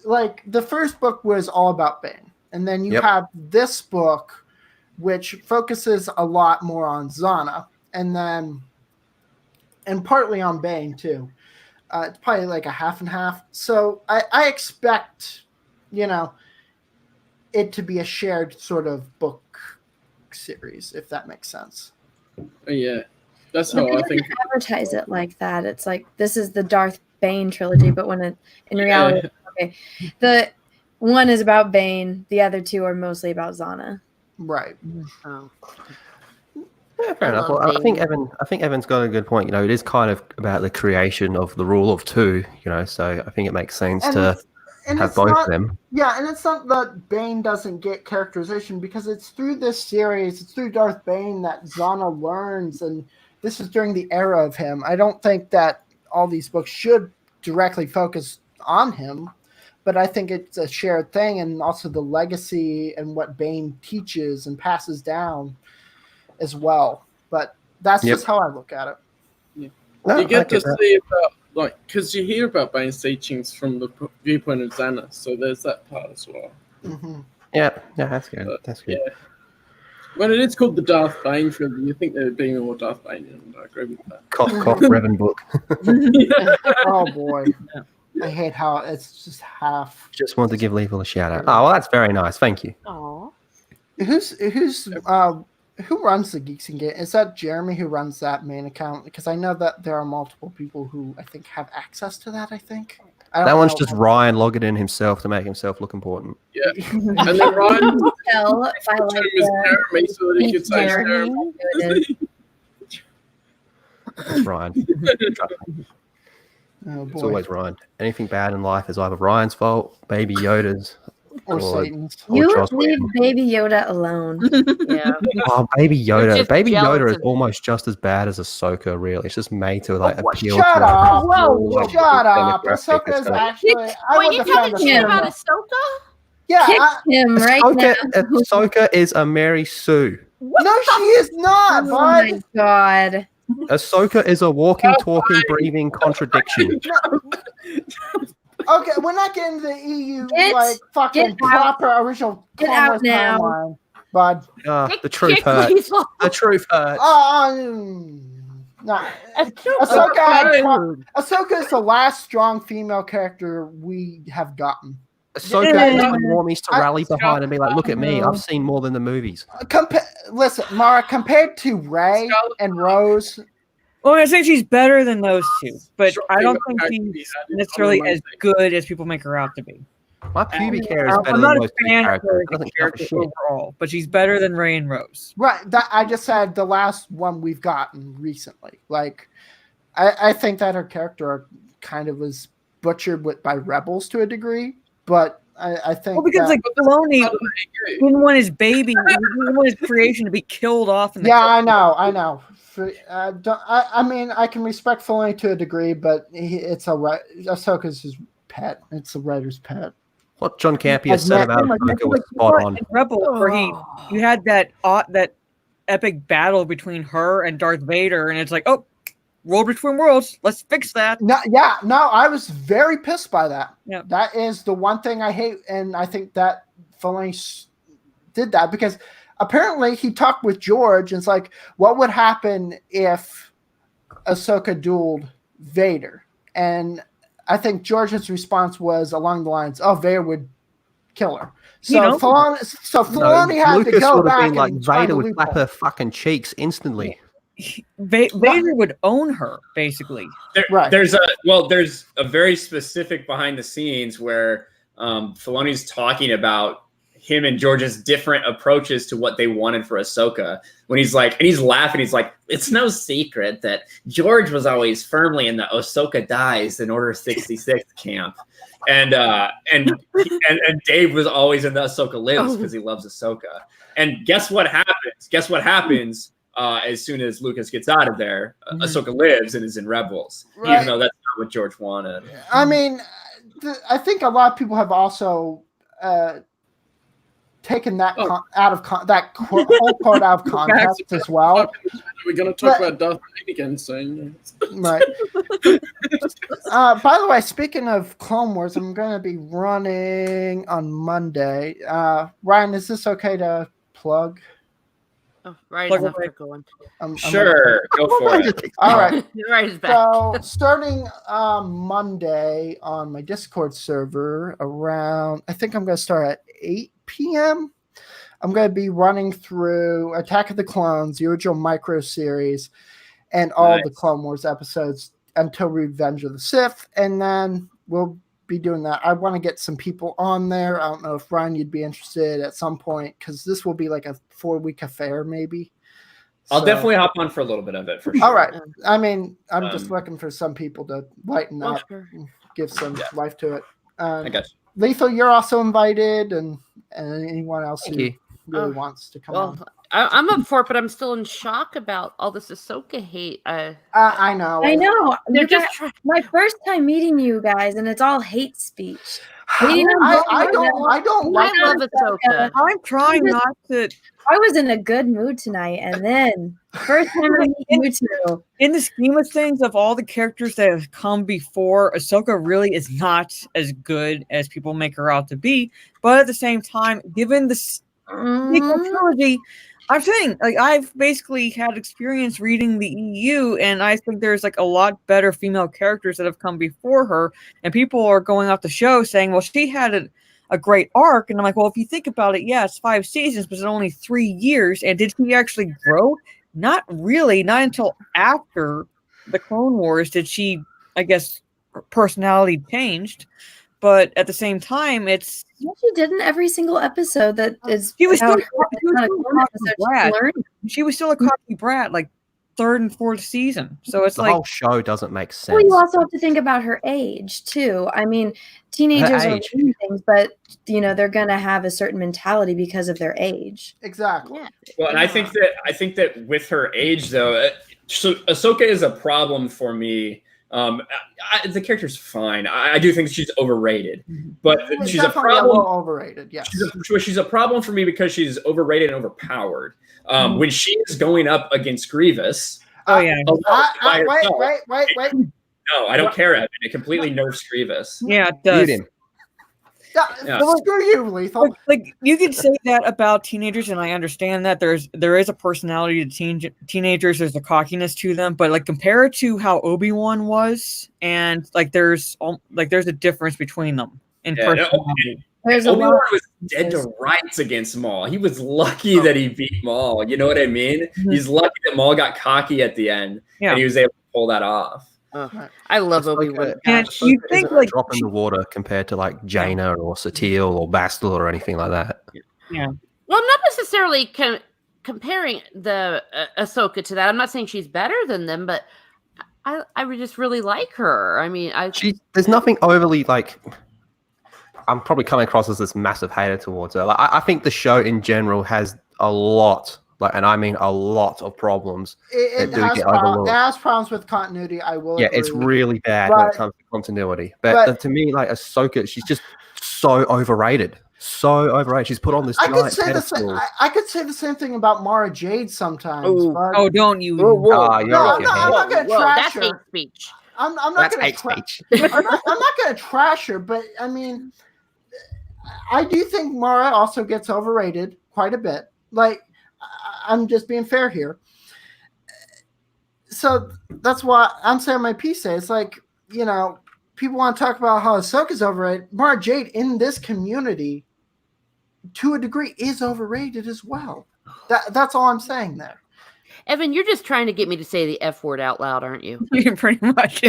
Speaker 4: like the first book was all about Bane, and then you have this book, which focuses a lot more on Zana, and partly on Bane too. It's probably like a half and half. So I expect, it to be a shared sort of book series, if that makes sense.
Speaker 2: Yeah, that's how I think.
Speaker 6: Advertise it like that. It's like this is the Darth Bane trilogy, but when in reality, okay, the one is about Bane, the other two are mostly about Zana.
Speaker 4: Right.
Speaker 9: Oh.
Speaker 8: Yeah, fair enough. Well, I think Evan's got a good point. It is kind of about the creation of the rule of two. So I think it makes sense to have both of them.
Speaker 4: Yeah, and it's not that Bane doesn't get characterization, because it's through this series, it's through Darth Bane that Zana learns, and this is during the era of him. I don't think that all these books should directly focus on him, but I think it's a shared thing, and also the legacy and what Bane teaches and passes down as well. But that's just how I look at it.
Speaker 2: Yeah. You get to see about, because you hear about Bane's teachings from the viewpoint of Zana, so there's that part as well.
Speaker 4: Mm-hmm.
Speaker 8: Yeah, that's good. That's good.
Speaker 2: Yeah. When it is called the Darth Bane trilogy, you think there would be more Darth Bane, and I agree with that.
Speaker 8: Cough, readingBook.
Speaker 4: Oh boy, I hate how it's just half.
Speaker 8: Just wanted to give Lethal a shout out. Oh, well, that's very nice. Thank you.
Speaker 9: Aw.
Speaker 4: Who runs the Geeks and Gamers? Is that Jeremy who runs that main account? Because I know that there are multiple people who I think have access to that. I think
Speaker 8: that one's just Ryan logging in himself to make himself look important.
Speaker 2: Yeah, and then Ryan
Speaker 6: Tell if I like
Speaker 2: Jeremy, so that he could say
Speaker 6: Jeremy.
Speaker 8: It's Ryan.
Speaker 4: Oh
Speaker 8: It's
Speaker 4: boy,
Speaker 8: always Ryan. Anything bad in life is either Ryan's fault, Baby Yoda's,
Speaker 4: or Satan's.
Speaker 6: You
Speaker 8: Joss
Speaker 6: leave
Speaker 8: Whedon.
Speaker 6: Baby Yoda alone.
Speaker 9: Yeah.
Speaker 8: Oh, Baby Yoda.
Speaker 9: just
Speaker 8: Baby
Speaker 9: jealous
Speaker 8: Yoda is
Speaker 9: of-
Speaker 8: almost just as bad as Ahsoka, really. It's just made to appeal
Speaker 4: Shut
Speaker 8: to
Speaker 4: up!
Speaker 6: Whoa,
Speaker 4: Shut up!
Speaker 8: demographic.
Speaker 4: Ahsoka
Speaker 8: It's
Speaker 4: is
Speaker 8: like-
Speaker 4: actually. I
Speaker 7: Wait,
Speaker 4: would
Speaker 7: you
Speaker 4: defend
Speaker 7: telling me about
Speaker 4: Ahsoka.
Speaker 7: Ahsoka?
Speaker 4: Yeah.
Speaker 6: Kick him right now.
Speaker 8: Ahsoka is a Mary Sue.
Speaker 4: No, she is not,
Speaker 6: Oh
Speaker 4: bud.
Speaker 6: my god.
Speaker 8: Ahsoka is a walking, talking, breathing contradiction.
Speaker 4: Okay, we're not getting the EU fucking
Speaker 6: get out.
Speaker 4: proper original
Speaker 6: Get
Speaker 4: Clone
Speaker 6: out
Speaker 4: Wars
Speaker 6: now.
Speaker 4: timeline, bud.
Speaker 8: The truth
Speaker 7: Kick
Speaker 8: hurts.
Speaker 7: Lethal.
Speaker 8: The truth hurts.
Speaker 4: Nah.
Speaker 7: Ahsoka.
Speaker 4: Ahsoka is the last strong female character we have gotten.
Speaker 8: Ahsoka
Speaker 6: Yeah.
Speaker 8: is the normies to rally behind and be like, look at me, I've seen more than the movies.
Speaker 4: Listen, Mara, compared to Rey and Rose,
Speaker 3: Well, I think she's better than those two, but
Speaker 2: Sure,
Speaker 3: I don't
Speaker 2: female
Speaker 3: think
Speaker 2: character
Speaker 3: she's
Speaker 2: we had
Speaker 3: necessarily
Speaker 2: on
Speaker 3: as
Speaker 2: the
Speaker 3: good as people make her out to be.
Speaker 8: My pubic hair is better
Speaker 3: I'm
Speaker 8: than
Speaker 3: not a
Speaker 8: most
Speaker 3: fan of
Speaker 8: characters.
Speaker 3: her
Speaker 8: It
Speaker 3: as a
Speaker 8: doesn't count for
Speaker 3: character
Speaker 8: shit.
Speaker 3: overall, but she's better than Rey and Rose.
Speaker 4: right? That I just said the last one we've gotten recently. Like, I think that her character kind of was butchered by Rebels to a degree, but I think
Speaker 3: Well, because
Speaker 4: that,
Speaker 3: like Filoni didn't want his baby, he didn't want his creation to be killed off. In the
Speaker 4: I know. I mean, I can respect Filoni to a degree, but Ahsoka's his pet. It's a writer's pet.
Speaker 8: What John Campia said about Ahsoka was spot on.
Speaker 3: in Rebels, where you had that epic battle between her and Darth Vader, and it's like, oh, world between worlds. Let's fix that.
Speaker 4: No, I was very pissed by that.
Speaker 3: Yeah.
Speaker 4: That is the one thing I hate, and I think that Filoni did that because apparently he talked with George, and it's like, what would happen if Ahsoka dueled Vader? And I think George's response was along the lines, "Oh, Vader would kill her." So Filoni had
Speaker 8: Lucas
Speaker 4: to go
Speaker 8: would have
Speaker 4: back
Speaker 8: been like,
Speaker 4: and find
Speaker 8: Vader
Speaker 4: a
Speaker 8: would slap
Speaker 4: loophole.
Speaker 8: her fucking cheeks instantly.
Speaker 3: Vader would own her, basically.
Speaker 1: There's a very specific behind the scenes where Filoni's talking about him and George's different approaches to what they wanted for Ahsoka. When he's like, and he's laughing, he's like, it's no secret that George was always firmly in the Ahsoka dies in Order 66 camp. And Dave was always in the Ahsoka lives because he loves Ahsoka. And guess what happens? As soon as Lucas gets out of there, Ahsoka lives and is in Rebels, even though that's not what George wanted.
Speaker 4: I mean, I think a lot of people have also taken that that whole part out of context as well.
Speaker 2: We're going to talk about Darth Bane again soon.
Speaker 4: Right. By the way, speaking of Clone Wars, I'm going to be running on Monday. Ryan, is this okay to plug?
Speaker 7: Oh, right. Going.
Speaker 1: Sure, go for it.
Speaker 4: All right.
Speaker 7: Right is back.
Speaker 4: So starting Monday on my Discord server around, I think I'm going to start at 8 p.m. I'm going to be running through Attack of the Clones, the original micro series, and all the Clone Wars episodes until Revenge of the Sith, and then we'll be doing that. I want to get some people on there. I don't know if Ryan, you'd be interested at some point, because this will be like a 4-week affair, maybe.
Speaker 1: I'll definitely hop on for a little bit of it for sure.
Speaker 4: All right. I mean, I'm just looking for some people to lighten up,
Speaker 7: Sure.
Speaker 4: give some life to it.
Speaker 1: I got you.
Speaker 4: Lethal, you're also invited, and anyone else who really wants to come on.
Speaker 7: I'm up for it, but I'm still in shock about all this Ahsoka hate.
Speaker 4: I know.
Speaker 6: I know.
Speaker 7: They're just
Speaker 6: my first time meeting you guys, and it's all hate speech.
Speaker 4: I don't like
Speaker 7: I love Ahsoka.
Speaker 3: I'm trying not to.
Speaker 6: I was in a good mood tonight, and then first time I meet you two.
Speaker 3: In the scheme of things, of all the characters that have come before, Ahsoka really is not as good as people make her out to be. But at the same time, given the sequel trilogy, I'm saying, like, I've basically had experience reading the EU, and I think there's like a lot better female characters that have come before her, and people are going off the show saying, well, she had a great arc, and I'm like, well, if you think about it, yeah, it's 5 seasons, but it's only 3 years, and did she actually grow? Not really. Not until after the Clone Wars did she, I guess, her personality changed. But at the same time, it's
Speaker 6: she didn't every single episode that is.
Speaker 3: She was still a cocky brat, like 3rd and 4th season. So it's
Speaker 8: the
Speaker 3: like
Speaker 8: whole show doesn't make sense.
Speaker 6: Well, you also have to think about her age too. I mean, teenagers are doing things, but they're gonna have a certain mentality because of their age.
Speaker 4: Exactly.
Speaker 6: Yeah.
Speaker 1: Well, and I think that with her age, though, so Ahsoka is a problem for me. The character's fine. I do think she's overrated, but she's a problem.
Speaker 4: Overrated, yes.
Speaker 1: She's a problem for me because she's overrated and overpowered. When she is going up against Grievous,
Speaker 4: wait.
Speaker 1: No, I don't care. It completely nerfs Grievous.
Speaker 3: Yeah, it does.
Speaker 1: Yeah.
Speaker 4: Screw you, Lethal.
Speaker 3: Like you could say that about teenagers, and I understand that there is a personality to teenagers. There's a cockiness to them, but like compare it to how Obi-Wan was, and like there's a difference between them in personality.
Speaker 1: Obi-Wan was dead to rights against Maul. He was lucky that he beat Maul. You know what I mean?
Speaker 3: Mm-hmm.
Speaker 1: He's lucky that Maul got cocky at the end, and he was able to pull that off.
Speaker 7: I love Obi-Wan.
Speaker 3: And you think like
Speaker 8: drop in the water compared to like Jaina or Satele or Bastila or anything like that.
Speaker 3: Yeah.
Speaker 7: Well, I'm not necessarily comparing the Ahsoka to that. I'm not saying she's better than them, but I would just really like her. I mean,
Speaker 8: there's nothing overly like. I'm probably coming across as this massive hater towards her. Like, I think the show in general has a lot. And I mean a lot of problems that do get overlooked.
Speaker 4: It has problems with continuity, I will agree.
Speaker 8: It's really bad when it comes to continuity. But to me, like Ahsoka, she's just so overrated. So overrated. She's put on this giant pedestal.
Speaker 4: I could say the same thing about Mara Jade sometimes.
Speaker 7: Ooh.
Speaker 4: But
Speaker 3: Oh, don't you?
Speaker 8: you're
Speaker 4: no,
Speaker 8: off
Speaker 4: I'm
Speaker 8: your
Speaker 4: not,
Speaker 8: head.
Speaker 4: I'm not going to
Speaker 7: Whoa,
Speaker 4: trash
Speaker 7: that's hate
Speaker 4: her.
Speaker 7: speech.
Speaker 4: I'm not
Speaker 8: That's
Speaker 4: going
Speaker 8: hate
Speaker 4: to
Speaker 8: speech.
Speaker 4: I'm not going to trash her, but I mean, I do think Mara also gets overrated quite a bit. Like, I'm just being fair here. So that's why I'm saying my piece. It's like, you know, people want to talk about how Ahsoka's overrated. Mara Jade in this community, to a degree, is overrated as well. That's all I'm saying there.
Speaker 7: Evan, you're just trying to get me to say the F word out loud, aren't you?
Speaker 3: You're pretty much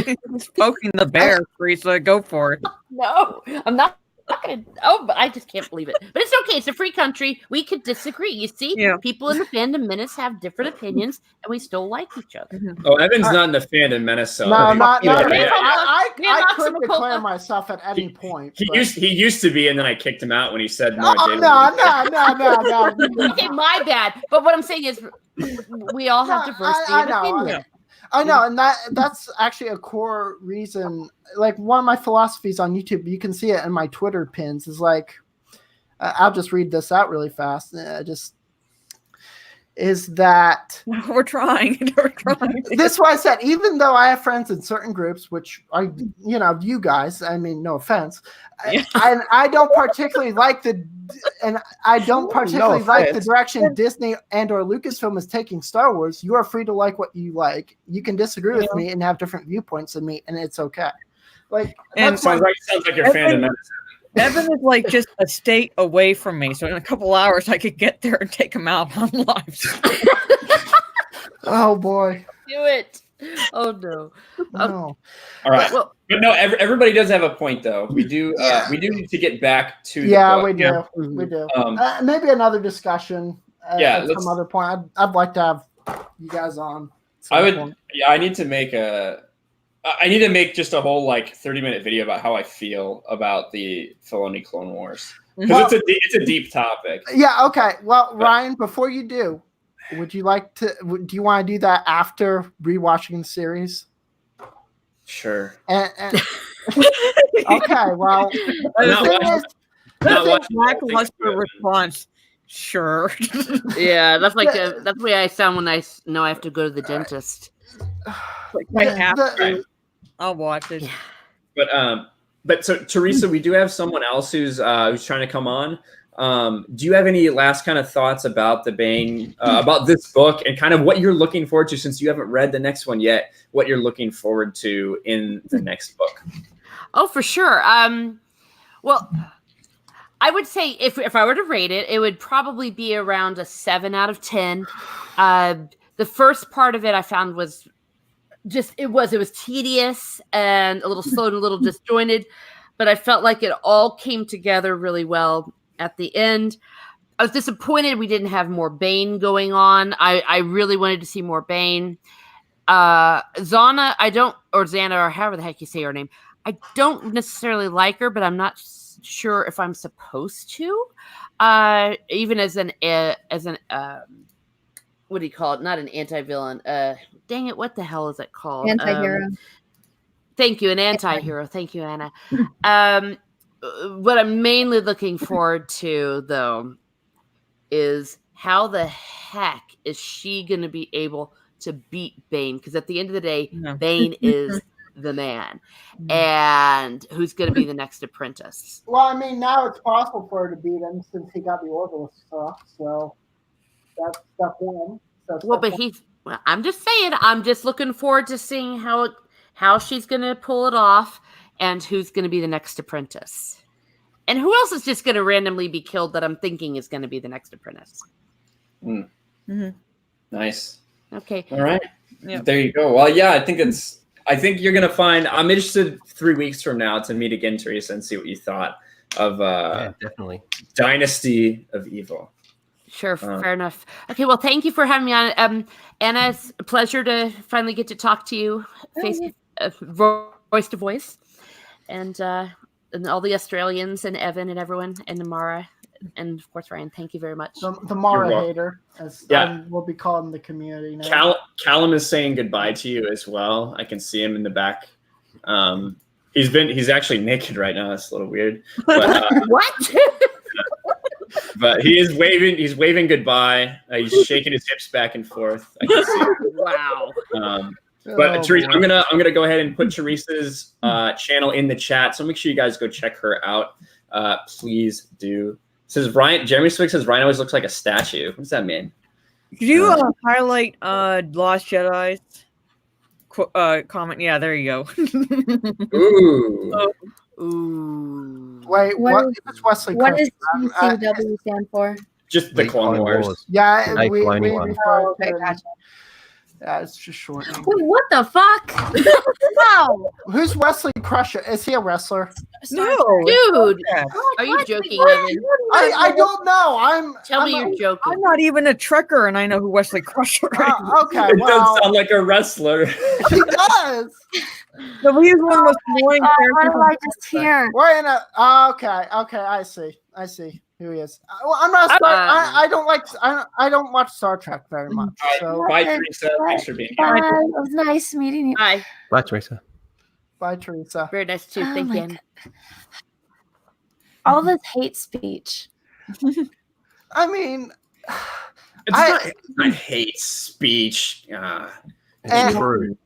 Speaker 3: poking the bear, Teresa. Go for it.
Speaker 7: No, I'm not gonna. Oh, but I just can't believe it. But it's okay. It's a free country. We could disagree. You see,
Speaker 3: Yeah.
Speaker 7: people in the fandom menace have different opinions, and we still like each other.
Speaker 1: Oh, Evan's not in the fandom menace, so
Speaker 4: No, not
Speaker 7: Yeah.
Speaker 4: I could declare myself at any point.
Speaker 1: He
Speaker 4: but-
Speaker 1: used to be, and then I kicked him out when he said
Speaker 4: No,
Speaker 1: Mara Jade.
Speaker 4: no.
Speaker 7: Okay, my bad. But what I'm saying is, we all have diversity of opinion.
Speaker 4: I know, and that's actually a core reason. Like, one of my philosophies on YouTube, you can see it in my Twitter pins, is like, I'll just read this out really fast. Is that
Speaker 3: We're trying.
Speaker 4: this is why I said, even though I have friends in certain groups, which are, you know, you guys, I mean, no offense, I don't particularly like the direction Disney and or Lucasfilm is taking Star Wars. You are free to like what you like. You can disagree with me and have different viewpoints than me, and it's okay. Like,
Speaker 3: And
Speaker 1: sounds like your fandom menace.
Speaker 3: Evan is like just a state away from me, so in a couple hours I could get there and take him out on live.
Speaker 4: Oh boy,
Speaker 7: Do it. Oh no.
Speaker 4: no.
Speaker 1: All right.
Speaker 7: Well,
Speaker 1: But no, everybody does have a point, though. We do need to get back to the book.
Speaker 4: We do. Maybe another discussion. At some other point. I'd like to have you guys on.
Speaker 1: I need to make just a whole 30-minute video about how I feel about the Filoni Clone Wars, because it's a deep topic.
Speaker 4: Yeah. Okay. Well, Ryan, before you do, would you like to? Do you want to do that after rewatching the series?
Speaker 1: Sure.
Speaker 4: And okay. Well,
Speaker 3: That's a lackluster response. Sure.
Speaker 7: yeah, that's the way I sound when I know I have to go to the dentist.
Speaker 3: I'll watch it.
Speaker 1: But so Teresa, we do have someone else who's trying to come on. Do you have any last kind of thoughts about the Bane, about this book, and kind of what you're looking forward to, since you haven't read the next one yet? What you're looking forward to in the next book?
Speaker 7: Oh, for sure. Well, I would say if I were to rate it, it would probably be around a 7 out of 10. The first part of it I found was it was tedious and a little slow and a little disjointed, but I felt like it all came together really well at the end. I was disappointed we didn't have more Bane going on. I really wanted to see more Bane. Zana, or Xana, or however the heck you say her name, I don't necessarily like her, but I'm not sure if I'm supposed to. Even as an what do you call it? Not an anti-villain. Dang it, what the hell is it called?
Speaker 6: Anti-hero.
Speaker 7: Thank you, an anti-hero. Thank you, Anna. What I'm mainly looking forward to, though, is how the heck is she going to be able to beat Bane? Because at the end of the day, Bane is the man. And who's going to be the next apprentice?
Speaker 4: Well, I mean, now it's possible for her to beat him since he got the orbital stuff. So that's step one.
Speaker 7: I'm just saying, I'm just looking forward to seeing how she's going to pull it off and who's going to be the next apprentice. And who else is just going to randomly be killed that I'm thinking is going to be the next apprentice?
Speaker 1: Nice.
Speaker 7: Okay.
Speaker 1: All right.
Speaker 3: Yep.
Speaker 1: There you go. Well, yeah, I think you're going to find, I'm interested 3 weeks from now to meet again, Teresa, and see what you thought of
Speaker 8: definitely
Speaker 1: Dynasty of Evil.
Speaker 7: Sure, fair enough. Okay, well, thank you for having me on. Anna, it's a pleasure to finally get to talk to you voice to voice, and all the Australians and Evan and everyone and Mara and of course Ryan. Thank you very much.
Speaker 4: The Mara hater, as we'll be called in the community now.
Speaker 1: Callum is saying goodbye to you as well. I can see him in the back. He's actually naked right now. It's a little weird. But,
Speaker 7: what?
Speaker 1: But he's waving goodbye. He's shaking his hips back and forth. I can see it.
Speaker 7: Wow.
Speaker 1: But Teresa, I'm gonna go ahead and put Teresa's channel in the chat. So make sure you guys go check her out. Please do. It says Ryan. Jeremy Swick says Ryan always looks like a statue. What does that mean?
Speaker 3: Could you highlight Lost Jedi's comment? Yeah, there you go.
Speaker 1: Ooh.
Speaker 7: Ooh.
Speaker 4: Wait, what is Wesley?
Speaker 6: What does
Speaker 4: Crusher?
Speaker 6: CCW stand for?
Speaker 1: Just the Clone Wars.
Speaker 4: Yeah,
Speaker 8: Nice
Speaker 4: we
Speaker 8: lining one.
Speaker 4: refer
Speaker 6: Okay,
Speaker 4: to it.
Speaker 6: gotcha.
Speaker 4: Yeah, it's just short.
Speaker 6: Wait, what the fuck? Wow.
Speaker 4: Who's Wesley Crusher? Is he a wrestler?
Speaker 3: No,
Speaker 7: Dude,
Speaker 3: yeah.
Speaker 7: are you joking,
Speaker 6: What?
Speaker 7: Evan?
Speaker 4: I don't know.
Speaker 7: Tell me
Speaker 4: I'm
Speaker 7: you're joking.
Speaker 3: I'm not even a Trekker, and I know who Wesley Crusher is.
Speaker 4: okay,
Speaker 1: It
Speaker 4: well,
Speaker 1: does sound like a wrestler.
Speaker 4: he does.
Speaker 3: So he's one of the most annoying
Speaker 6: What
Speaker 3: characters.
Speaker 6: did I just hear?
Speaker 4: We're in a. Okay. I see who he is. Well, I'm not. I don't like. I don't watch Star Trek very much. So
Speaker 1: Bye, Teresa. Thanks for being
Speaker 6: Bye.
Speaker 1: here.
Speaker 6: It was nice meeting you.
Speaker 7: Hi.
Speaker 8: Bye, Teresa.
Speaker 4: bye, Teresa.
Speaker 7: Very nice too.
Speaker 6: Oh
Speaker 7: Thank
Speaker 6: my
Speaker 7: you.
Speaker 6: God. All this hate speech.
Speaker 4: I mean,
Speaker 1: It's not hate speech.
Speaker 4: And-
Speaker 8: True.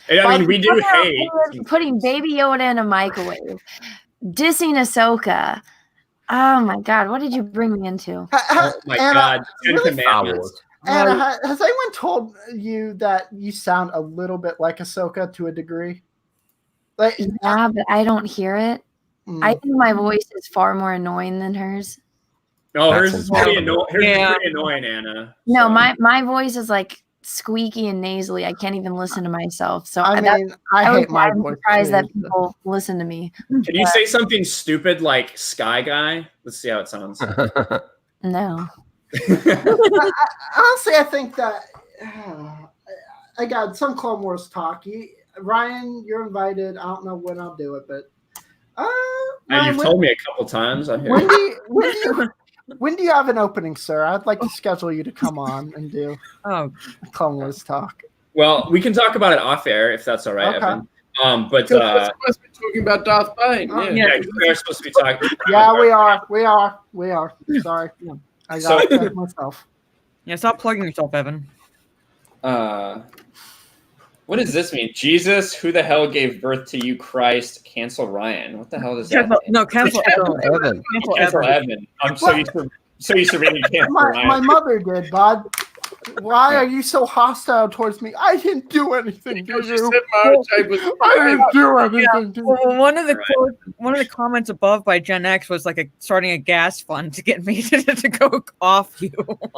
Speaker 1: I mean, we do hate.
Speaker 6: Putting Baby Yoda in a microwave. Dissing Ahsoka. Oh my God, what did you bring me into?
Speaker 1: Oh my God, Ten
Speaker 4: really
Speaker 1: Commandments.
Speaker 4: Anna, has anyone told you that you sound a little bit like Ahsoka to a degree? Like,
Speaker 6: Yeah, but I don't hear it.
Speaker 4: mm.
Speaker 6: I think my voice is far more annoying than hers.
Speaker 1: No, hers
Speaker 8: That's
Speaker 1: is pretty annoying. Hers
Speaker 3: Yeah.
Speaker 1: is pretty annoying, Anna.
Speaker 6: No,
Speaker 1: So-
Speaker 6: my voice is like squeaky and nasally. I can't even listen to myself. So
Speaker 4: I
Speaker 6: that's
Speaker 4: mean, I hate my
Speaker 6: I'm
Speaker 4: voice.
Speaker 6: surprised
Speaker 4: too.
Speaker 6: that people listen to me.
Speaker 1: Can you say something stupid like Sky Guy? Let's see how it sounds.
Speaker 6: No.
Speaker 4: Honestly, I think that I got some Clone Wars talk. Ryan, you're invited. I don't know when I'll do it, but Ryan,
Speaker 1: You've told me a couple times. I hear.
Speaker 4: when do you have an opening, sir? I'd like to schedule you to come on and do
Speaker 3: Oh,
Speaker 4: Clone Wars talk.
Speaker 1: Well, we can talk about it off air if that's all right,
Speaker 4: Okay.
Speaker 1: Evan. But
Speaker 2: Because we're supposed to be talking about Darth Bane.
Speaker 4: Oh,
Speaker 2: Yeah.
Speaker 1: yeah, we are supposed to be talking.
Speaker 4: Yeah, we are. Sorry, I got to check myself.
Speaker 3: yeah. Stop plugging yourself, Evan.
Speaker 1: What does this mean? Jesus, who the hell gave birth to you, Christ? Cancel Ryan. What the hell does that mean?
Speaker 3: No, cancel Evan.
Speaker 8: Evan.
Speaker 3: Cancel
Speaker 1: Cancel
Speaker 3: Evan.
Speaker 1: Evan. I'm so used to reading cancel
Speaker 4: My
Speaker 1: Ryan.
Speaker 4: mother did, bud. Why are you so hostile towards me? I didn't do anything to
Speaker 2: Because you
Speaker 4: you.
Speaker 2: said Mara Jade was.
Speaker 4: I didn't do anything to you.
Speaker 3: Well, one of the
Speaker 1: Right.
Speaker 3: one of the comments above by Gen X was like starting a gas fund to get me to go off you.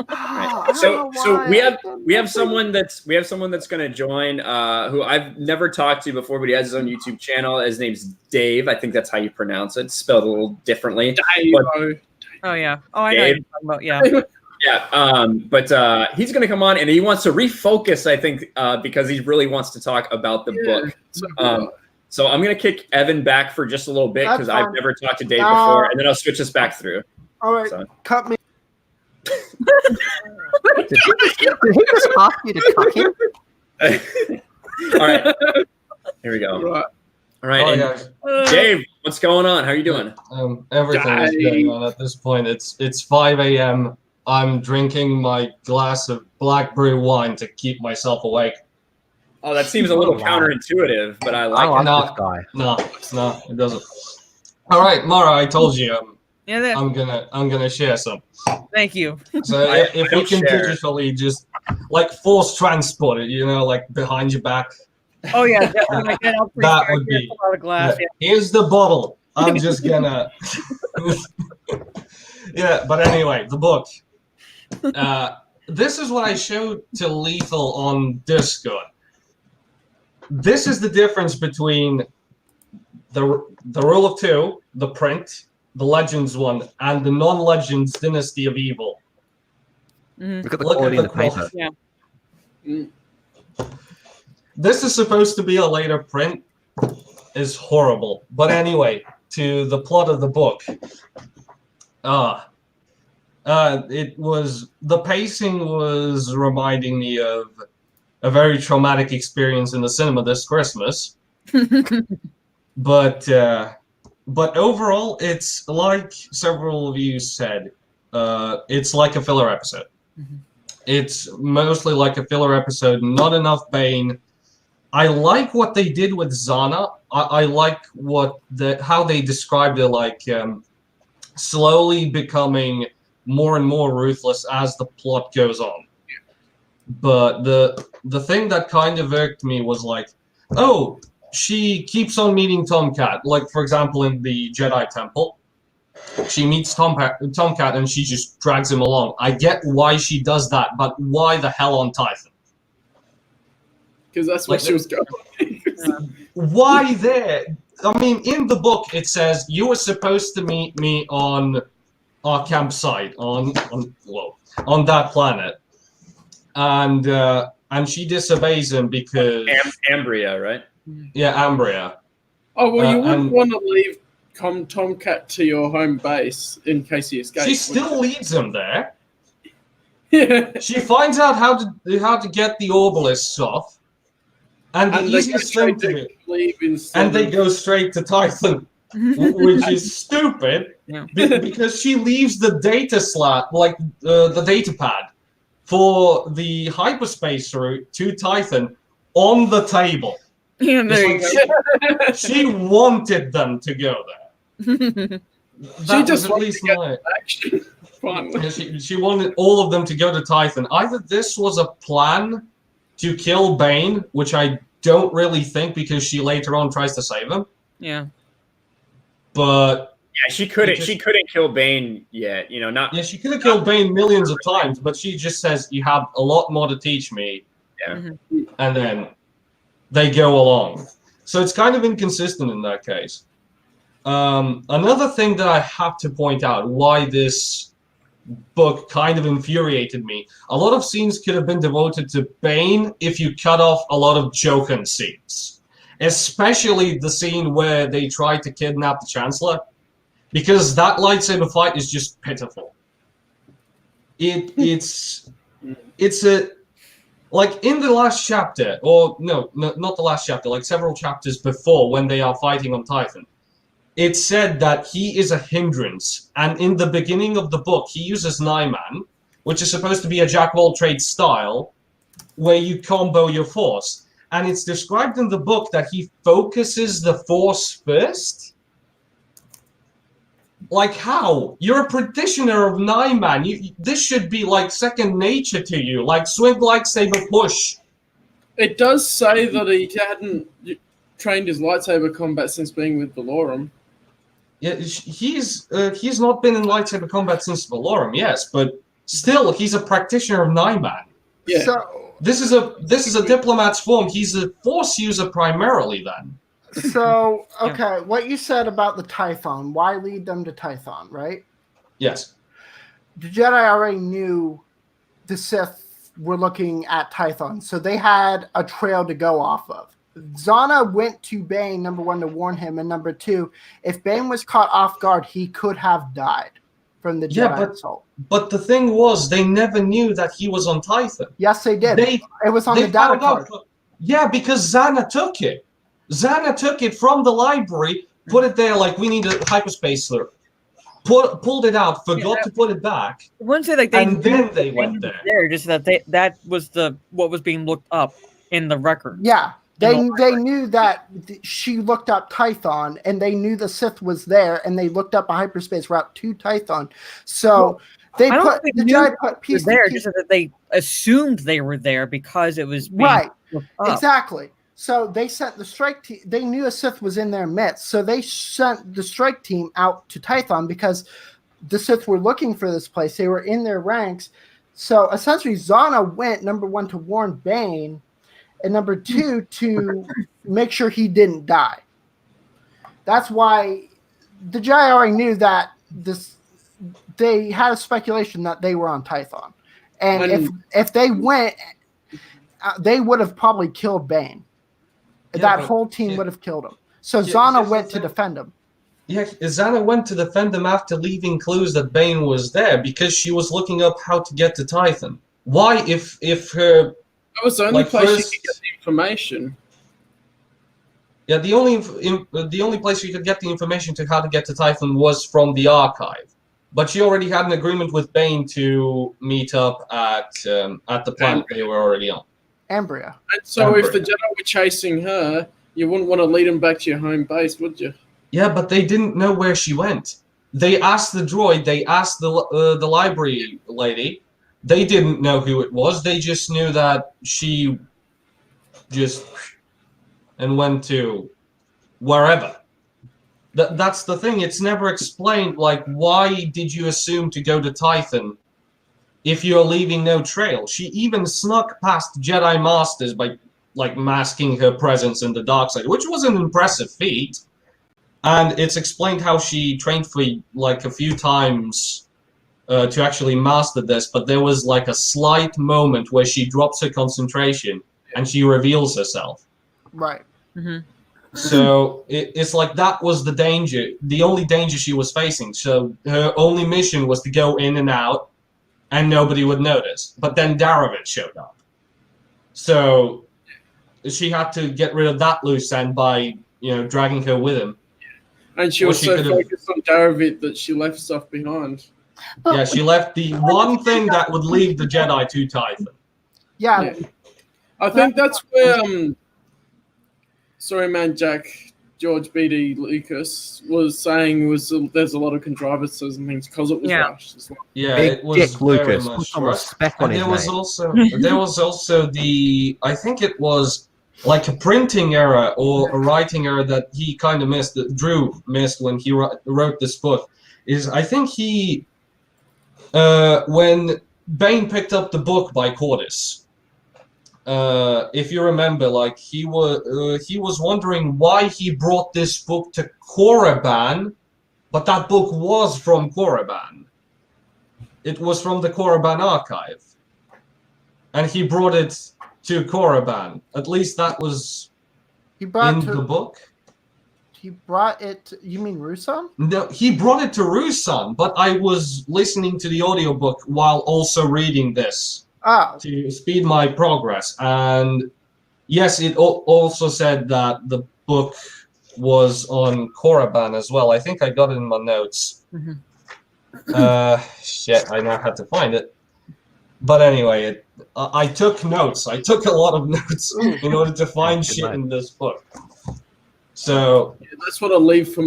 Speaker 4: I
Speaker 1: So
Speaker 4: don't know
Speaker 1: so
Speaker 4: why
Speaker 1: we
Speaker 4: I
Speaker 1: have
Speaker 4: did
Speaker 1: we have
Speaker 4: nothing.
Speaker 1: someone that's going to join who I've never talked to before, but he has his own YouTube channel. His name's Dave. I think that's how you pronounce it. It's spelled a little differently.
Speaker 3: Oh yeah. Oh, I know what
Speaker 1: Dave.
Speaker 3: you're talking about. Yeah.
Speaker 1: Yeah, but he's going to come on and he wants to refocus, I think, because he really wants to talk about the book. So I'm going to kick Evan back for just a little bit because
Speaker 4: That's
Speaker 1: I've
Speaker 4: fine.
Speaker 1: never talked to Dave
Speaker 4: No.
Speaker 1: before, and then I'll switch us back through.
Speaker 4: All right,
Speaker 1: So.
Speaker 4: cut me.
Speaker 8: Did he just ask you to cut him?
Speaker 1: All right, here we go.
Speaker 2: Right.
Speaker 1: All right,
Speaker 9: Oh,
Speaker 1: and
Speaker 9: guys.
Speaker 1: Dave, what's going on? How are you doing?
Speaker 9: Everything is going on at this point. It's 5 a.m. I'm drinking my glass of black brew wine to keep myself awake.
Speaker 1: Oh, that seems a little
Speaker 8: Oh, wow.
Speaker 1: counterintuitive, but I
Speaker 8: I
Speaker 1: like
Speaker 8: like
Speaker 1: it.
Speaker 9: No.
Speaker 8: this guy.
Speaker 9: No, it doesn't. All right, Mara, I told you
Speaker 3: Yeah. There.
Speaker 9: I'm gonna share some.
Speaker 3: Thank you.
Speaker 9: So
Speaker 1: I
Speaker 9: if we
Speaker 1: don't
Speaker 9: can
Speaker 1: share.
Speaker 9: digitally just like force transport it, like behind your back.
Speaker 3: Oh yeah. Definitely. Like that, I'll
Speaker 9: That would be-
Speaker 3: a lot of glass.
Speaker 9: Yeah. Here's the bottle. I'm just gonna. Yeah, but anyway, the book. This is what I showed to Lethal on Discord. This is the difference between the Rule of Two, the print, the Legends one, and the non-Legends Dynasty of Evil.
Speaker 3: Mhm.
Speaker 8: Look at the
Speaker 9: Look
Speaker 8: quality
Speaker 9: at
Speaker 8: of the
Speaker 9: the
Speaker 8: paper.
Speaker 9: quality. This is supposed to be a later print. Is horrible. But anyway, to the plot of the book. It was the pacing was reminding me of a very traumatic experience in the cinema this Christmas. But overall, it's like several of you said, it's like a filler episode.
Speaker 3: Mhm.
Speaker 9: It's mostly like a filler episode, not enough Bane. I like what they did with Zana. I like how they described it, like slowly becoming more and more ruthless as the plot goes on. But the thing that kind of irked me was like, oh, she keeps on meeting Tomcat. Like, for example, in the Jedi Temple, she meets Tomcat and she just drags him along. I get why she does that, but why the hell on Tython?
Speaker 2: Because that's where
Speaker 9: Like,
Speaker 2: she was going.
Speaker 9: Why there? I mean, in the book it says you were supposed to meet me on our campsite on that planet, and she disobeys him because
Speaker 1: Ambria, right?
Speaker 9: Yeah, Ambria.
Speaker 2: Oh well, you wouldn't
Speaker 9: and-
Speaker 2: want to leave Tomcat to your home base in case he escapes.
Speaker 9: She still leads him there.
Speaker 2: Yeah.
Speaker 9: She finds out how to get the orbalisks off, and the
Speaker 2: And they
Speaker 9: easiest
Speaker 2: go
Speaker 9: thing
Speaker 2: straight
Speaker 9: to do,
Speaker 2: leave instead
Speaker 9: and they
Speaker 2: of-
Speaker 9: go straight to Tython, which is stupid
Speaker 3: Yeah.
Speaker 9: because she leaves the data slot, like the data pad, for the hyperspace route to Tython on the table.
Speaker 3: Yeah, there you
Speaker 9: It's like she wanted them to go there.
Speaker 3: go.
Speaker 9: That
Speaker 2: just
Speaker 9: was at
Speaker 2: wanted
Speaker 9: least
Speaker 2: to get
Speaker 9: my.
Speaker 2: action. Finally.
Speaker 9: Yeah, she wanted all of them to go to Tython. Either this was a plan to kill Bane, which I don't really think because she later on tries to save him.
Speaker 3: Yeah.
Speaker 9: But
Speaker 1: Yeah, she couldn't.
Speaker 9: Just-
Speaker 1: She couldn't kill Bane yet. You know, not.
Speaker 9: yeah, she could have killed Bane millions of times, but she just says, "You have a lot more to teach me,"
Speaker 1: Yeah.
Speaker 9: and then they go along. So it's kind of inconsistent in that case. Another thing that I have to point out why this book kind of infuriated me. A lot of scenes could have been devoted to Bane if you cut off a lot of Joken scenes. Especially the scene where they try to kidnap the Chancellor. Because that lightsaber fight is just pitiful. It's a... Like, in the last chapter, or no, not the last chapter, like several chapters before when they are fighting on Tython, it said that he is a hindrance, and in the beginning of the book, he uses Nyman, which is supposed to be a jack-of-all-trades style, where you combo your force. And it's described in the book that he focuses the force first? Like, how? You're a practitioner of Nyman. This should be, like, second nature to you. Like, swing lightsaber push.
Speaker 2: It does say that he hadn't trained his lightsaber combat since being with Valorum.
Speaker 9: Yeah, he's not been in lightsaber combat since Valorum, yes, but still, he's a practitioner of Nyman.
Speaker 2: Yeah.
Speaker 4: So,
Speaker 9: This is a diplomat's form. He's a force user primarily. Then
Speaker 4: okay, what you said about the Tython, why lead them to Tython, right?
Speaker 9: yes,
Speaker 4: The Jedi already knew the Sith were looking at Tython, so they had a trail to go off of. Zana went to Bane, number one, to warn him, and number two, if Bane was caught off guard, he could have died from the Jedi assault.
Speaker 9: but the thing was, they never knew that he was on Tython.
Speaker 4: Yes, they did. It was on the data
Speaker 9: found
Speaker 4: card.
Speaker 9: out- Yeah, because Zana took it. Zana took it from the library, put it there like we need a hyperspace slur. Pulled it out, forgot to put it back,
Speaker 3: I wouldn't say like they
Speaker 9: and then they went
Speaker 3: knew
Speaker 9: there.
Speaker 3: there, just that that was what was being looked up in the record.
Speaker 4: Yeah, they knew that she looked up Tython, and they knew the Sith was there, and they looked up a hyperspace route to Tython. So they
Speaker 3: I don't
Speaker 4: put
Speaker 3: think
Speaker 4: the
Speaker 3: they
Speaker 4: Jedi
Speaker 3: knew
Speaker 4: put
Speaker 3: They
Speaker 4: piece
Speaker 3: were there,
Speaker 4: to piece.
Speaker 3: just that they assumed they were there because it was being
Speaker 4: Right,
Speaker 3: looked up.
Speaker 4: exactly. So they sent the strike team. They knew a Sith was in their midst, so they sent the strike team out to Tython because the Sith were looking for this place. They were in their ranks. So essentially, Zana went, number one, to warn Bane, and number two, to make sure he didn't die. That's why the Jedi already knew that they had a speculation that they were on Tython. And if they went, they would have probably killed Bane.
Speaker 9: Yeah,
Speaker 4: That
Speaker 9: but-
Speaker 4: whole team
Speaker 9: yeah.
Speaker 4: would have killed him. So
Speaker 9: Yeah,
Speaker 4: Zana
Speaker 9: here's the
Speaker 4: went to
Speaker 9: thing.
Speaker 4: defend him.
Speaker 9: Yeah, Zana went to defend him after leaving clues that Bane was there because she was looking up how to get to Tython. Why, if her...
Speaker 2: That was the only
Speaker 9: Like,
Speaker 2: place
Speaker 9: first-
Speaker 2: you could get the information.
Speaker 9: Yeah, the only place you could get the information to how to get to Tython was from the archive. but she already had an agreement with Bane to meet up at the planet they were already on.
Speaker 4: Ambria.
Speaker 2: And so if the Jedi were chasing her, you wouldn't want to lead them back to your home base, would you?
Speaker 9: Yeah, but they didn't know where she went. They asked the droid. They asked the library lady. They didn't know who it was. They just knew that she just and went to wherever. That's the thing. It's never explained. Like, why did you assume to go to Tython if you're leaving no trail? She even snuck past Jedi Masters by like masking her presence in the dark side, which was an impressive feat. And it's explained how she trained for like a few times to actually master this, but there was like a slight moment where she drops her concentration and she reveals herself.
Speaker 4: Right.
Speaker 3: Mm-hmm.
Speaker 9: So it's like that was the danger, the only danger she was facing. So her only mission was to go in and out and nobody would notice. But then Daravit showed up. So she had to get rid of that loose end by, dragging her with him.
Speaker 2: And she was so focused on Daravit that she left stuff behind.
Speaker 9: Yeah, she left the one thing that would lead the Jedi to Tython.
Speaker 4: Yeah.
Speaker 2: I think that's where Sorry Man Jack George B.D. Lucas was saying there's a lot of contrivances and things because it was rushed as well.
Speaker 9: Yeah,
Speaker 8: Big
Speaker 9: it was
Speaker 8: Dick
Speaker 9: very
Speaker 8: Lucas.
Speaker 9: much
Speaker 8: Put some
Speaker 9: rushed.
Speaker 8: respect on
Speaker 9: And
Speaker 8: his name.
Speaker 9: there was also the, I think it was like a printing error or a writing error that he kind of missed, that Drew missed when he wrote this book, is I think he, when Bane picked up the book by Cordis, if you remember, like he was wondering why he brought this book to Korriban, but that book was from Korriban. It was from the Korriban archive, and he brought it to Korriban. At least that was in the book.
Speaker 4: He brought it. You mean Rusan?
Speaker 9: No, he brought it to Rusan, but I was listening to the audiobook while also reading this. To speed my progress. And yes, it also said that the book was on Korriban as well. I think I got it in my notes.
Speaker 3: Mm-hmm.
Speaker 9: Shit, I now had to find it. But anyway, I took notes. I took a lot of notes in order to find shit in this book. So
Speaker 2: that's what I leave for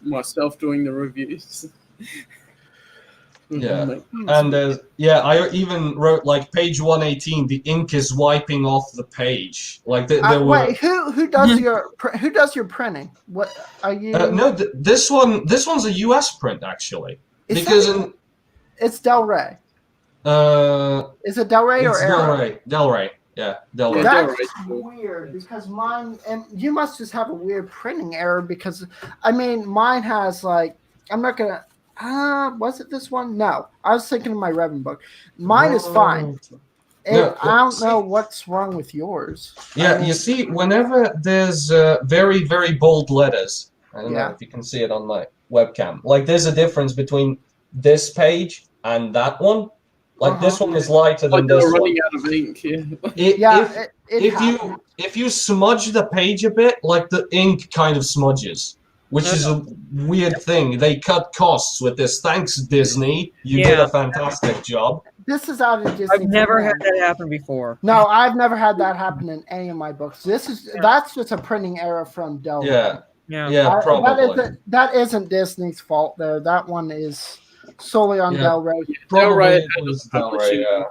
Speaker 2: myself doing the reviews.
Speaker 9: Yeah, and I even wrote like page 118. The ink is wiping off the page. Like
Speaker 4: wait, who does your printing? What are you?
Speaker 9: No, this one's a U.S. print actually.
Speaker 4: It's Del Rey. Is it Del Rey or Arrow?
Speaker 9: Del Rey. Yeah, Del Rey.
Speaker 4: That's weird because mine, and you must just have a weird printing error because, I mean, mine has like, I'm not gonna. Was it this one? No, I was thinking of my Revan book. Mine is fine. I don't know what's wrong with yours.
Speaker 9: Yeah, you see, whenever there's very, very bold letters, I don't know if you can see it on my webcam. Like, there's a difference between this page and that one. Like, this one is lighter than this one.
Speaker 2: Running out of ink.
Speaker 9: If you smudge the page a bit, like the ink kind of smudges. Which is a weird thing. They cut costs with this. Thanks, Disney. You did a fantastic job.
Speaker 4: This is out of Disney.
Speaker 3: I've never had that happen before.
Speaker 4: No, I've never had that happen in any of my books. That's just a printing error from Del Rey.
Speaker 9: Yeah, probably.
Speaker 4: That isn't Disney's fault there. That one is solely on Del Rey.
Speaker 9: Del Rey, yeah.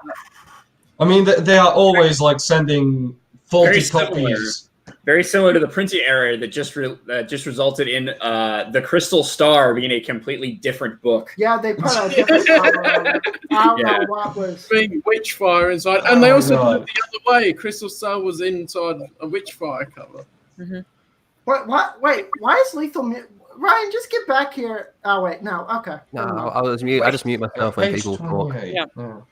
Speaker 9: I mean, they are always like sending faulty copies.
Speaker 1: Very similar to the printing error that just resulted in the Crystal Star being a completely different book.
Speaker 4: Yeah, they put a different cover on it. I don't know what was
Speaker 2: being Witchfire inside, and they also did it the other way. Crystal Star was inside a Witchfire cover.
Speaker 3: Mm-hmm.
Speaker 4: What? Wait, why is Lethal? Ryan, just get back here. Oh wait, no. Okay.
Speaker 8: No, I was mute. I just mute myself when people talk.
Speaker 9: Yeah.
Speaker 4: Oh.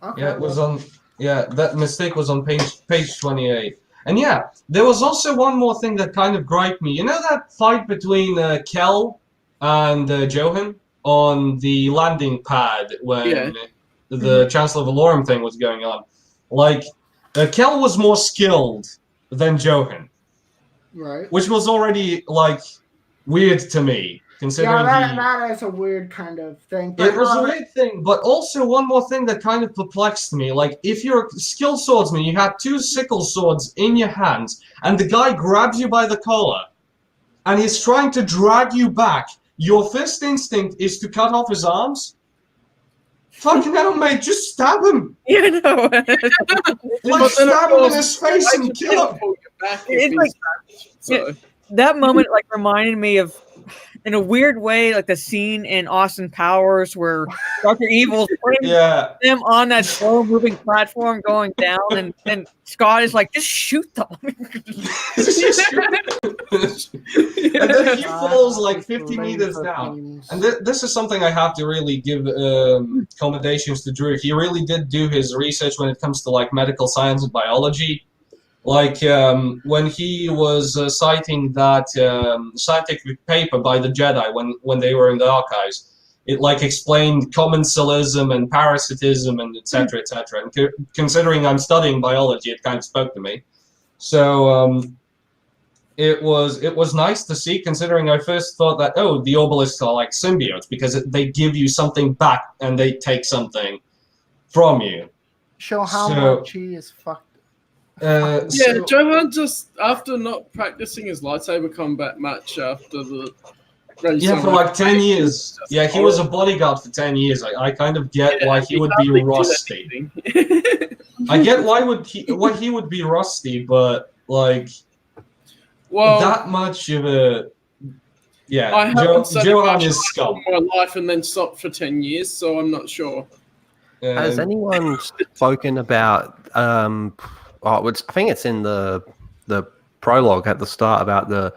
Speaker 4: Okay.
Speaker 9: Yeah, it was on. Yeah, that mistake was on page 28. And yeah, there was also one more thing that kind of griped me. You know that fight between Kel and Johan on the landing pad when the Chancellor Valorum thing was going on? Like, Kel was more skilled than Johan.
Speaker 4: Right.
Speaker 9: Which was already, like, weird to me. considering
Speaker 4: that is a weird kind of thing. But
Speaker 9: it was a weird thing, but also one more thing that kind of perplexed me. Like, if you're a skilled swordsman, you had 2 sickle swords in your hands, and the guy grabs you by the collar, and he's trying to drag you back. Your first instinct is to cut off his arms? Fucking hell, mate, just stab him!
Speaker 3: You know.
Speaker 9: Like, stab him in his face and kill him!
Speaker 3: That moment like reminded me of, in a weird way, like the scene in Austin Powers where Dr. Evil's putting them on that slow moving platform going down, and Scott is like, just shoot them.
Speaker 9: And then he falls like 50 meters down. And this is something I have to really give commendations to Drew. He really did do his research when it comes to like medical science and biology. Like when he was citing that scientific paper by the Jedi when they were in the archives, it like explained commensalism and parasitism and etc. etc. And considering I'm studying biology, it kind of spoke to me. So it was nice to see. Considering I first thought that the obelisks are like symbiotes because they give you something back and they take something from you.
Speaker 4: Show how much he is fucked.
Speaker 2: Johan just, after not practicing his lightsaber combat match after the race.
Speaker 9: Yeah, for like 10 years. Yeah, he was a bodyguard for 10 years. I kind of get why he would be rusty. I get why he would be rusty, but like, that much of a... Yeah,
Speaker 2: I haven't said
Speaker 9: Johan is scum.
Speaker 2: my life and then stopped for 10 years, so I'm not sure.
Speaker 8: Has anyone spoken about... I think it's in the prologue at the start about the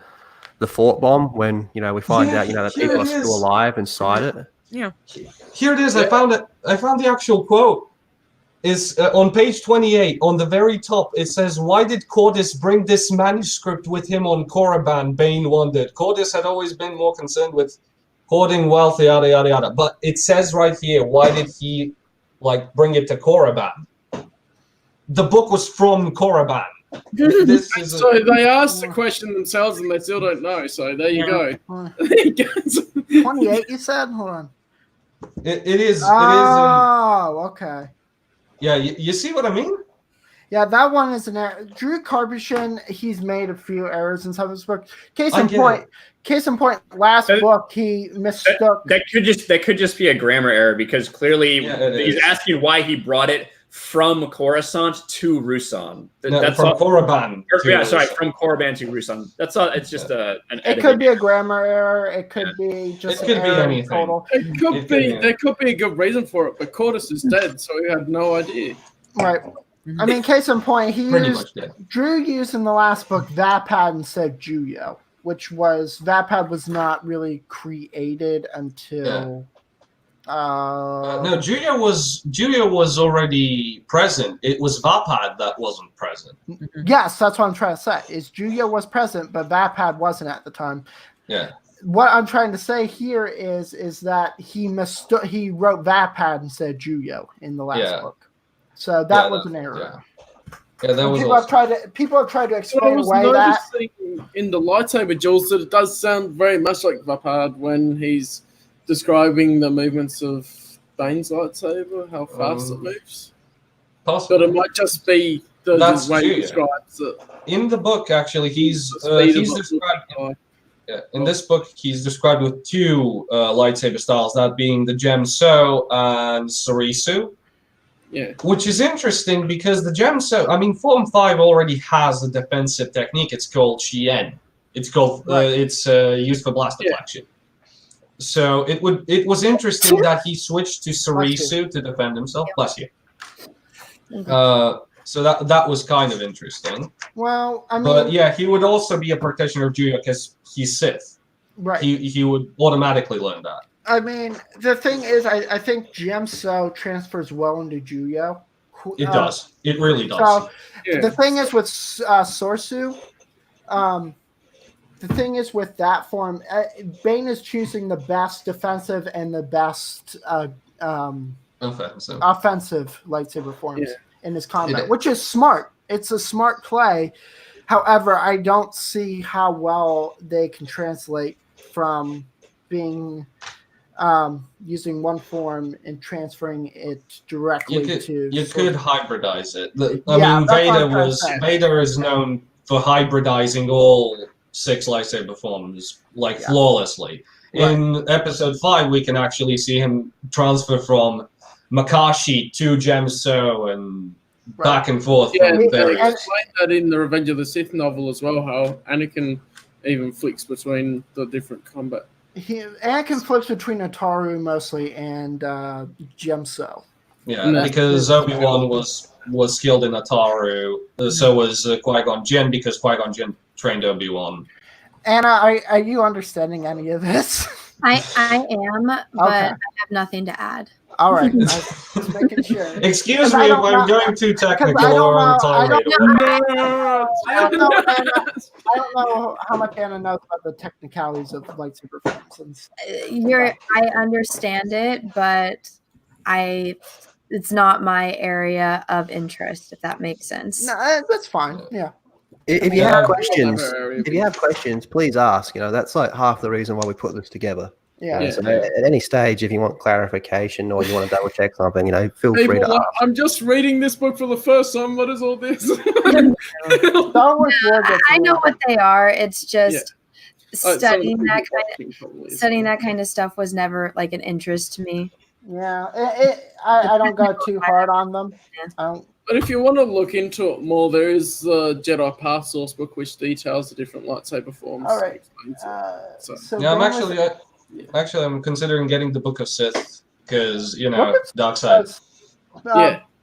Speaker 8: fort bomb when we find out that people are still alive inside it.
Speaker 3: Yeah.
Speaker 9: Here it is. I found it. I found the actual quote. Is on page 28 on the very top. It says, "Why did Cordis bring this manuscript with him on Korriban?" Bane wondered. Cordis had always been more concerned with hoarding wealth, yada yada yada. But it says right here, why did he bring it to Korriban? The book was from Korriban.
Speaker 2: So they asked the question themselves and they still don't know. So there you go.
Speaker 4: 28, you said? Hold on.
Speaker 9: It is.
Speaker 4: Oh, okay.
Speaker 9: Yeah, you see what I mean?
Speaker 4: Yeah, that one is an error. Drew Carbushin, he's made a few errors in some of his books. Case in point, last book he mistook.
Speaker 1: That could just be a grammar error because clearly he's asking why he brought it from Coruscant to Rusan.
Speaker 9: That's from Korriban.
Speaker 1: From Korriban to Rusan. That's all. It's just an.
Speaker 4: It could be a grammar error. It could be just.
Speaker 9: It could be anything.
Speaker 4: Total.
Speaker 2: It could be. There could be a good reason for it, but Cordis is dead, so he had no idea.
Speaker 4: Right. I mean, case in point, Drew used in the last book Vapad instead of Juyo, which was Vapad was not really created until.
Speaker 9: Yeah. No, Julia was already present. It was Vapad that wasn't present.
Speaker 4: Yes, that's what I'm trying to say. Is Julia was present, but Vapad wasn't at the time.
Speaker 9: Yeah.
Speaker 4: What I'm trying to say here is that he wrote Vapad instead of Juyo in the last book. So that was an error.
Speaker 9: Yeah, that was.
Speaker 4: People have tried to explain away that.
Speaker 2: In the lightsaber duels, that it does sound very much like Vapad when he's describing the movements of Bane's lightsaber, how fast it moves.
Speaker 9: Possibly.
Speaker 2: But it might just be the way he describes it.
Speaker 9: In the book, actually, he's described. In this book, he's described with 2 lightsaber styles, that being the Gemso and Sarisu.
Speaker 2: Yeah.
Speaker 9: Which is interesting because the Gemso, Form 5 already has a defensive technique. It's called Shien. It's called. It's used for blast deflection. So it was interesting that he switched to Sarisu to defend himself. Bless you. So that was kind of interesting.
Speaker 4: Well,
Speaker 9: but yeah, he would also be a practitioner of Juyo because he's Sith.
Speaker 4: Right.
Speaker 9: He would automatically learn that.
Speaker 4: I mean, the thing is, I think Gemso transfers well into Juyo.
Speaker 9: It does. It really does.
Speaker 4: So the thing is with Sorsu, the thing is with that form, Bane is choosing the best defensive and the best offensive lightsaber forms in his combat, which is smart. It's a smart play. However, I don't see how well they can translate from being using one form and transferring it directly to.
Speaker 9: You could hybridize it.
Speaker 4: That's
Speaker 9: Vader is known for hybridizing all 6 lightsaber forms flawlessly.
Speaker 4: Right.
Speaker 9: In episode 5, we can actually see him transfer from Makashi to Gemso and back and forth.
Speaker 2: Yeah,
Speaker 9: from
Speaker 2: they
Speaker 9: various.
Speaker 2: explained that in the Revenge of the Sith novel as well, how Anakin even flicks between the different combat.
Speaker 4: Anakin flips between Ataru mostly and Gemso.
Speaker 9: Yeah, because Obi-Wan was skilled in Ataru, so was Qui-Gon Jinn, because Qui-Gon Jinn trained Obi-Wan.
Speaker 4: Anna, are you understanding any of this?
Speaker 6: I am, but I have nothing to add.
Speaker 4: All right, just making sure.
Speaker 9: Excuse me if I'm going too technical or on a tirade.
Speaker 4: I don't know how much Anna knows about the technicalities of lightsaber forms.
Speaker 6: I understand it, but it's not my area of interest, if that makes sense.
Speaker 4: No, that's fine. Yeah.
Speaker 8: If you have questions, please ask. That's like half the reason why we put this together.
Speaker 4: Yeah.
Speaker 8: So at any stage, if you want clarification or you want to double check something, feel free to ask.
Speaker 2: I'm just reading this book for the first time. What is all this?
Speaker 6: I know what they are. It's just studying that kind of stuff was never like an interest to me.
Speaker 4: Yeah, I don't go too hard on them.
Speaker 2: But if you want to look into it more, there is the Jedi Path source book, which details the different lightsaber forms.
Speaker 4: All right.
Speaker 9: I'm considering getting the Book of Sith because Dark Side.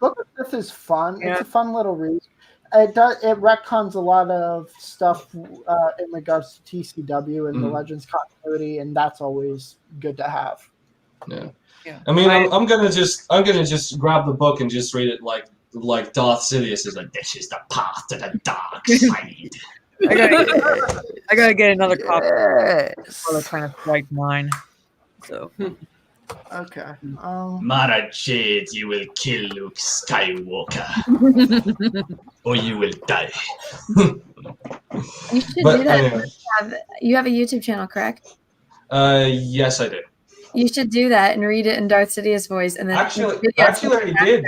Speaker 4: Book of Sith is fun. Yeah. It's a fun little read. It retcons a lot of stuff in regards to TCW and the Legends continuity, and that's always good to have.
Speaker 9: Yeah. I mean, I'm gonna just grab the book and just read it like Darth Sidious is like, this is the path to the dark side.
Speaker 3: I gotta get another copy. Before they're trying to strike mine. So.
Speaker 4: Okay.
Speaker 10: Mara Jade, you will kill Luke Skywalker, or you will die.
Speaker 6: You should do that. Anyway. You have a YouTube channel, correct?
Speaker 9: Yes, I do.
Speaker 6: You should do that and read it in Darth Sidious voice, and then
Speaker 9: actually, I did.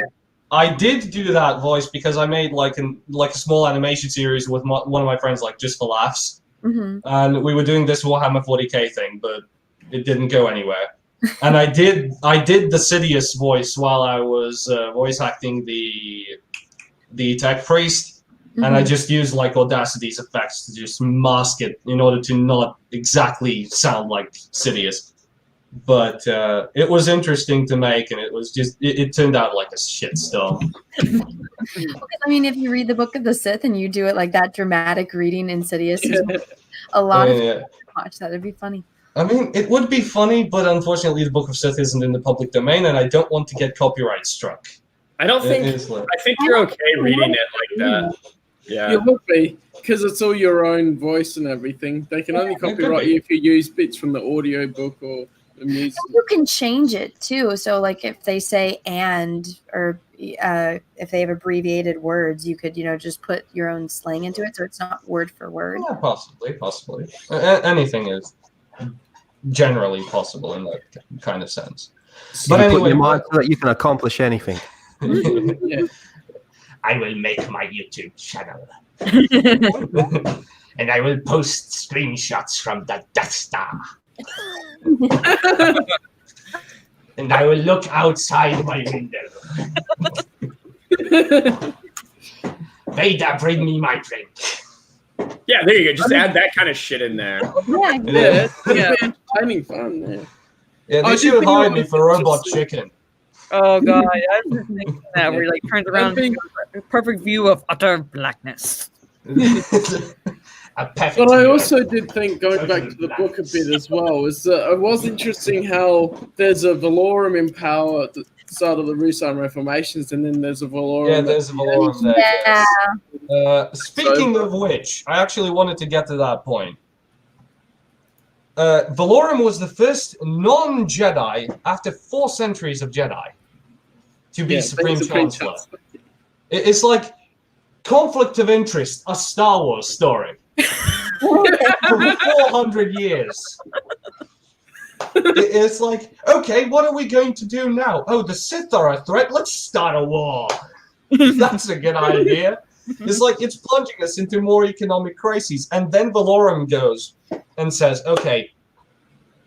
Speaker 9: I did do that voice because I made like a small animation series with one of my friends, just for laughs, and we were doing this Warhammer 40k thing, but it didn't go anywhere. And I did the Sidious voice while I was voice acting the Tech Priest, and I just used Audacity's effects to just mask it in order to not exactly sound like Sidious. But it was interesting to make, and it turned out like a shitstorm.
Speaker 6: I mean, if you read the Book of the Sith and you do it like that dramatic reading in Sidious, a lot of people watch that. It'd be funny.
Speaker 9: I mean, it would be funny, but unfortunately, the Book of Sith isn't in the public domain, and I don't want to get copyright struck.
Speaker 1: I think you're okay reading it like that. Yeah,
Speaker 2: you would be, because it's all your own voice and everything. They can only copyright you if you use bits from the audio book or the music.
Speaker 6: You can change it too. So, if they say "and" or if they have abbreviated words, you could, just put your own slang into it, so it's not word for word.
Speaker 9: Yeah, possibly. Anything is generally possible in that kind of sense.
Speaker 8: But anyway, so that you can accomplish anything.
Speaker 10: Yeah. I will make my YouTube channel. And I will post screenshots from the Death Star. And I will look outside my window. Vader, bring me my drink.
Speaker 1: Yeah, there you go. Just add that kind of shit in there.
Speaker 2: Yeah. Timing fun.
Speaker 9: Yeah, they should have hired me for Robot Chicken.
Speaker 3: Oh god, I was just thinking that where he turns around and a perfect view of utter blackness.
Speaker 2: But I also did think, going back to the book a bit as well, is that it was interesting how there's a Valorum in power at the start of the Rusan Reformations, and then there's a Valorum.
Speaker 9: Yeah, there's a Valorum there. Yes. Speaking of which, I actually wanted to get to that point. Valorum was the first non-Jedi after 4 centuries of Jedi to be Supreme Chancellor. It's like conflict of interest, a Star Wars story. For 400 years. It's like, okay, what are we going to do now? Oh, the Sith are a threat. Let's start a war. That's a good idea. It's like it's plunging us into more economic crises. And then Valorum goes and says, okay,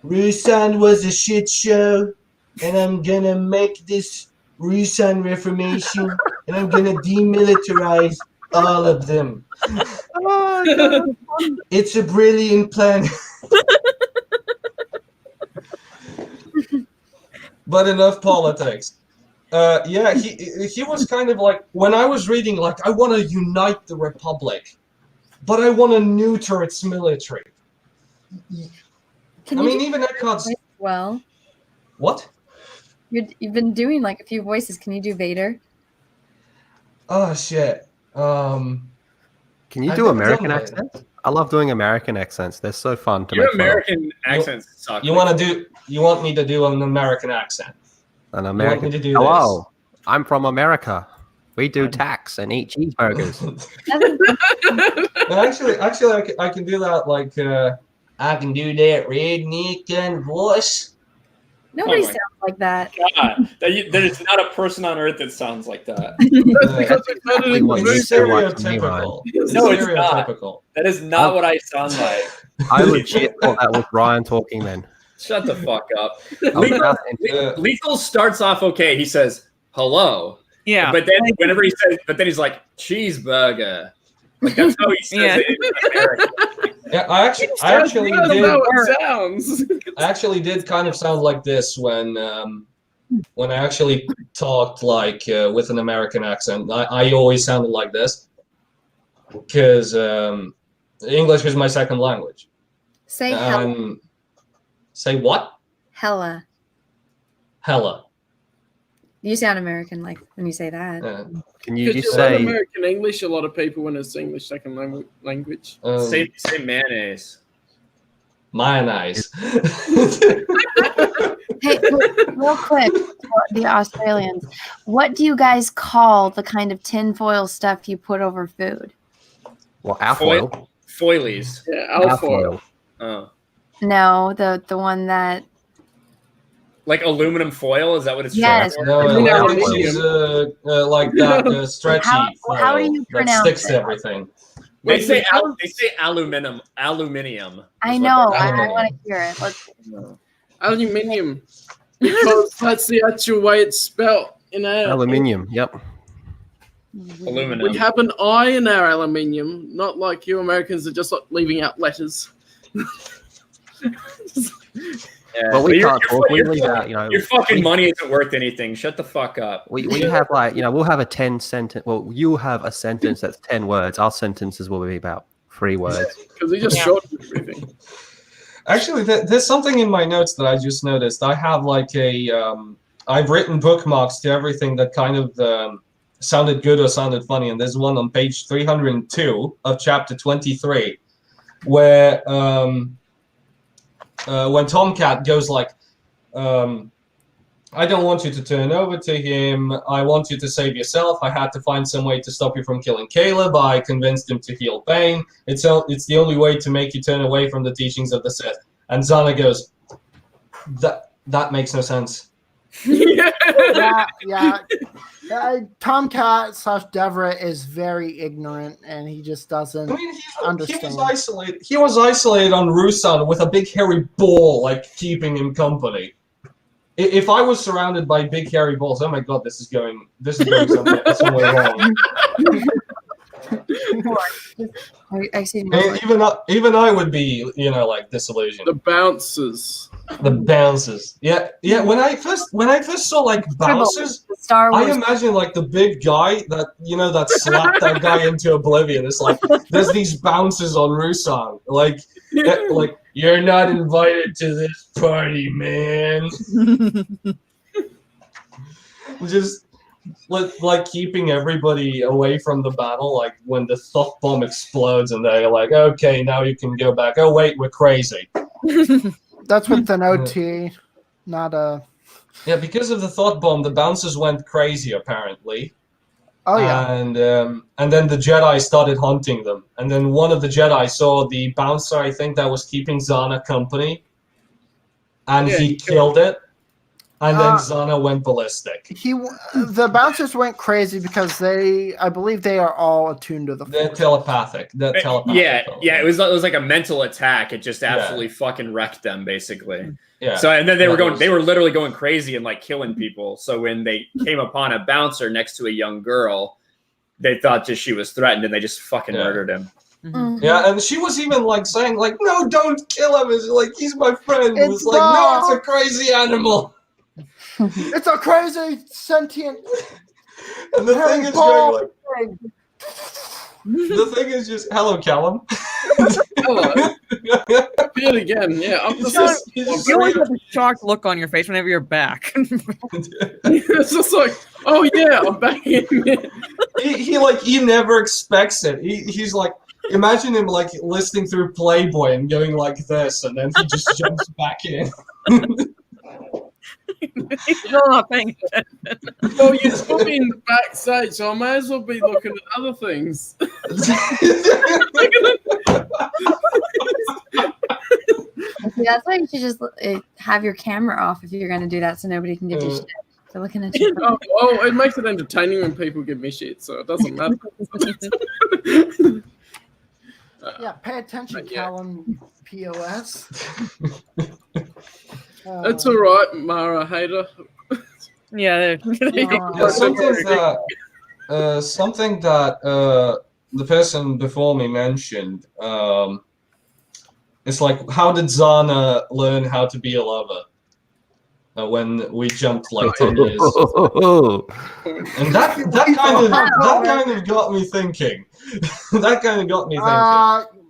Speaker 9: Rusan was a shit show, and I'm gonna make this Rusan Reformation, and I'm gonna demilitarize all of them. It's a brilliant plan. But enough politics. Yeah, he was kind of like, when I was reading, like, I want to unite the Republic, but I want to neuter its military.
Speaker 6: Can
Speaker 9: I
Speaker 6: you
Speaker 9: mean,
Speaker 6: do
Speaker 9: even Eckhart's...
Speaker 6: well?
Speaker 9: What?
Speaker 6: You've been doing like a few voices. Can you do Vader?
Speaker 9: Oh, shit.
Speaker 8: Can you
Speaker 9: I've
Speaker 8: do
Speaker 9: never
Speaker 8: American
Speaker 9: done that.
Speaker 8: accents? I love doing American accents. They're so fun to
Speaker 1: Your
Speaker 8: make fun of.
Speaker 1: American accents suck.
Speaker 9: You want me to do an American accent?
Speaker 8: An
Speaker 9: You
Speaker 8: American.
Speaker 9: want me to do
Speaker 8: Hello, I'm from America. We do tax and eat cheeseburgers.
Speaker 9: this? Actually, I can do that. Like, I can do that redneck voice.
Speaker 6: Nobody
Speaker 1: my
Speaker 6: sounds like that.
Speaker 1: God, there is not a person on earth that sounds like that.
Speaker 2: Because we've heard it in the
Speaker 8: Everyone
Speaker 2: movie.
Speaker 8: needs to watch me,
Speaker 9: Stereotypical. It's
Speaker 1: No, it's not.
Speaker 9: stereotypical.
Speaker 1: That is not what I sound like.
Speaker 8: I legit thought that was Ryan talking then.
Speaker 1: Shut the fuck up.
Speaker 8: I was
Speaker 1: Lethal,
Speaker 8: just-
Speaker 1: Lethal starts off okay. He says hello,
Speaker 3: Yeah.
Speaker 1: but then whenever he says, but then he's like cheeseburger. Like that's how he says
Speaker 3: Yeah.
Speaker 1: it in American.
Speaker 9: Yeah, I actually
Speaker 2: I don't
Speaker 9: did.
Speaker 2: know how it sounds.
Speaker 9: I actually did kind of sound like this when I actually talked like with an American accent. I always sounded like this because English is my second language.
Speaker 6: Say hella.
Speaker 9: Say what?
Speaker 6: Hella.
Speaker 9: Hella.
Speaker 6: You sound American like when you say that.
Speaker 8: Can you
Speaker 2: Because
Speaker 8: just
Speaker 2: you learn
Speaker 8: say
Speaker 2: American English, a lot of people when it's English second language.
Speaker 1: Say mayonnaise.
Speaker 9: Mayonnaise.
Speaker 6: Hey, real quick, for the Australians, what do you guys call the kind of tinfoil stuff you put over food?
Speaker 8: well, alfoil?
Speaker 1: Foilies.
Speaker 2: Yeah, alfoil.
Speaker 1: Oh.
Speaker 6: No, the one that
Speaker 1: Like aluminum foil? Is that what it's
Speaker 6: Yes.
Speaker 1: short
Speaker 9: No,
Speaker 1: for?
Speaker 2: Yeah,
Speaker 9: like, she's like that stretchy
Speaker 6: How
Speaker 9: foil
Speaker 6: do you
Speaker 9: that
Speaker 6: pronounce
Speaker 9: sticks to
Speaker 6: it?
Speaker 9: everything.
Speaker 1: They say aluminum. Aluminium.
Speaker 6: I
Speaker 1: is what
Speaker 6: know.
Speaker 1: they're-
Speaker 6: I
Speaker 9: Aluminium.
Speaker 6: want to hear it. Let's,
Speaker 2: Aluminium. Because that's the actual way it's spelled in our
Speaker 8: Aluminium. Yep.
Speaker 1: Aluminum.
Speaker 2: We have an I in our aluminium, not like you Americans are just like leaving out letters.
Speaker 1: Yeah,
Speaker 8: But we
Speaker 1: your-
Speaker 8: can't
Speaker 1: your
Speaker 8: talk. We
Speaker 1: your
Speaker 8: leave
Speaker 1: fucking-
Speaker 8: out, you know.
Speaker 1: Your fucking money isn't worth anything. Shut the fuck up.
Speaker 8: We have like, you know, we'll have a 10 sentence. Well, you'll have a sentence that's 10 words. Our sentences will be about 3 words.
Speaker 2: Because they just shortened everything.
Speaker 9: Actually, there's something in my notes that I just noticed. I have like I've written bookmarks to everything that kind of sounded good or sounded funny, and there's one on page 302 of chapter 23, where when Tomcat goes like, I don't want you to turn over to him. I want you to save yourself. I had to find some way to stop you from killing Caleb. I convinced him to heal Bane. It's the only way to make you turn away from the teachings of the Sith. And Zana goes, that makes no sense.
Speaker 4: Yeah. Tomcat / Deverett is very ignorant, and he just doesn't
Speaker 9: I mean, he
Speaker 4: understand.
Speaker 9: was isolated. He was isolated on Rusan with a big hairy ball, like keeping him company. If I was surrounded by big hairy balls, oh my god, this is going somewhere wrong. Even I would be, like disillusioned.
Speaker 2: The bouncers.
Speaker 9: The bounces, yeah. When I first saw like bounces,
Speaker 6: Star Wars.
Speaker 9: I imagine like the big guy that slapped that guy into oblivion. It's like there's these bounces on Rusan, like you're not invited to this party, man. Just like keeping everybody away from the battle. Like when the thought bomb explodes, and they're like, "Okay, now you can go back." Oh wait, we're crazy.
Speaker 4: That's with an OT, not a.
Speaker 9: Yeah, because of the thought bomb, the bouncers went crazy apparently.
Speaker 4: Oh yeah.
Speaker 9: And then the Jedi started hunting them. And then one of the Jedi saw the bouncer, I think, that was keeping Zana company. and
Speaker 2: Yeah,
Speaker 9: he killed it. And then Zana went ballistic.
Speaker 4: The bouncers went crazy because I believe they are all attuned to the
Speaker 9: They're
Speaker 4: force.
Speaker 9: telepathic.
Speaker 1: Yeah, it was like a mental attack. It just absolutely fucking wrecked them, basically.
Speaker 9: Yeah.
Speaker 1: So and then they were literally going crazy and like killing people. So when they came upon a bouncer next to a young girl, they thought just she was threatened and they just fucking murdered him.
Speaker 6: Mhm.
Speaker 9: Yeah, and she was even like saying like, "No, don't kill him." It's like he's my friend. It was like, "No, it's a crazy animal."
Speaker 4: It's a crazy sentient.
Speaker 9: And the thing is going like, the thing is just, hello, Callum.
Speaker 2: Hello. Do it again. Yeah, I'm just.
Speaker 3: You always have a shocked look on your face whenever you're back.
Speaker 2: It's just like, oh yeah, I'm back in.
Speaker 9: he never expects it. He's like, imagine him like listening through Playboy and going like this, and then he just jumps back in.
Speaker 3: He's still not paying attention.
Speaker 2: Well, you put me in backstage, so I may as well be looking at other things.
Speaker 6: See, that's why you should just have your camera off if you're going to do that, so nobody can give you shit. They're looking at you.
Speaker 2: Oh, it makes it entertaining when people give me shit, so it doesn't matter.
Speaker 4: Yeah, pay attention, Callum. POS.
Speaker 2: It's all right, Mara hater.
Speaker 3: Yeah,
Speaker 9: something that the person before me mentioned. It's like, how did Zana learn how to be a lover? When we jumped like 10 years, and that kind of got me thinking. That kind of got me thinking.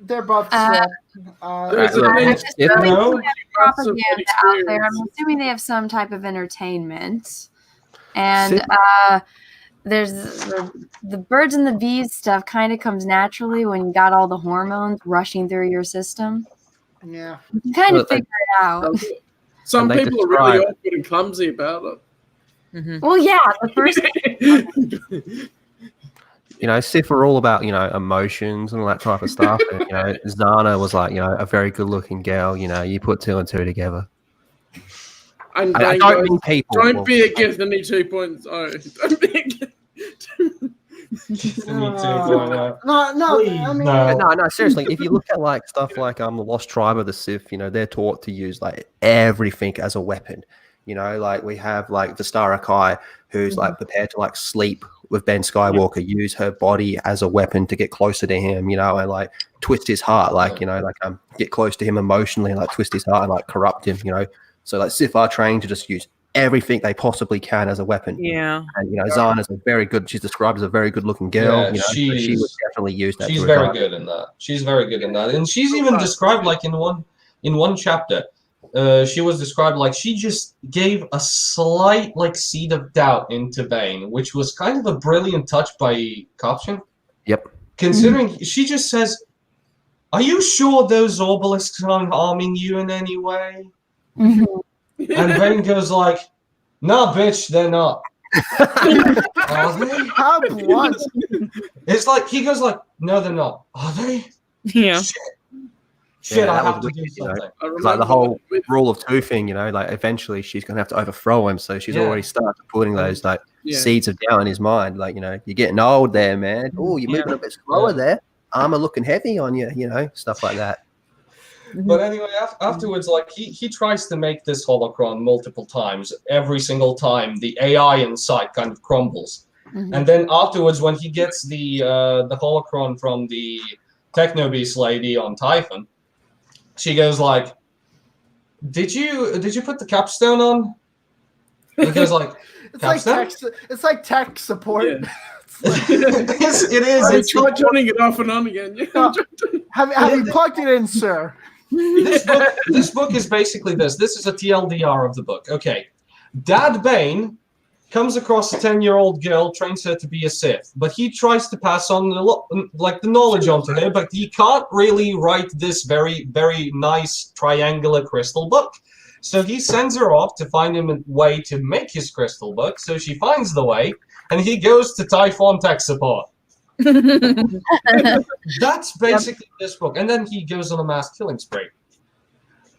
Speaker 4: They're both.
Speaker 2: There's
Speaker 6: propaganda out there. I'm assuming they have some type of entertainment, and there's the birds and the bees stuff. Kind of comes naturally when you got all the hormones rushing through your system.
Speaker 4: Yeah,
Speaker 6: you can kind of figure it out.
Speaker 2: Some people are really awkward and clumsy about it.
Speaker 3: Mm-hmm.
Speaker 6: Well, yeah, the first.
Speaker 8: You know, Sif are all about, you know, emotions and all that type of stuff. And, you know, Zana was like, you know, a very good-looking girl. You know, you put 2 and 2 together.
Speaker 2: And
Speaker 8: I don't mean people.
Speaker 2: Don't be a Githany 2.0. Don't be a
Speaker 8: No, seriously, if you look at like stuff like the Lost Tribe of the Sith, you know, they're taught to use like everything as a weapon. You know, like we have like Vistara Kai, who's like prepared to like sleep with Ben Skywalker, use her body as a weapon to get closer to him, you know, and like twist his heart, like, you know, like get close to him emotionally and like twist his heart and like corrupt him, you know. So like Sith are trained to just use everything they possibly can as a weapon.
Speaker 3: Yeah.
Speaker 8: And you know, Zana's she's described as a very good looking girl.
Speaker 9: Yeah,
Speaker 8: you know, so she would definitely use that.
Speaker 9: She's very good in that. She's very good in that. And she's even described like in one chapter. She was described like she just gave a slight like seed of doubt into Bane, which was kind of a brilliant touch by Kopchin.
Speaker 8: Yep.
Speaker 9: Considering she just says, "Are you sure those obelisks aren't harming you in any way?" And Bane goes like, "No, bitch, they're not." Are they?
Speaker 4: How blunt?
Speaker 9: It's like he goes like, "No, they're not." Are they?
Speaker 3: Yeah.
Speaker 9: Shit,
Speaker 8: Yeah,
Speaker 9: I
Speaker 8: that
Speaker 9: have
Speaker 8: was
Speaker 9: to
Speaker 8: wicked,
Speaker 9: do
Speaker 8: you know.
Speaker 9: something.
Speaker 8: Like the whole rule of 2 thing, you know, like eventually she's gonna have to overthrow him. So she's already started putting those like seeds of doubt in his mind. Like, you know, you're getting old there, man. Oh, you're moving a bit slower there. Armor looking heavy on you, you know, stuff like that.
Speaker 9: But anyway, afterwards, like he tries to make this holocron multiple times. Every single time, the AI inside kind of crumbles. And then afterwards, when he gets the holocron from the Techno Beast lady on Typhon, she goes like, "Did you put the capstone on?" He goes like, "Capstone?"
Speaker 4: It's like tech support.
Speaker 2: Yeah.
Speaker 9: Yes, it is.
Speaker 2: I tried turning it off and on again.
Speaker 4: Have you plugged it in, sir?
Speaker 9: This book is basically this. This is a TLDR of the book. Okay. Dad Bane comes across a 10-year-old girl, trains her to be a Sith, but he tries to pass on the knowledge onto her, but he can't really write this very, very nice triangular crystal book. So he sends her off to find him a way to make his crystal book. So she finds the way, and he goes to Typhon tech support. That's basically this book. And then he goes on a mass killing spree.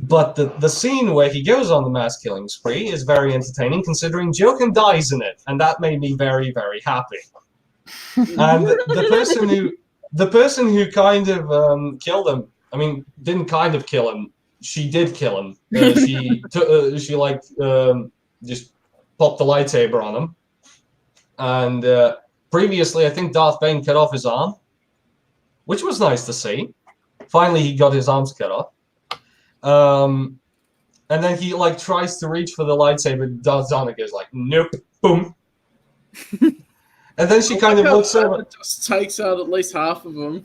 Speaker 9: But the scene where he goes on the mass killing spree is very entertaining, considering Joken dies in it, and that made me very, very happy. And the person who kind of killed him, I mean, didn't kind of kill him. She did kill him. She just popped the lightsaber on him. And previously, I think Darth Bane cut off his arm, which was nice to see. Finally, he got his arms cut off. And then he like tries to reach for the lightsaber. Darth Zana goes like, nope, boom. And then she kind of looks over.
Speaker 2: Just takes out at least half of them.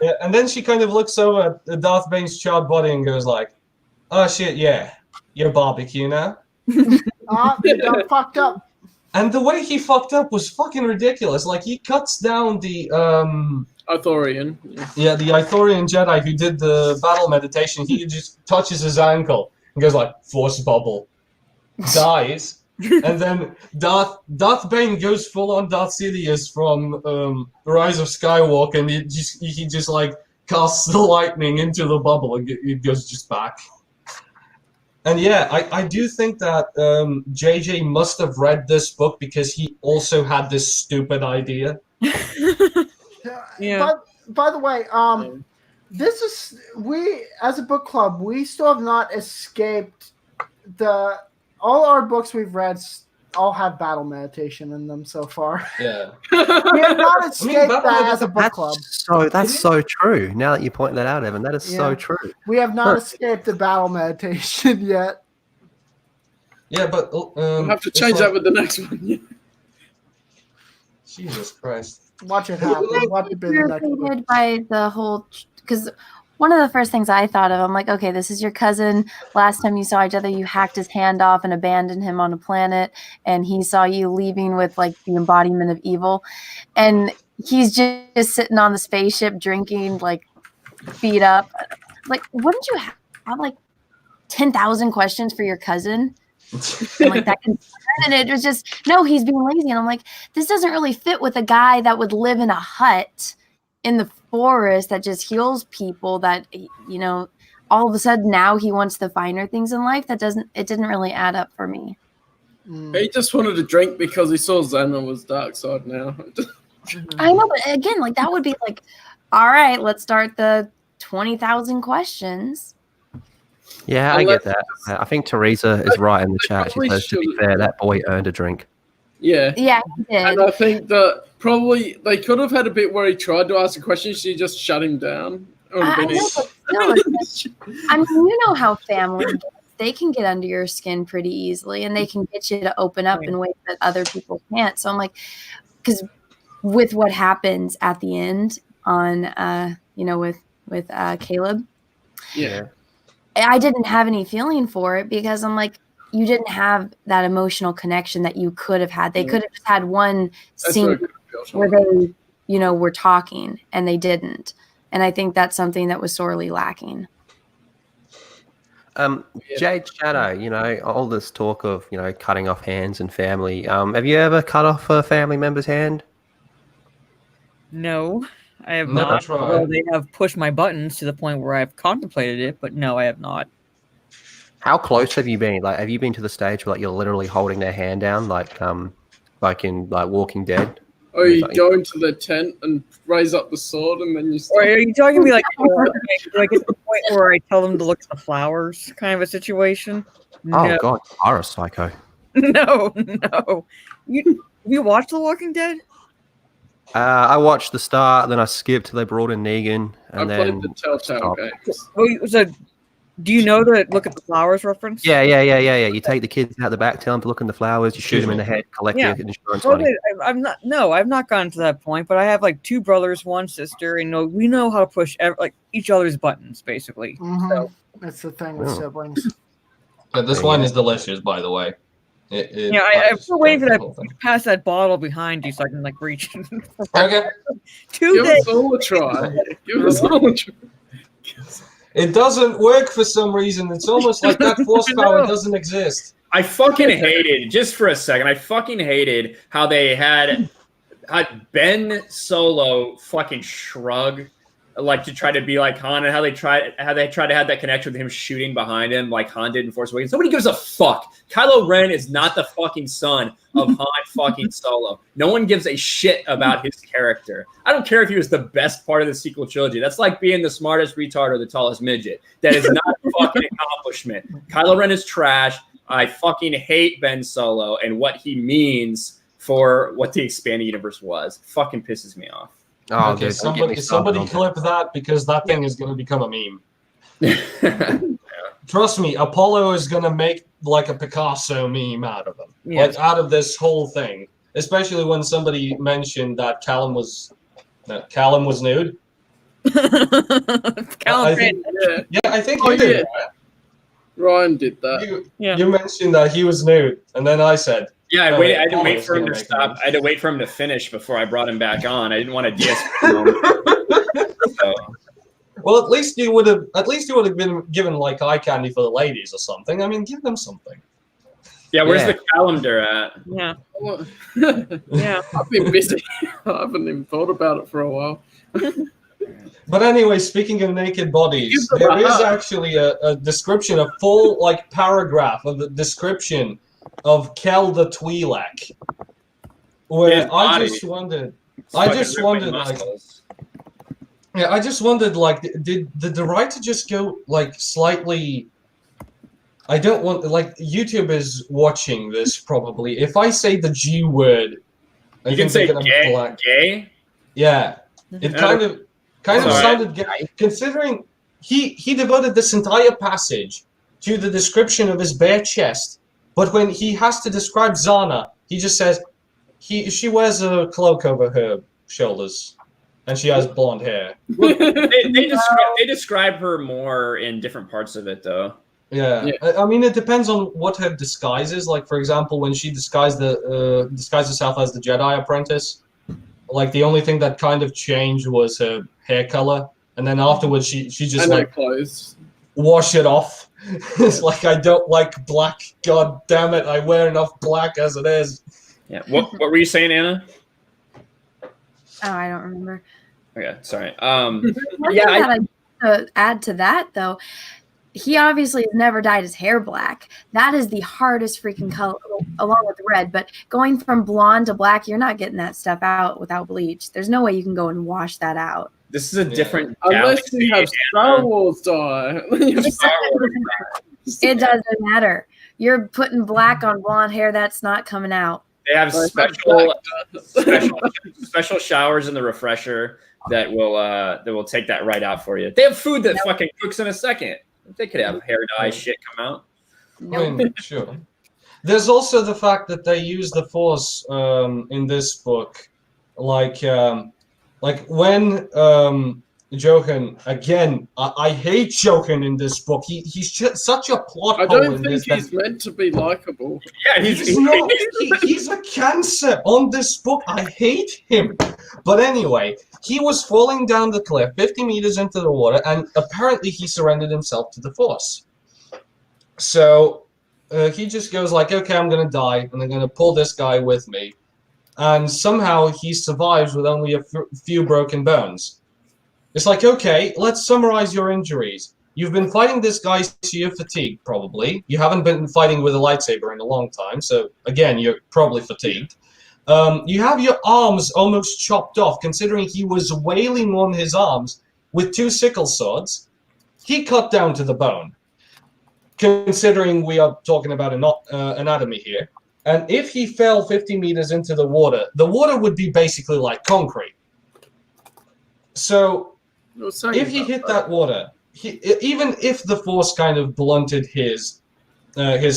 Speaker 9: Yeah, and then she kind of looks over at Darth Bane's charred body and goes like, oh shit, yeah, you're barbecue now.
Speaker 4: You got fucked up.
Speaker 9: And the way he fucked up was fucking ridiculous. Like he cuts down the
Speaker 2: Ithorian.
Speaker 9: Yeah, the Ithorian Jedi who did the battle meditation. He just touches his ankle and goes like, force bubble, dies. And then Darth Bane goes full on Darth Sidious from Rise of Skywalker, and he just like casts the lightning into the bubble, and it goes just back. And yeah, I do think that JJ must have read this book because he also had this stupid idea.
Speaker 3: Yeah.
Speaker 4: But by the way, this is we as a book club, we still have not escaped all our books we've read all have battle meditation in them so far.
Speaker 9: Yeah.
Speaker 4: We have not escaped that as a book
Speaker 8: That's
Speaker 4: club.
Speaker 8: that's so true. Now that you point that out, Evan, that is so true.
Speaker 4: We have not escaped the battle meditation yet.
Speaker 9: Yeah, but
Speaker 2: We'll have to change that with the next one.
Speaker 9: Jesus Christ.
Speaker 4: Watch it happen. Watch it be the next one.
Speaker 6: Irritated by the whole, because one of the first things I thought of, I'm like, okay, this is your cousin. Last time you saw each other, you hacked his hand off and abandoned him on a planet, and he saw you leaving with like the embodiment of evil, and he's just sitting on the spaceship drinking, like feet up. Like, wouldn't you have like 10,000 questions for your cousin? And like that, and it was just no, he's being lazy, and I'm like, this doesn't really fit with a guy that would live in a hut in the forest that just heals people. That, you know, all of a sudden now he wants the finer things in life. It didn't really add up for me.
Speaker 2: He just wanted to drink because he saw Xana was dark side now.
Speaker 6: I know, but again, like that would be like, all right, let's start the 20,000 questions.
Speaker 8: Yeah, I get that. I think Teresa is right in the chat. She says, to be fair, that boy earned a drink.
Speaker 2: Yeah.
Speaker 6: Yeah, he did.
Speaker 2: And I think that probably they could have had a bit where he tried to ask a question. She just shut him down.
Speaker 6: I know, but still, I mean, you know how family gets. They can get under your skin pretty easily, and they can get you to open up in ways that other people can't. So I'm like, because with what happens at the end on, you know, with Caleb,
Speaker 2: yeah,
Speaker 6: I didn't have any feeling for it because I'm like, you didn't have that emotional connection that you could have had. They could have just had one scene where they, you know, were talking, and they didn't. And I think that's something that was sorely lacking.
Speaker 8: Jade Shadow, you know, all this talk of, you know, cutting off hands and family. Have you ever cut off a family member's hand?
Speaker 3: No, I have
Speaker 9: Never
Speaker 3: not.
Speaker 9: tried.
Speaker 3: Well, they have pushed my buttons to the point where I've contemplated it, but no, I have not.
Speaker 8: How close have you been? Like, have you been to the stage where like you're literally holding their hand down, like in like Walking Dead?
Speaker 2: Or you go into the tent and raise up the sword, and then you
Speaker 3: Or are you talking to me like at the point where I tell them to look at the flowers, kind of a situation?
Speaker 8: Oh
Speaker 3: No.
Speaker 8: God, you are a psycho.
Speaker 3: No. You watched The Walking Dead?
Speaker 8: I watched the start, then I skipped till they brought in Negan, and
Speaker 2: I
Speaker 8: then
Speaker 2: played the Telltale games.
Speaker 3: Oh, so do you know the look at the flowers reference?
Speaker 8: Yeah. You take the kids out the back, tell them to look in the flowers, you shoot them in the head, collect
Speaker 3: Yeah.
Speaker 8: the insurance
Speaker 3: Well,
Speaker 8: money.
Speaker 3: I've not gotten to that point, but I have like 2 brothers, 1 sister, and we know how to push like each other's buttons, basically.
Speaker 4: Mhm.
Speaker 3: So,
Speaker 4: That's the thing with
Speaker 8: Oh.
Speaker 4: siblings.
Speaker 9: But this wine is delicious, by the way.
Speaker 3: I'm still waiting for that to pass that bottle behind you so I can like reach.
Speaker 9: Okay.
Speaker 3: 2
Speaker 2: Give
Speaker 3: days.
Speaker 2: us all a try. Give us all a try.
Speaker 9: It doesn't work for some reason. It's almost like that force power doesn't exist.
Speaker 1: I fucking hated, just for a second, I fucking hated how they had Ben Solo fucking shrug like to try to be like Han, and how they try to have that connection with him shooting behind him like Han did in Force Awakens. Nobody gives a fuck. Kylo Ren is not the fucking son of Han fucking Solo. No one gives a shit about his character. I don't care if he was the best part of the sequel trilogy. That's like being the smartest retard or the tallest midget. That is not a fucking accomplishment. Kylo Ren is trash. I fucking hate Ben Solo and what he means for what the expanded universe was. Fucking pisses me off.
Speaker 8: Oh,
Speaker 9: Okay,
Speaker 8: dude, don't get me
Speaker 9: somebody
Speaker 8: started
Speaker 9: clip that, because that thing is going to become a meme. Trust me, Apollo is going to make like a Picasso meme out of him.
Speaker 3: Yeah.
Speaker 9: Like out of this whole thing. Especially when somebody mentioned that Callum was nude.
Speaker 3: Callum
Speaker 9: think,
Speaker 2: Yeah.
Speaker 9: I think
Speaker 2: Oh,
Speaker 9: you did.
Speaker 2: yeah.
Speaker 9: Right?
Speaker 2: Ryan did that.
Speaker 9: You mentioned that he was nude, and then I said,
Speaker 1: Yeah, I had to wait for him to
Speaker 9: make
Speaker 1: stop.
Speaker 9: memes.
Speaker 1: I had to wait for him to finish before I brought him back on. I didn't want to de-escalate him. So,
Speaker 9: well, at least you would have been given like eye candy for the ladies or something. I mean, give them something.
Speaker 1: yeah, where's
Speaker 8: Yeah.
Speaker 1: the calendar at?
Speaker 3: Yeah.
Speaker 2: Yeah.
Speaker 3: Yeah.
Speaker 2: I've been busy. I haven't even thought about it for a while.
Speaker 9: But anyway, speaking of naked bodies,
Speaker 2: Give them
Speaker 9: there
Speaker 2: a
Speaker 9: is
Speaker 2: hug.
Speaker 9: actually a description, a full like paragraph of the description of Kel the Twi'lek, where
Speaker 1: His body.
Speaker 9: I just wondered, like,
Speaker 1: muscles.
Speaker 9: yeah, I just wondered, like, did the writer just go like slightly? I don't want like YouTube is watching this probably. If I say the G word, I
Speaker 1: You
Speaker 9: think
Speaker 1: can say
Speaker 9: they're gonna
Speaker 1: gay.
Speaker 9: black.
Speaker 1: Gay?
Speaker 9: Yeah, it kind of
Speaker 1: Sorry.
Speaker 9: sounded gay, considering he devoted this entire passage to the description of his bare chest, but when he has to describe Zana, he just says she wears a cloak over her shoulders and she has blonde hair.
Speaker 1: Well, they describe her more in different parts of it, though.
Speaker 9: Yeah. I mean, it depends on what her disguise is. Like, for example, when she disguised herself as the Jedi apprentice, like the only thing that kind of changed was her hair color, and then afterwards she just
Speaker 2: And her
Speaker 9: like
Speaker 2: clothes.
Speaker 9: wash it off. It's like, I don't like black. God damn it! I wear enough black as it is.
Speaker 1: Yeah. What were you saying, Anna?
Speaker 6: Oh, I don't remember.
Speaker 1: Okay, sorry.
Speaker 6: One
Speaker 1: Yeah,
Speaker 6: thing that I add to that though, he obviously has never dyed his hair black. That is the hardest freaking color, along with red. But going from blonde to black, you're not getting that stuff out without bleach. There's no way you can go and wash that out.
Speaker 1: This is a different
Speaker 2: Unless
Speaker 1: galaxy.
Speaker 2: you have Star Wars dye.
Speaker 6: It doesn't matter. You're putting black on blonde hair. That's not coming out.
Speaker 1: They have
Speaker 2: Like
Speaker 1: special showers in the refresher that will take that right out for you. They have food that fucking cooks in a second. They could have hair dye shit come out.
Speaker 9: I mean, sure. There's also the fact that they use the Force in this book, like when Jochen, again, I hate Jochen in this book. He's just such a plot
Speaker 2: I
Speaker 9: hole
Speaker 2: don't
Speaker 9: in
Speaker 2: think
Speaker 9: this.
Speaker 2: he's meant to be likable.
Speaker 1: Yeah,
Speaker 9: He's not. He's a cancer on this book. I hate him. But anyway, he was falling down the cliff 50 meters into the water, and apparently he surrendered himself to the Force. So he just goes like, okay, I'm going to die, and I'm going to pull this guy with me. And somehow he survives with only a few broken bones. It's like, okay, let's summarize your injuries. You've been fighting this guy, so you're fatigued, probably. You haven't been fighting with a lightsaber in a long time, so again, you're probably fatigued. You have your arms almost chopped off, considering he was wailing on his arms with 2 sickle swords. He cut down to the bone, considering we are talking about anatomy here. And if he fell 50 meters into the water would be basically like concrete. So if he hit that water, even if the Force kind of blunted his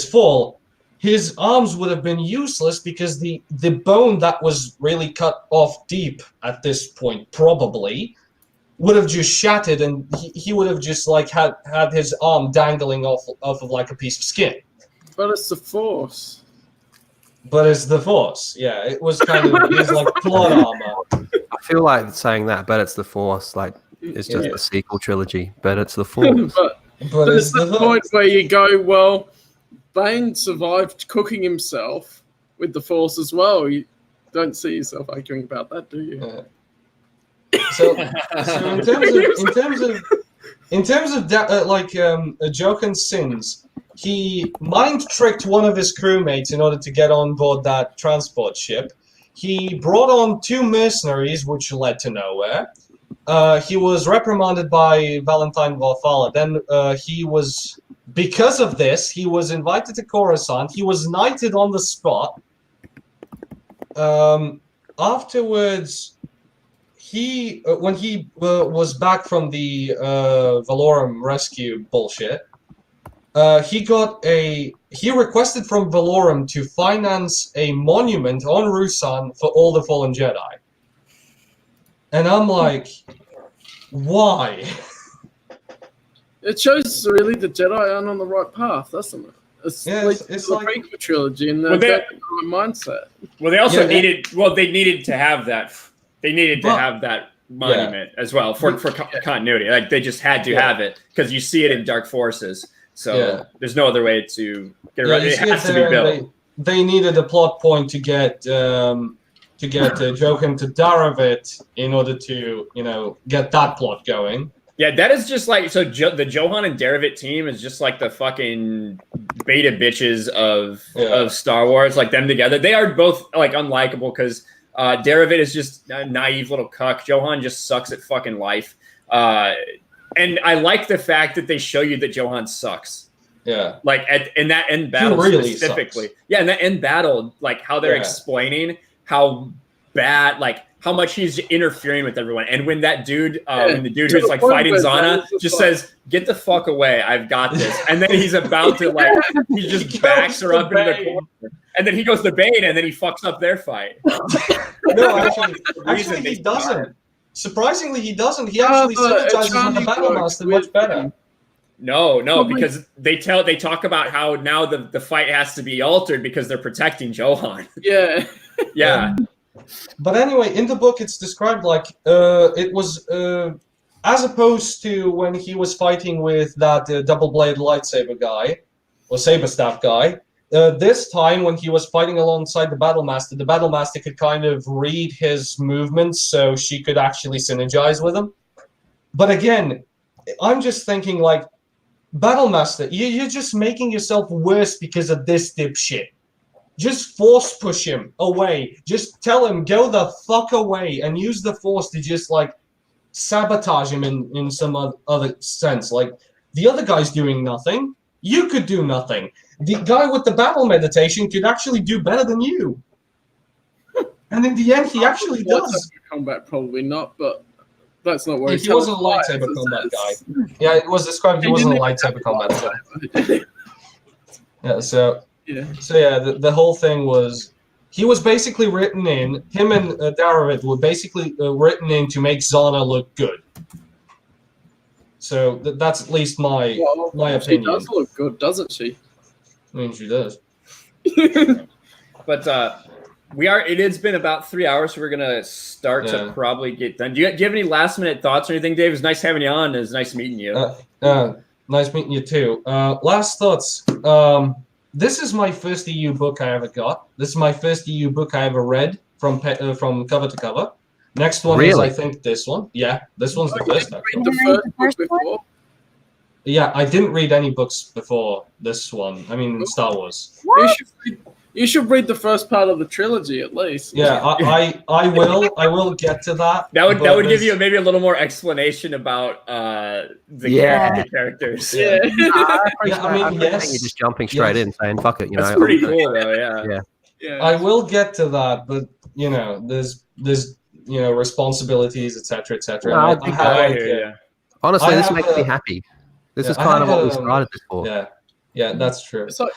Speaker 9: fall, his arms would have been useless because the bone that was really cut off deep at this point probably would have just shattered, and he would have just like had his arm dangling off of like a piece of skin.
Speaker 2: But it's the Force.
Speaker 9: But it's the Force, yeah. It was kind of his like plot armor.
Speaker 8: I feel like saying that, but it's the Force. Like it's just a sequel trilogy, but it's the Force.
Speaker 2: but it's the point where you go, well, Bane survived cooking himself with the Force as well. You don't see yourself arguing about that, do you?
Speaker 9: So in terms of Joken's sins, he mind tricked one of his crewmates in order to get on board that transport ship. He brought on 2 mercenaries, which led to nowhere. He was reprimanded by Valentine Valfala. Then because of this, he was invited to Coruscant. He was knighted on the spot. Afterwards, when he was back from the Valorum rescue bullshit, he requested from Valorum to finance a monument on Rusan for all the fallen Jedi. And I'm like, why?
Speaker 2: It shows really the Jedi aren't on the right path, doesn't it? It's like the prequel trilogy and they're in the right mindset.
Speaker 1: Well, they also needed. Well, they needed to have that. They needed to have that monument as well for continuity. Like they just had to have it because you see it in Dark Forces. So there's no other way to get around. It has to be built.
Speaker 9: They needed a plot point to get Jochen to Daravit in order to get that plot going.
Speaker 1: Yeah, that is just like the Johan and Daravit team is just like the fucking beta bitches of Star Wars. Like them together, they are both like unlikable because Daravit is just a naive little cuck. Johan just sucks at fucking life. And I like the fact that they show you that Johan sucks.
Speaker 9: Yeah.
Speaker 1: Like in that end battle
Speaker 9: really
Speaker 1: specifically.
Speaker 9: sucks.
Speaker 1: Yeah, in that end battle, like how they're explaining how bad, like how much he's interfering with everyone. And when that dude, when the dude who's like fighting Zana just says, "Get the fuck away, I've got this." And then he's about to like, he just backs her up into the corner. And then he goes to Bane and then he fucks up their fight.
Speaker 9: No, actually he doesn't. Surprisingly, he doesn't. He actually synergizes with the Battle Master much better.
Speaker 1: No, because they talk about how now the fight has to be altered because they're protecting Johan.
Speaker 2: Yeah.
Speaker 1: Yeah.
Speaker 9: But anyway, in the book, it's described like it was as opposed to when he was fighting with that double-bladed lightsaber guy or saber staff guy. This time, when he was fighting alongside the Battle Master could kind of read his movements, so she could actually synergize with him. But again, I'm just thinking like, Battle Master, you're just making yourself worse because of this dipshit. Just force push him away. Just tell him, go the fuck away, and use the force to just, like, sabotage him in some other sense. Like, the other guy's doing nothing. You could do nothing. The guy with the battle meditation could actually do better than you. And in the end, he actually does.
Speaker 2: Combat, probably not, but that's not where
Speaker 9: he wasn't a lightsaber combat guy. Yeah, it was described he wasn't a lightsaber combat guy. Yeah, so... Yeah. So yeah, the whole thing was, he was basically written in, him and Daravit were basically written in to make Zana look good. So that's at least my opinion.
Speaker 2: She does look good, doesn't she?
Speaker 9: I mean, she does.
Speaker 1: But it has been about 3 hours, so we're gonna start to probably get done. Do you have any last minute thoughts or anything, Dave? It's nice having you on. It's nice meeting you.
Speaker 9: Nice meeting you too. Last thoughts. This is my first EU book I ever got. This is my first EU book I ever read from cover to cover. Next one is, I think, this one. Yeah, this one's the first.
Speaker 2: Read the first book before?
Speaker 9: Yeah, I didn't read any books before this one. I mean, Star Wars.
Speaker 2: You should read the first part of the trilogy at least.
Speaker 9: Yeah, I will get to that.
Speaker 1: That would give you maybe a little more explanation about the characters.
Speaker 2: Yeah.
Speaker 9: I mean,
Speaker 8: yes. You're just jumping straight in, saying "fuck it,"
Speaker 1: That's pretty cool, though.
Speaker 2: Yeah.
Speaker 9: I will get to that, but there's responsibilities, etc., etc.
Speaker 8: No, honestly, this makes me happy. This is kind of what we started this for.
Speaker 9: Yeah, that's true.
Speaker 2: It's like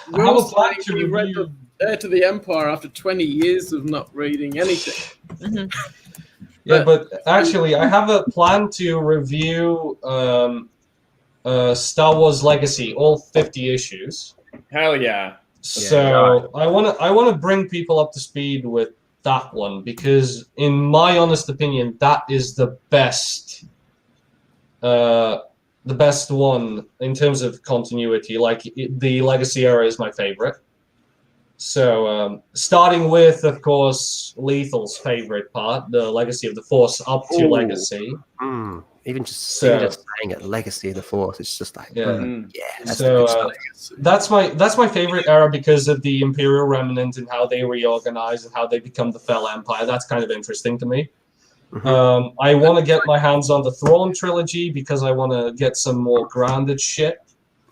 Speaker 2: we read Heir to the Empire after 20 years of not reading anything.
Speaker 9: Yeah, but actually, I have a plan to review Star Wars Legacy, all 50 issues.
Speaker 1: Hell yeah!
Speaker 9: So I want to bring people up to speed with that one because, in my honest opinion, that is the best. The best one in terms of continuity. Like the Legacy era is my favorite. So starting with, of course, Lethal's favorite part, the Legacy of the Force, up to Legacy.
Speaker 8: Even just
Speaker 9: So-
Speaker 8: saying it, Legacy of the Force, it's just like,
Speaker 9: Yeah.
Speaker 8: that's
Speaker 9: So
Speaker 8: the good stuff.
Speaker 9: that's my favorite era because of the Imperial Remnant and how they reorganize and how they become the Fell Empire. That's kind of interesting to me. I want to get my hands on the Thrawn trilogy because I want to get some more grounded shit.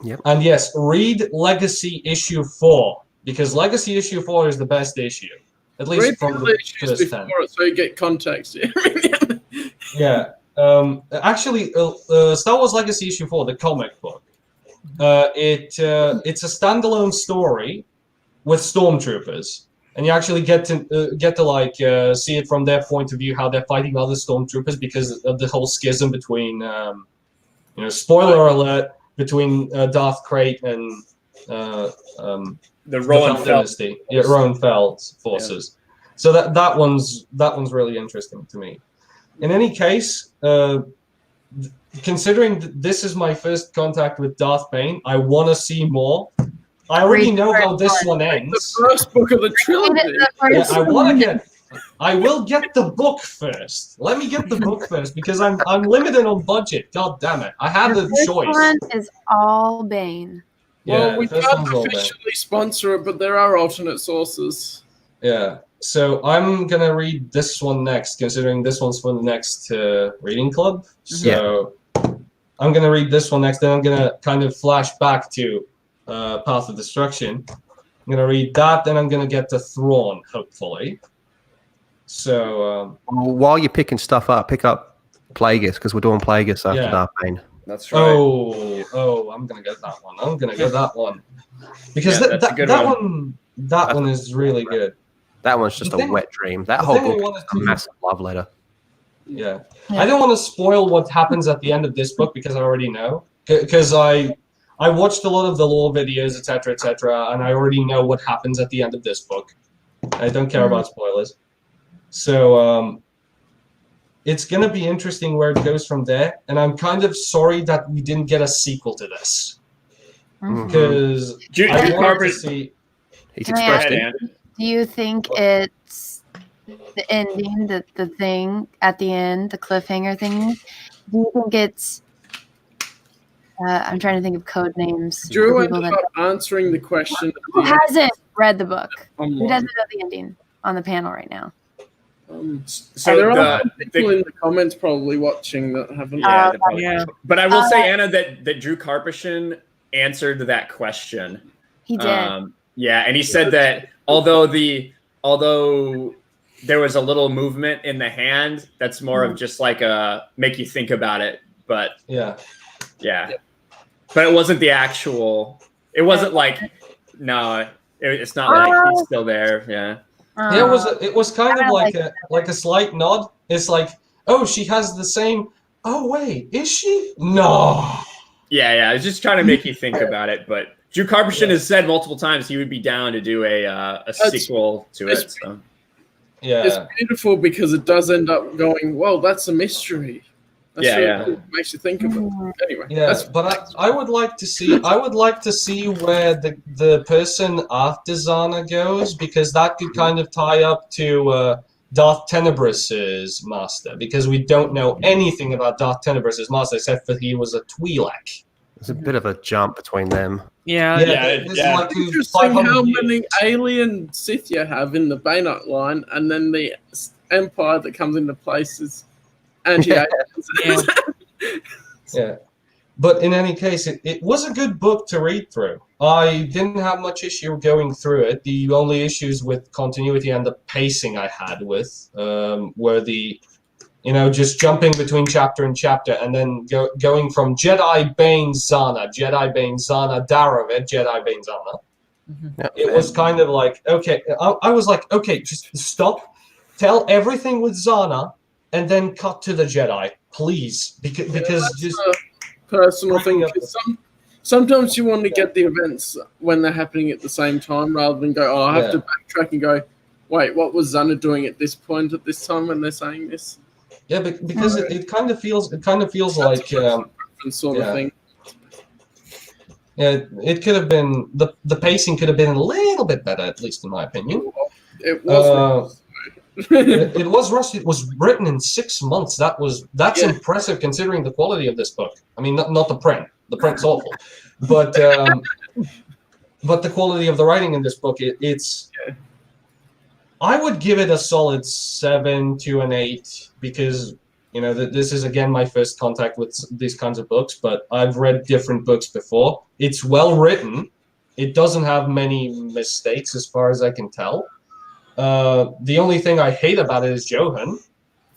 Speaker 8: Yep.
Speaker 9: And yes, read Legacy issue 4 because Legacy issue 4 is the best issue, at least
Speaker 2: Read
Speaker 9: from
Speaker 2: the
Speaker 9: the
Speaker 2: issues
Speaker 9: first
Speaker 2: before
Speaker 9: 10.
Speaker 2: it so you get context.
Speaker 9: Yeah. Actually, Star Wars Legacy issue 4, the comic book, it's a standalone story with stormtroopers, and you actually get to like see it from their point of view, how they're fighting other stormtroopers because of the whole schism between, spoiler alert, between Darth Krayt and
Speaker 1: The Rowan
Speaker 9: Fell
Speaker 1: Fell.
Speaker 9: dynasty, Rowan Fell's forces. So that one's really interesting to me. In any case, considering this is my first contact with Darth Bane, I want to see more. I already know how this one ends.
Speaker 2: The first book of the trilogy.
Speaker 9: Yeah, I want to get. I will get the book first. Let me get the book first because I'm limited on budget. God damn it! I have
Speaker 6: The
Speaker 9: the
Speaker 6: first
Speaker 9: choice.
Speaker 6: one is all Bane.
Speaker 2: Well, we
Speaker 9: the first
Speaker 2: can't
Speaker 9: one's all Bane.
Speaker 2: officially sponsor it, but there are alternate sources.
Speaker 9: Yeah. So I'm gonna read this one next, considering this one's for the next reading club. So I'm gonna read this one next. Then I'm gonna kind of flash back to Path of Destruction. I'm gonna read that. Then I'm gonna get to Thrawn, hopefully. So
Speaker 8: While you're picking stuff up, pick up Plagueis because we're doing Plagueis after
Speaker 9: Yeah.
Speaker 8: Darth Bane.
Speaker 1: That's right.
Speaker 9: oh, I'm gonna get that one. I'm gonna get that one because
Speaker 1: Yeah, that's a good
Speaker 9: that one is really good.
Speaker 8: That one's just
Speaker 9: The
Speaker 8: a
Speaker 9: thing-
Speaker 8: wet dream. That
Speaker 9: the
Speaker 8: whole
Speaker 9: thing I
Speaker 8: book
Speaker 9: wanted
Speaker 8: is a
Speaker 9: to-
Speaker 8: massive love letter.
Speaker 9: Yeah. I don't want to spoil what happens at the end of this book because I already know. Because I watched a lot of the lore videos, etc., and I already know what happens at the end of this book. I don't care about spoilers. So it's gonna be interesting where it goes from there. And I'm kind of sorry that we didn't get a sequel to this because I wanted to see.
Speaker 8: He's
Speaker 6: Can I
Speaker 8: expressed
Speaker 6: ask
Speaker 8: it.
Speaker 6: Do you think it's the ending, the thing at the end, the cliffhanger thing? Do you think it's? I'm trying to think of code names.
Speaker 2: Drew
Speaker 6: for
Speaker 2: ended
Speaker 6: people that-
Speaker 2: up answering the question.
Speaker 6: Who hasn't read the book? Who
Speaker 2: Online.
Speaker 6: doesn't know the ending on the panel right now?
Speaker 1: So
Speaker 2: there are
Speaker 1: the-
Speaker 2: people in the comments probably watching that haven't.
Speaker 1: Yeah, they're probably-
Speaker 3: yeah.
Speaker 1: But I will say, Anna, that Drew Karpyshyn answered that question.
Speaker 6: He did.
Speaker 1: Yeah, and he said that although there was a little movement in the hand, that's more of just like a make you think about it. But
Speaker 9: Yeah.
Speaker 1: But it wasn't the actual. It wasn't like it's not like he's still there. Yeah.
Speaker 9: It was kind of like a slight nod. It's like, oh, she has the same. Oh wait, is she? No.
Speaker 1: Yeah. I was just trying to make you think about it, but Drew Karpyshyn has said multiple times he would be down to do a sequel to it. So.
Speaker 9: Yeah.
Speaker 2: It's beautiful because it does end up going, well, that's a mystery. That's
Speaker 1: Yeah.
Speaker 2: It makes you think of it. Anyway,
Speaker 9: Yeah, but I would like to see where the person after Zana goes because that could kind of tie up to Darth Tenebrous' master because we don't know anything about Darth Tenebrous' master except for he was a Twi'lek.
Speaker 8: There's a bit of a jump between them.
Speaker 1: Yeah.
Speaker 2: It's interesting how many alien Sith you have in the Bainite line, and then the Empire that comes into place is anti-aliens.
Speaker 9: Yeah. But in any case, it was a good book to read through. I didn't have much issue going through it. The only issues with continuity and the pacing I had with were the, just jumping between chapter and chapter and then going from Jedi Bane Zana, Darovit, Jedi Bane Zana. It was kind of like, okay, I was like, okay, just stop, tell everything with Zana, and then cut to the Jedi, please, because just
Speaker 2: a personal thing. Sometimes you want to get the events when they're happening at the same time, rather than go, oh, I have to backtrack and go, wait, what was Zana doing at this point at this time when they're saying this?
Speaker 9: Yeah, because it kind of feels like
Speaker 2: sort of thing.
Speaker 9: It could have been the pacing could have been a little bit better, at least in my opinion.
Speaker 2: It was.
Speaker 9: It was rushed. It was written in 6 months. That's impressive considering the quality of this book. I mean, not the print. The print's awful, but the quality of the writing in this book, it's. I would give it a solid 7 to an 8 because this is again my first contact with these kinds of books. But I've read different books before. It's well written. It doesn't have many mistakes as far as I can tell. The only thing I hate about it is Johan,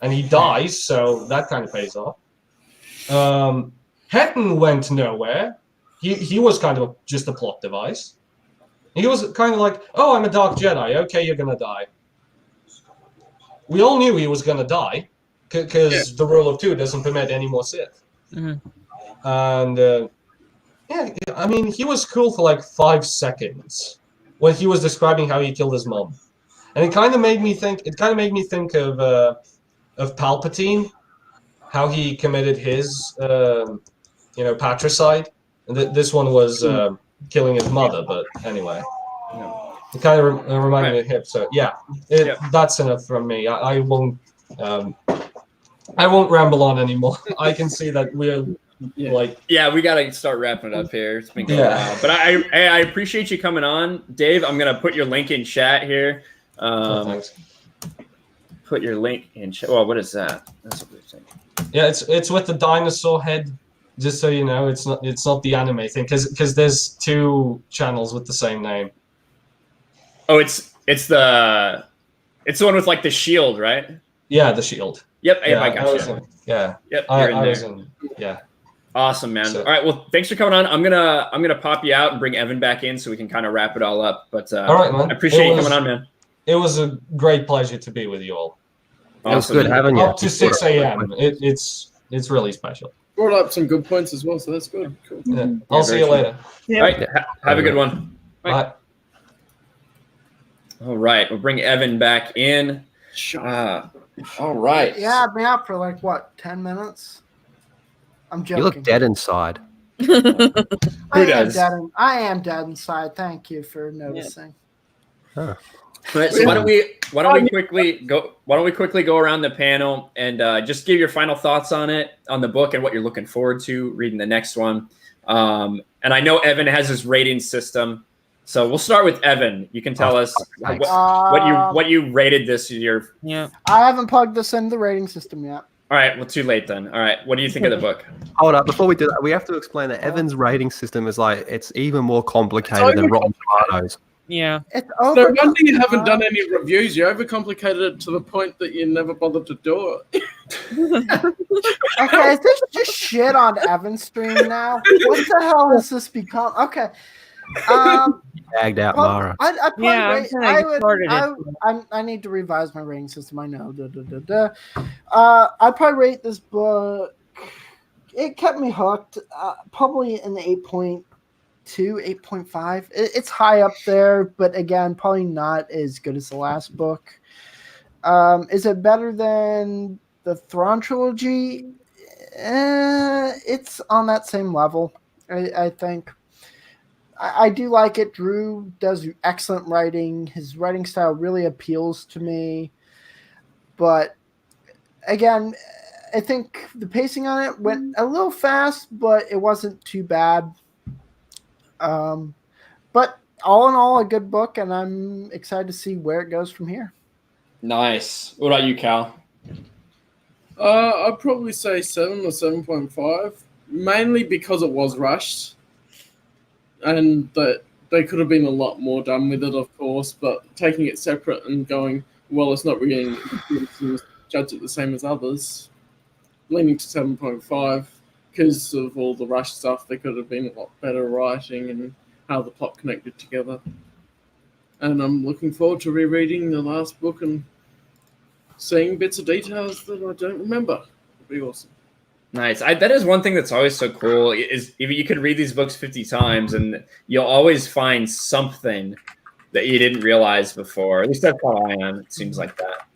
Speaker 9: and he dies, so that kind of pays off. Hetton went nowhere. He was kind of just a plot device. He was kind of like, oh, I'm a Dark Jedi. Okay, you're gonna die. We all knew he was gonna die, because the rule of 2 doesn't permit any more Sith.
Speaker 3: Mm-hmm.
Speaker 9: And I mean, he was cool for like 5 seconds when he was describing how he killed his mom. And it kind of made me think. It kind of made me think of Palpatine, how he committed his, patricide. And this one was killing his mother. But anyway, it kind of reminded me of him. So that's enough from me. I won't ramble on anymore. I can see that we're
Speaker 1: we gotta start wrapping it up here. It's been going a while, but I appreciate you coming on, Dave. I'm gonna put your link in chat here.
Speaker 9: Thanks.
Speaker 1: Put your link in chat. Well, what is that? That's a weird thing.
Speaker 9: Yeah, it's with the dinosaur head. Just so you know, it's not the anime thing because there's 2 channels with the same name.
Speaker 1: Oh, it's the one with like the shield, right?
Speaker 9: Yeah, the shield.
Speaker 1: Yep,
Speaker 9: Yeah,
Speaker 1: I got you.
Speaker 9: Yeah.
Speaker 1: Yep,
Speaker 9: I was in. Yeah.
Speaker 1: Awesome, man.
Speaker 9: So-
Speaker 1: All right, well, thanks for coming on. I'm gonna pop you out and bring Evan back in so we can kind of wrap it all up. But
Speaker 9: all right, man.
Speaker 1: I appreciate you coming on, man.
Speaker 9: It was a great pleasure to be with you all.
Speaker 8: It was good having you.
Speaker 9: Up to 6 a.m. It's really special.
Speaker 2: Brought up some good points as well, so that's good. Cool.
Speaker 9: Yeah. I'll see you later.
Speaker 1: All right, have a good one.
Speaker 9: Bye.
Speaker 1: All right, we'll bring Evan back in. All right.
Speaker 4: Yeah, I've been out for like what, 10 minutes? I'm joking.
Speaker 8: You look dead inside.
Speaker 4: I am dead inside. Thank you for noticing.
Speaker 8: Huh.
Speaker 1: All right, so why don't we quickly go around the panel and just give your final thoughts on the book and what you're looking forward to reading the next one. And I know Evan has his rating system, so we'll start with Evan. You can tell us what you rated this year.
Speaker 3: Yeah.
Speaker 4: I haven't plugged this into the rating system yet.
Speaker 1: All right, well, too late then. All right, what do you think of the book?
Speaker 8: Hold up, before we do that, we have to explain that Evan's rating system is it's even more complicated than Rotten Tomatoes.
Speaker 3: Yeah.
Speaker 4: It's
Speaker 2: No
Speaker 4: over.
Speaker 2: wonder you haven't done any reviews. You overcomplicated it to the point that you never bothered to do it.
Speaker 4: Okay, is this just shit on Evan's stream now? What the hell has this become? Okay.
Speaker 8: Tagged out Mara.
Speaker 4: I need to revise my rating system. I know. I'd probably rate this book. It kept me hooked. Probably in the 8.2, 8.5. It's high up there, but again, probably not as good as the last book. Is it better than the Thrawn trilogy? It's on that same level, I think. I do like it. Drew does excellent writing. His writing style really appeals to me. But again, I think the pacing on it went a little fast, but it wasn't too bad. But all in all, a good book, and I'm excited to see where it goes from here.
Speaker 1: Nice. What about you, Cal?
Speaker 2: I'd probably say 7 or 7.5, mainly because it was rushed. And that they could have been a lot more done with it, of course, but taking it separate and going, well, it's not really judge it the same as others, leaning to 7.5 because of all the rush stuff. There could have been a lot better writing and how the plot connected together. And I'm looking forward to rereading the last book and seeing bits of details that I don't remember. It'll be awesome.
Speaker 1: Nice. That is one thing that's always so cool is if you could read these books 50 times and you'll always find something that you didn't realize before. At least that's how I am. It seems like that.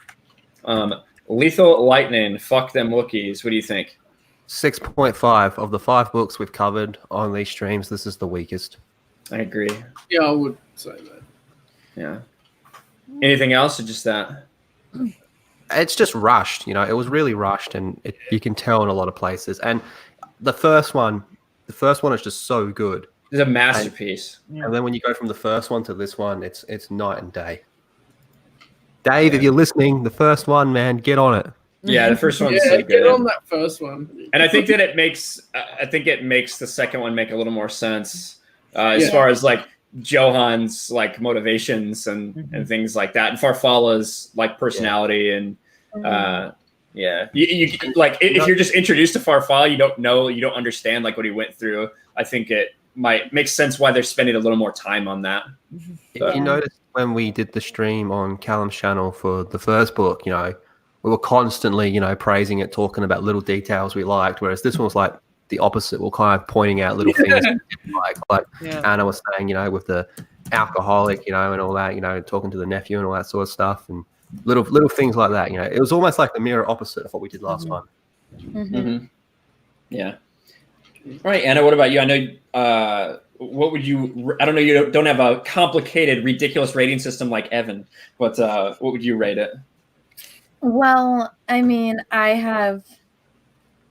Speaker 1: Lethal Lightning, fuck them Wookiees. What do you think?
Speaker 8: 6.5 of the 5 books we've covered on these streams. This is the weakest.
Speaker 1: I agree.
Speaker 2: Yeah, I would say that.
Speaker 1: Yeah. Anything else or just that?
Speaker 8: It's just rushed, you know. It was really rushed, and you can tell in a lot of places. And the first one is just so good.
Speaker 1: It's a masterpiece.
Speaker 8: And then when you go from the first one to this one, it's night and day. Dave, if you're listening, the first one, man, get on it.
Speaker 1: Yeah, the first one's so good.
Speaker 2: Get on that first one.
Speaker 1: And I think that it makes the second one make a little more sense as far as like Johan's like motivations and things like that, and Farfalla's like personality and you like if you're just introduced to Farfalla, you don't understand like what he went through. I think it might make sense why they're spending a little more time on that.
Speaker 8: If you noticed when we did the stream on Callum's channel for the first book, you know, we were constantly, you know, praising it, talking about little details we liked, whereas this one was like the opposite. We're kind of pointing out little things like Anna was saying, you know, with the alcoholic, you know, and all that, you know, talking to the nephew and all that sort of stuff, and little things like that. You know, it was almost like the mirror opposite of what we did last time.
Speaker 1: Yeah. All right, Anna, what about you? I know what would you? I don't know. You don't have a complicated, ridiculous rating system like Evan, but what would you rate it?
Speaker 6: Well, I mean, I have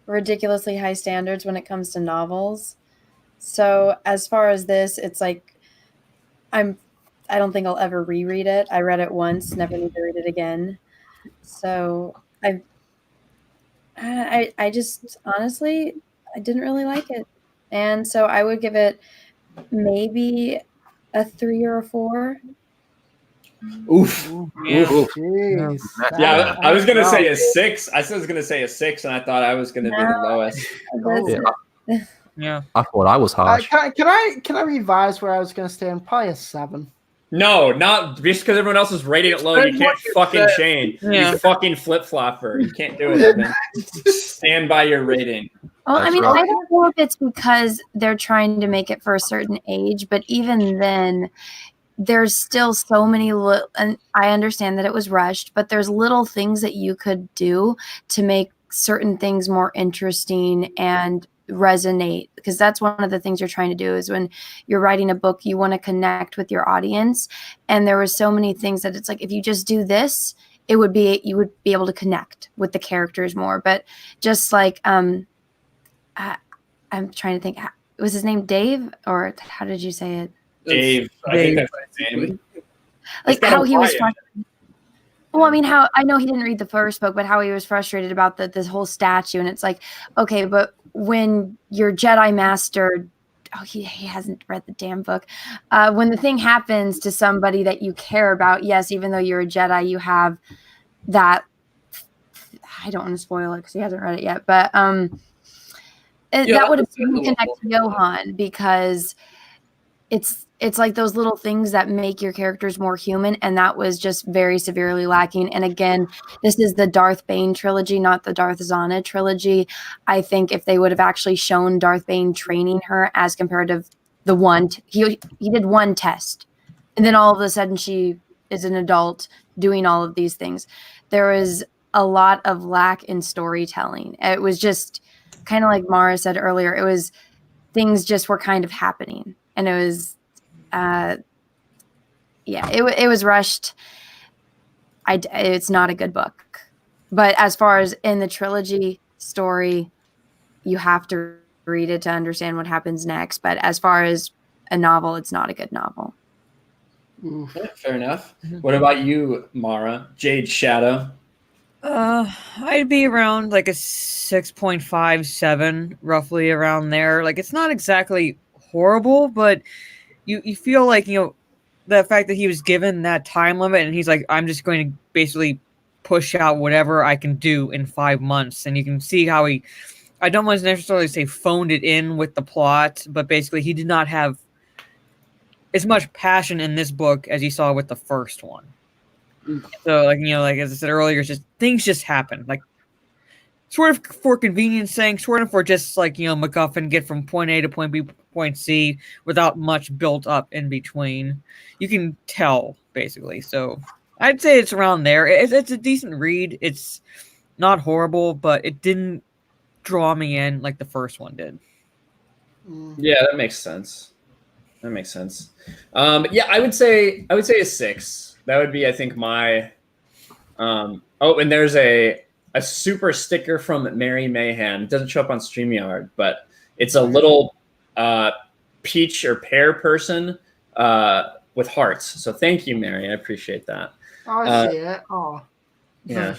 Speaker 6: ridiculously high standards when it comes to novels. So as far as this, it's like I don't think I'll ever reread it. I read it once, never need to read it again. So I just honestly I didn't really like it, and so I would give it maybe a 3 or a 4.
Speaker 1: Oof.
Speaker 4: Jeez.
Speaker 1: Yeah, I was gonna say a 6. I was gonna say a 6, and I thought I was gonna be the lowest.
Speaker 3: Yeah.
Speaker 8: I thought I was harsh.
Speaker 4: Can I revise where I was going to stand? Probably a 7.
Speaker 1: No, not just because everyone else is rating it low. You can't fucking change. You fucking flip flopper. You can't do it, Evan. Stand by your rating.
Speaker 6: Well, I mean, I don't know if it's because they're trying to make it for a certain age, but even then, there's still so many and I understand that it was rushed, but there's little things that you could do to make certain things more interesting and resonate, because that's one of the things you're trying to do is when you're writing a book, you want to connect with your audience. And there were so many things that it's like, if you just do this, you would be able to connect with the characters more. But just like, I'm trying to think, was his name Dave, or how did you say it?
Speaker 1: Dave. I think that's his name.
Speaker 6: Like how he was frustrated. Well, I mean, how I know he didn't read the first book, but how he was frustrated about this whole statue. And it's like, okay, but when your Jedi master, he hasn't read the damn book. When the thing happens to somebody that you care about, yes, even though you're a Jedi, you have that. I don't want to spoil it because he hasn't read it yet, but that would have been connect to Johan, because it's like those little things that make your characters more human, and that was just very severely lacking. And again, this is the Darth Bane trilogy, not the Darth Zana trilogy. I think if they would have actually shown Darth Bane training her as compared to the one, he did one test, and then all of a sudden she is an adult doing all of these things. There was a lot of lack in storytelling. It was just kind of like Mara said earlier, it was things just were kind of happening. And it was, it was rushed. It's not a good book. But as far as in the trilogy story, you have to read it to understand what happens next. But as far as a novel, it's not a good novel.
Speaker 1: Yeah, fair enough. What about you, Mara? Jade Shadow?
Speaker 3: I'd be around like a 6.57, roughly around there. Like, it's not exactly horrible, but you feel like, you know, the fact that he was given that time limit and he's like, I'm just going to basically push out whatever I can do in 5 months. And you can see how I don't want to necessarily say phoned it in with the plot, but basically he did not have as much passion in this book as you saw with the first one. So, like, you know, like as I said earlier, it's just things just happen. Like, sort of for convenience sake, sort of for just like, you know, MacGuffin get from point A to point B, point C without much built up in between. You can tell, basically. So I'd say it's around there. It's a decent read. It's not horrible, but it didn't draw me in like the first one did.
Speaker 1: Yeah, that makes sense. That makes sense. Yeah, I would say a 6. That would be, I think, my. Oh, and there's a super sticker from Mary Mayhan. It doesn't show up on StreamYard, but it's a little peach or pear person with hearts. So thank you, Mary. I appreciate that.
Speaker 4: Oh, I see it. Oh,
Speaker 1: yeah,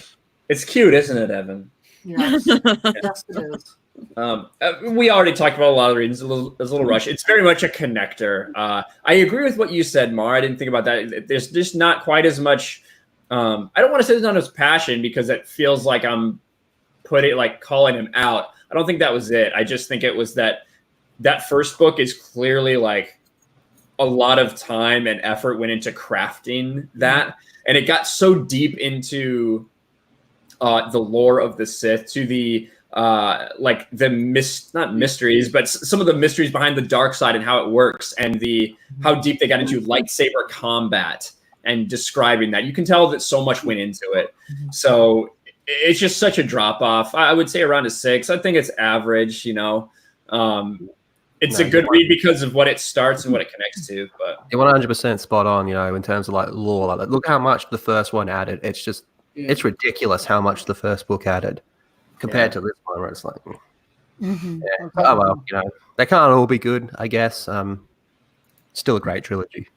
Speaker 1: it's cute, isn't it, Evan?
Speaker 4: yes, yes, it is.
Speaker 1: We already talked about a lot of readings. There's a little rush. It's very much a connector. I agree with what you said, Mar. I didn't think about that. There's just not quite as much. I don't want to say there's not as passion because it feels like I'm calling him out. I don't think that was it. I just think it was that first book is clearly like a lot of time and effort went into crafting that, and it got so deep into the lore of the Sith, to the not mysteries, but some of the mysteries behind the dark side and how it works, and how deep they got into lightsaber combat and describing that. You can tell that so much went into it. So it's just such a drop off. I would say around a 6. I think it's average, It's a good read because of what it starts and what it connects to. But
Speaker 8: you're 100% spot on, in terms of like lore. Like, look how much the first one added. It's just it's ridiculous how much the first book added compared to this one, where it's like, oh well, they can't all be good, I guess. Still a great trilogy.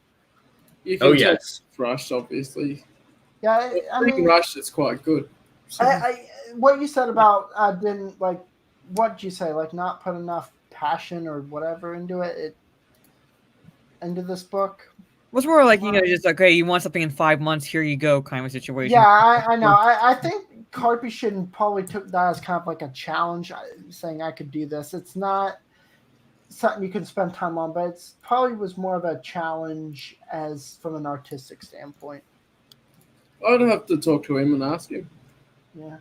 Speaker 2: You can tell Rush, obviously.
Speaker 4: Yeah, I mean,
Speaker 2: Rush is quite good. So.
Speaker 4: What you said about didn't like. What did you say? Like, not put enough passion or whatever into this book.
Speaker 3: It was more like just okay, you want something in 5 months, here you go, kind of situation.
Speaker 4: Yeah, I know. I think Carpy should probably took that as kind of like a challenge, saying I could do this. It's not something you can spend time on, but it's probably was more of a challenge as from an artistic standpoint.
Speaker 2: I'd have to talk to him and ask him.
Speaker 4: Yeah.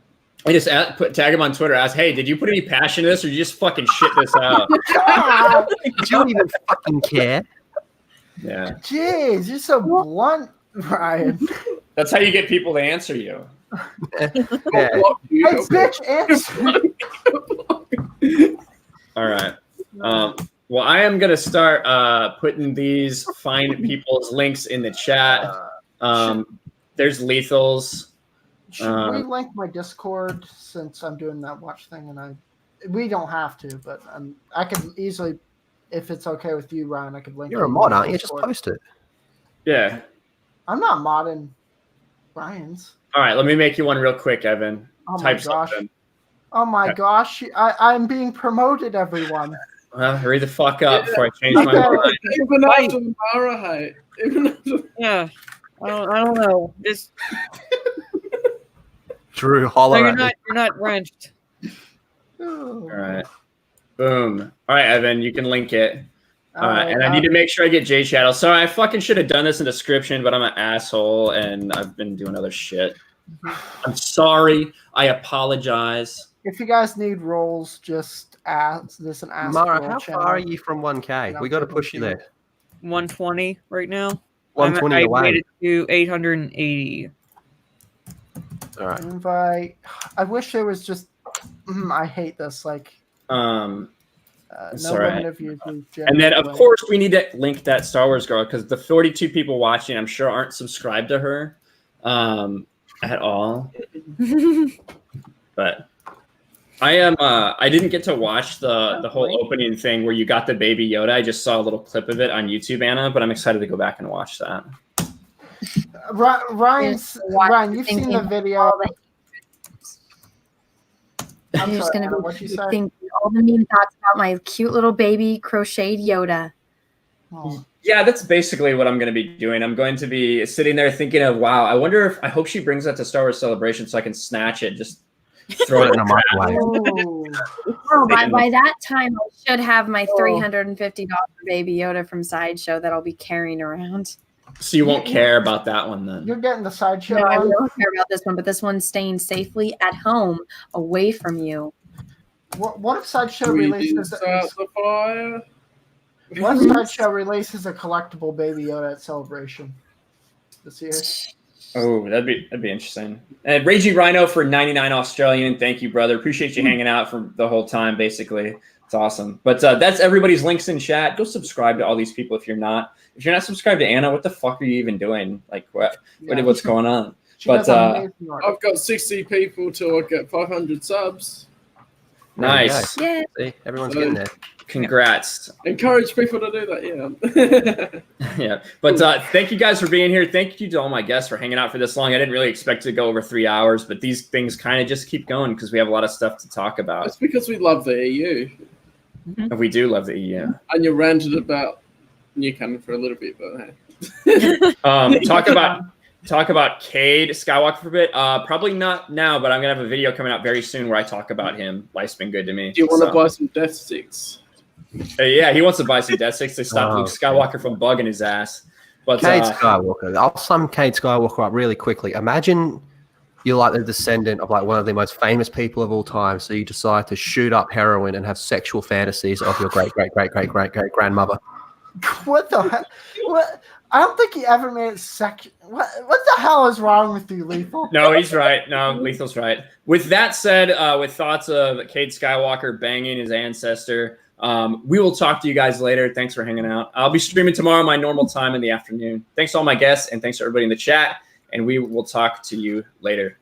Speaker 1: I just tag him on Twitter. Ask, hey, did you put any passion in this, or did you just fucking shit this out?
Speaker 8: You don't even fucking care.
Speaker 1: Yeah.
Speaker 4: Jeez, you're so blunt, Ryan.
Speaker 1: That's how you get people to answer you.
Speaker 4: Hey, bitch, answer.
Speaker 1: All right. Well, I am gonna start putting these fine people's links in the chat. There's Lethals.
Speaker 4: Should we link my Discord since I'm doing that watch thing? And we don't have to, but I can easily, if it's okay with you, Ryan, I could link.
Speaker 8: You're a mod, aren't you? Just post it.
Speaker 1: Yeah.
Speaker 4: I'm not modding Ryan's.
Speaker 1: All right, let me make you one real quick, Evan.
Speaker 4: Oh
Speaker 1: Type
Speaker 4: my gosh.
Speaker 1: something.
Speaker 4: Oh my gosh. I'm being promoted, everyone.
Speaker 1: Well, hurry the fuck up before I change my mind.
Speaker 2: Even after the Mara height.
Speaker 3: Yeah. I don't know. Just
Speaker 8: Drew, holler at me.
Speaker 3: You're not wrenched.
Speaker 1: All right. Boom. All right, Evan, you can link it. All right, and I need to make sure I get J Shadow. Sorry, I fucking should have done this in the description, but I'm an asshole and I've been doing other shit. I'm sorry. I apologize.
Speaker 4: If you guys need roles, just ask this and ask.
Speaker 8: Mara, how far are you from 1K? We got to push you there.
Speaker 3: 120 right now.
Speaker 8: 120
Speaker 3: I
Speaker 8: away.
Speaker 3: made it to 880.
Speaker 8: All right.
Speaker 4: Invite. I wish there was just. I hate this. Like. No interviews.
Speaker 1: And then, of course, we need to link that Star Wars girl because the 42 people watching, I'm sure, aren't subscribed to her at all. But I am. I didn't get to watch the whole opening thing where you got the baby Yoda. I just saw a little clip of it on YouTube, Anna. But I'm excited to go back and watch that.
Speaker 4: Ryan, you've seen the video.
Speaker 6: I'm just going to be thinking all the mean thoughts about my cute little baby crocheted Yoda.
Speaker 4: Oh.
Speaker 1: Yeah, that's basically what I'm going to be doing. I'm going to be sitting there thinking of, wow, I hope she brings that to Star Wars Celebration so I can snatch it, just throw it in the microwave.
Speaker 6: Oh, by that time, I should have my $350 baby Yoda from Sideshow that I'll be carrying around.
Speaker 1: So you won't care about that one then?
Speaker 4: You're getting the Sideshow.
Speaker 6: No, I will care about this one, but this one's staying safely at home, away from you.
Speaker 4: What if Sideshow releases
Speaker 2: the fire?
Speaker 4: What if Sideshow releases a collectible Baby Yoda at Celebration this year?
Speaker 1: Oh, that'd be interesting. And Raging Rhino for 99 Australian. Thank you, brother. Appreciate you hanging out for the whole time, basically. It's awesome. But that's everybody's links in chat. Go subscribe to all these people if you're not. If you're not subscribed to Anna, what the fuck are you even doing? Like, what's going on? But
Speaker 2: I've got 60 people till I get 500 subs.
Speaker 1: Nice.
Speaker 8: Yeah. See, everyone's getting there.
Speaker 1: Congrats.
Speaker 2: Encourage people to do that, yeah.
Speaker 1: Yeah. But thank you guys for being here. Thank you to all my guests for hanging out for this long. I didn't really expect to go over 3 hours, but these things kind of just keep going because we have a lot of stuff to talk about.
Speaker 2: That's because we love the EU.
Speaker 1: And we do love the EU.
Speaker 2: And you ranted about New Canon for a little bit, but hey.
Speaker 1: Talk about Cade Skywalker for a bit. Probably not now, but I'm gonna have a video coming out very soon where I talk about him. Life's been good to me.
Speaker 2: Do you want to buy some death sticks?
Speaker 1: Yeah, he wants to buy some death sticks to stop Luke Skywalker from bugging his ass. But
Speaker 8: Cade Skywalker. I'll sum Cade Skywalker up really quickly. Imagine you're like the descendant of like one of the most famous people of all time, so you decide to shoot up heroin and have sexual fantasies of your great grandmother.
Speaker 4: What the heck? What? I don't think he ever made it What the hell is wrong with you, Lethal?
Speaker 1: No, he's right. No, Lethal's right. With that said, with thoughts of Cade Skywalker banging his ancestor, we will talk to you guys later. Thanks for hanging out. I'll be streaming tomorrow my normal time in the afternoon. Thanks to all my guests, and thanks to everybody in the chat, and we will talk to you later.